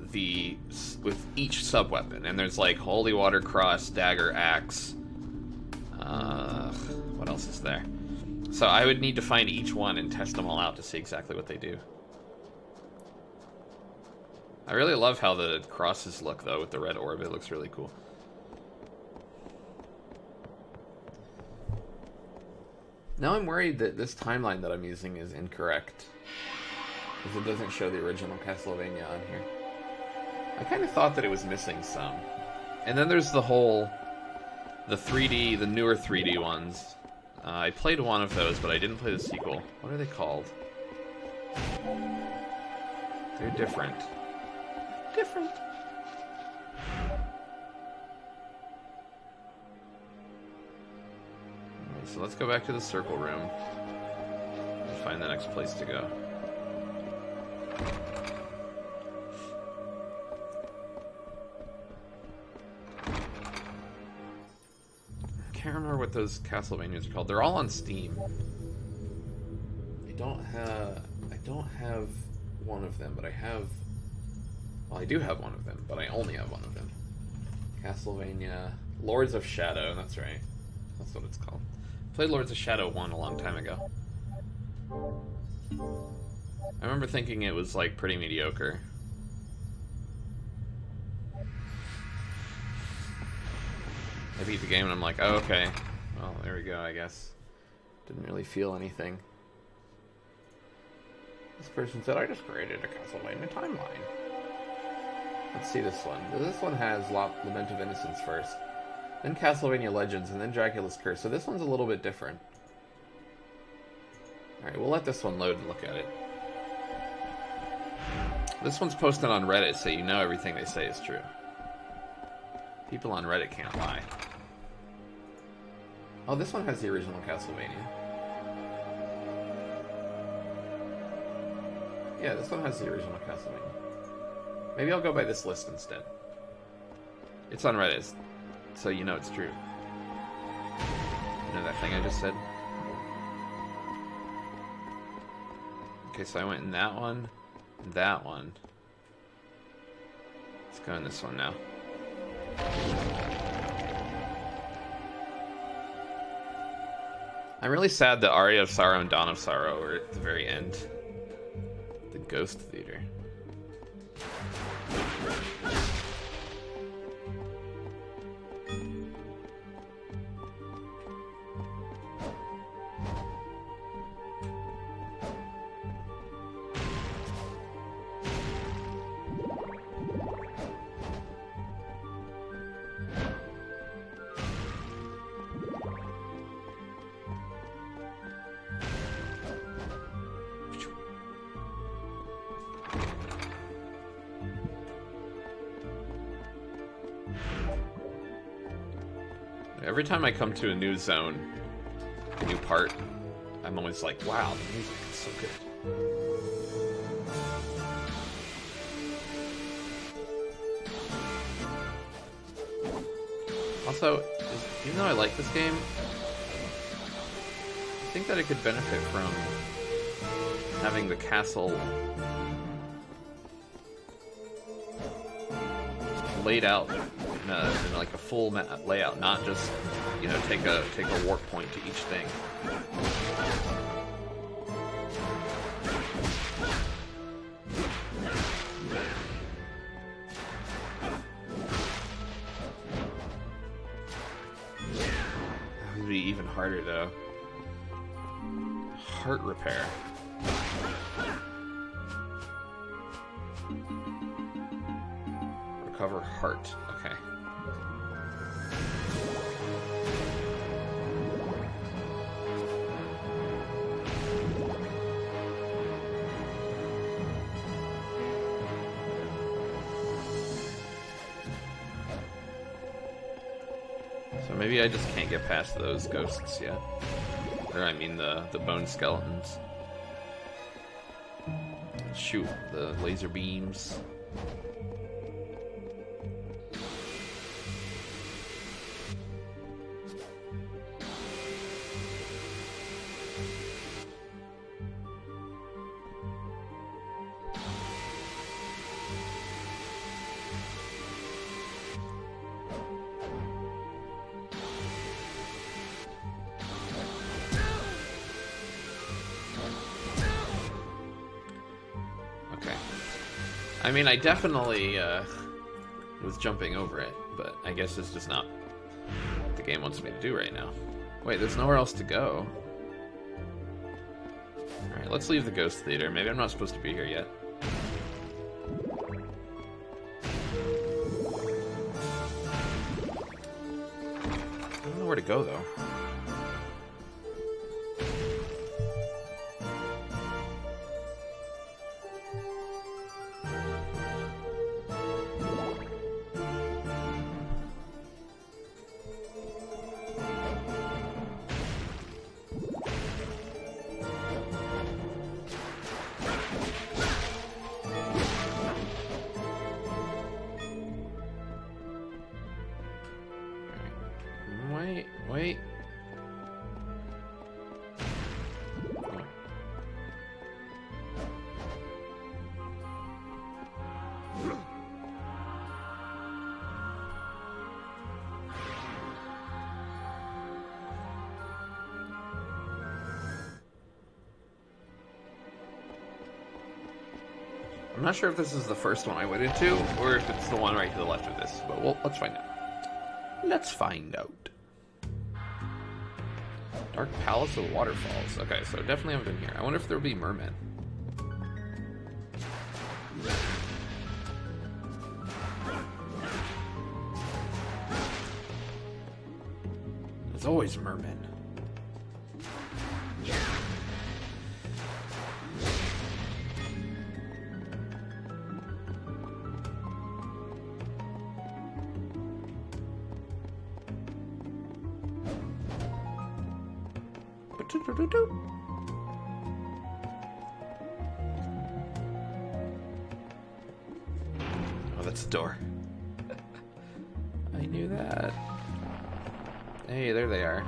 each sub-weapon. And there's like Holy Water Cross, Dagger, Axe. What else is there? So I would need to find each one and test them all out to see exactly what they do. I really love how the crosses look, though, with the red orb. It looks really cool. Now I'm worried that this timeline that I'm using is incorrect, because it doesn't show the original Castlevania on here. I kind of thought that it was missing some. And then there's the newer 3D ones. I played one of those, but I didn't play the sequel. What are they called? They're different. Different. Alright, so let's go back to the circle room and find the next place to go. I can't remember what those Castlevanias are called. They're all on Steam. I don't have one of them, but I have... Well, I do have one of them, but I only have one of them. Castlevania Lords of Shadow, that's right. That's what it's called. Played Lords of Shadow 1 a long time ago. I remember thinking it was like pretty mediocre. I beat the game and I'm like, oh, okay. Well, there we go, I guess. Didn't really feel anything. This person said, I just created a Castlevania timeline. Let's see this one. This one has Lament of Innocence first, then Castlevania Legends, and then Dracula's Curse. So this one's a little bit different. Alright, we'll let this one load and look at it. This one's posted on Reddit, so you know everything they say is true. People on Reddit can't lie. Oh, this one has the original Castlevania. Yeah, this one has the original Castlevania. Maybe I'll go by this list instead. It's on Reddit, so you know it's true. You know that thing I just said? Okay, so I went in that one, and that one. Let's go in this one now. I'm really sad that Aria of Sorrow and Dawn of Sorrow are at the very end. The Ghost Theater. Every time I come to a new zone, a new part, I'm always like, wow, the music is so good. Also, even though I like this game, I think that it could benefit from having the castle laid out in like a full layout, not just, you know, take a warp point to each thing. That would be even harder though. Heart repair. Recover heart. Okay. So maybe I just can't get past those ghosts yet. Or I mean the bone skeletons. Shoot, the laser beams. I mean, I definitely was jumping over it, but I guess it's just not what the game wants me to do right now. Wait, there's nowhere else to go. Alright, let's leave the Ghost Theater. Maybe I'm not supposed to be here yet. I don't know where to go, though. Wait. I'm not sure if this is the first one I went into, or if it's the one right to the left of this, but let's find out. Let's find out. Dark Palace of Waterfalls. Okay, so definitely haven't been here. I wonder if there'll be mermen. There's always mermen. Oh, that's the door. I knew that. Hey, there they are.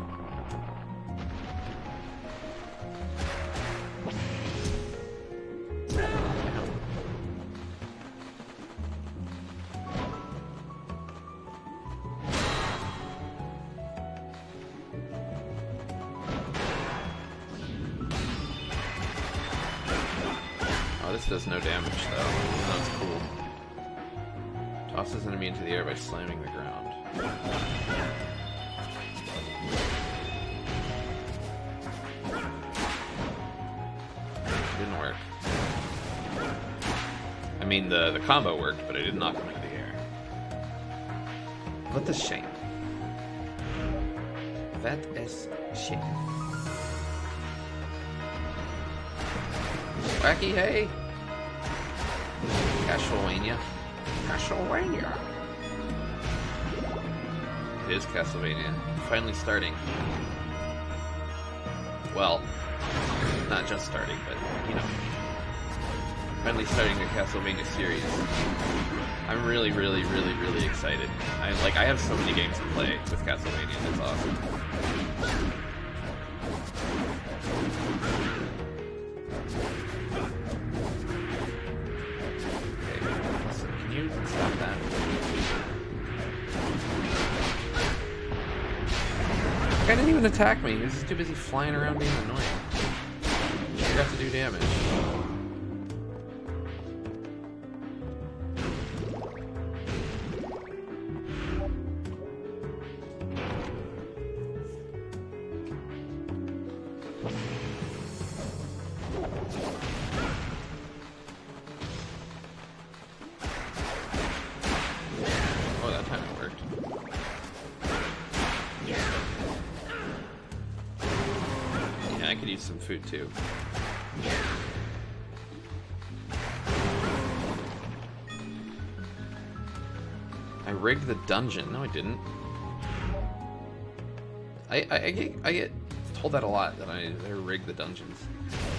This does no damage, though. That's cool. Tosses enemy into the air by slamming the ground. Didn't work. I mean, the combo worked, but I did knock him into the air. What a shame. That is shame. Wacky hey! Castlevania. Castlevania. It is Castlevania. Finally starting. Well, not just starting, but, you know. Finally starting the Castlevania series. I'm really, really, really, really excited. I have so many games to play with Castlevania. That's awesome. Stop that. The guy didn't even attack me. He was just too busy flying around being annoying. I forgot to do damage. I could use some food too. I rigged the dungeon. No, I didn't. I get told that a lot, that I rig the dungeons.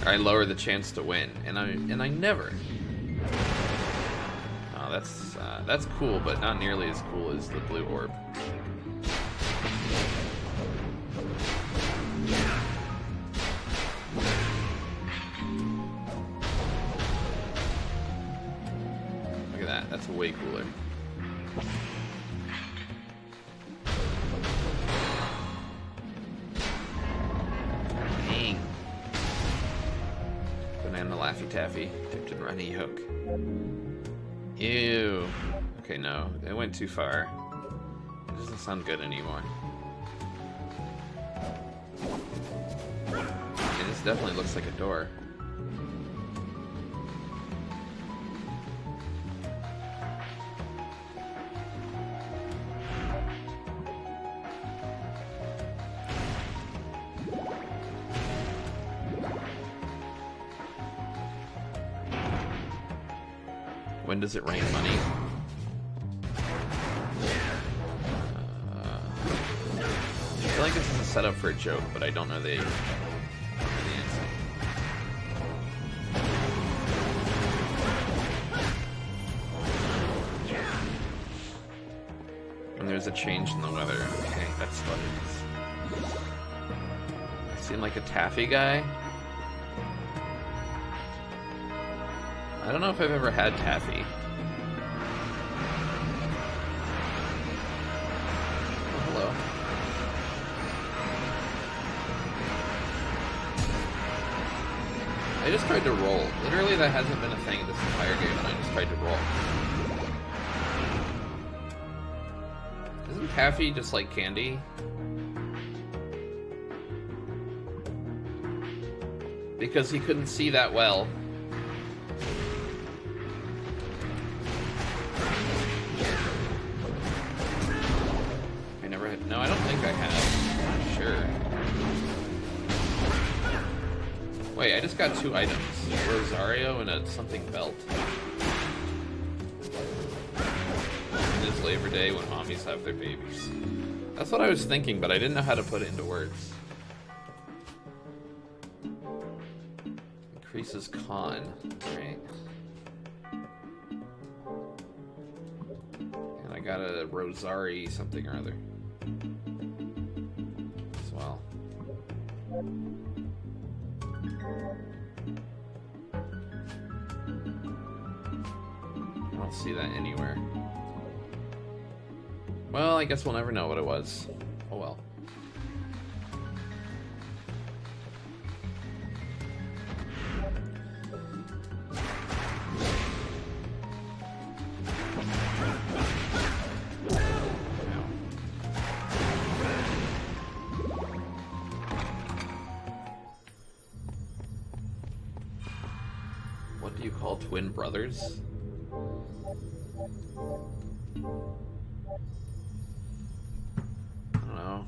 Or I lower the chance to win, and I never. Oh, that's cool, but not nearly as cool as the blue orb. That's way cooler. Dang. Banana Laffy Taffy dipped in runny hook. Ew. Okay, no. It went too far. It doesn't sound good anymore. Yeah, this definitely looks like a door. When does it rain money? I feel like this is a setup for a joke, but I don't know the answer. And there's a change in the weather. Okay, that's what it is. I seem like a taffy guy. I don't know if I've ever had taffy. Oh, hello. just tried to roll. Literally, that hasn't been a thing this entire game, and I just tried to roll. Isn't Taffy just like Candy? Because he couldn't see that well. I never had... No, I don't think I have. I'm not sure. Wait, I just got 2 items. A Rosario and a something belt. It is Labor Day when mommies have their babies. That's what I was thinking, but I didn't know how to put it into words. Increases con, right? And I got a Rosari something or other as well. I don't see that anywhere. Well, I guess we'll never know what it was. Oh well. What do you call twin brothers? I don't know.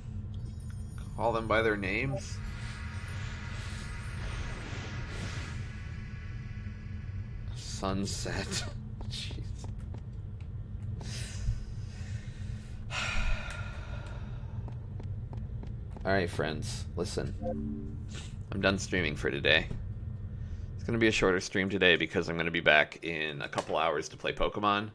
Call them by their names? Sunset. Jeez. Alright, friends, listen. I'm done streaming for today. It's going to be a shorter stream today because I'm going to be back in a couple hours to play Pokemon.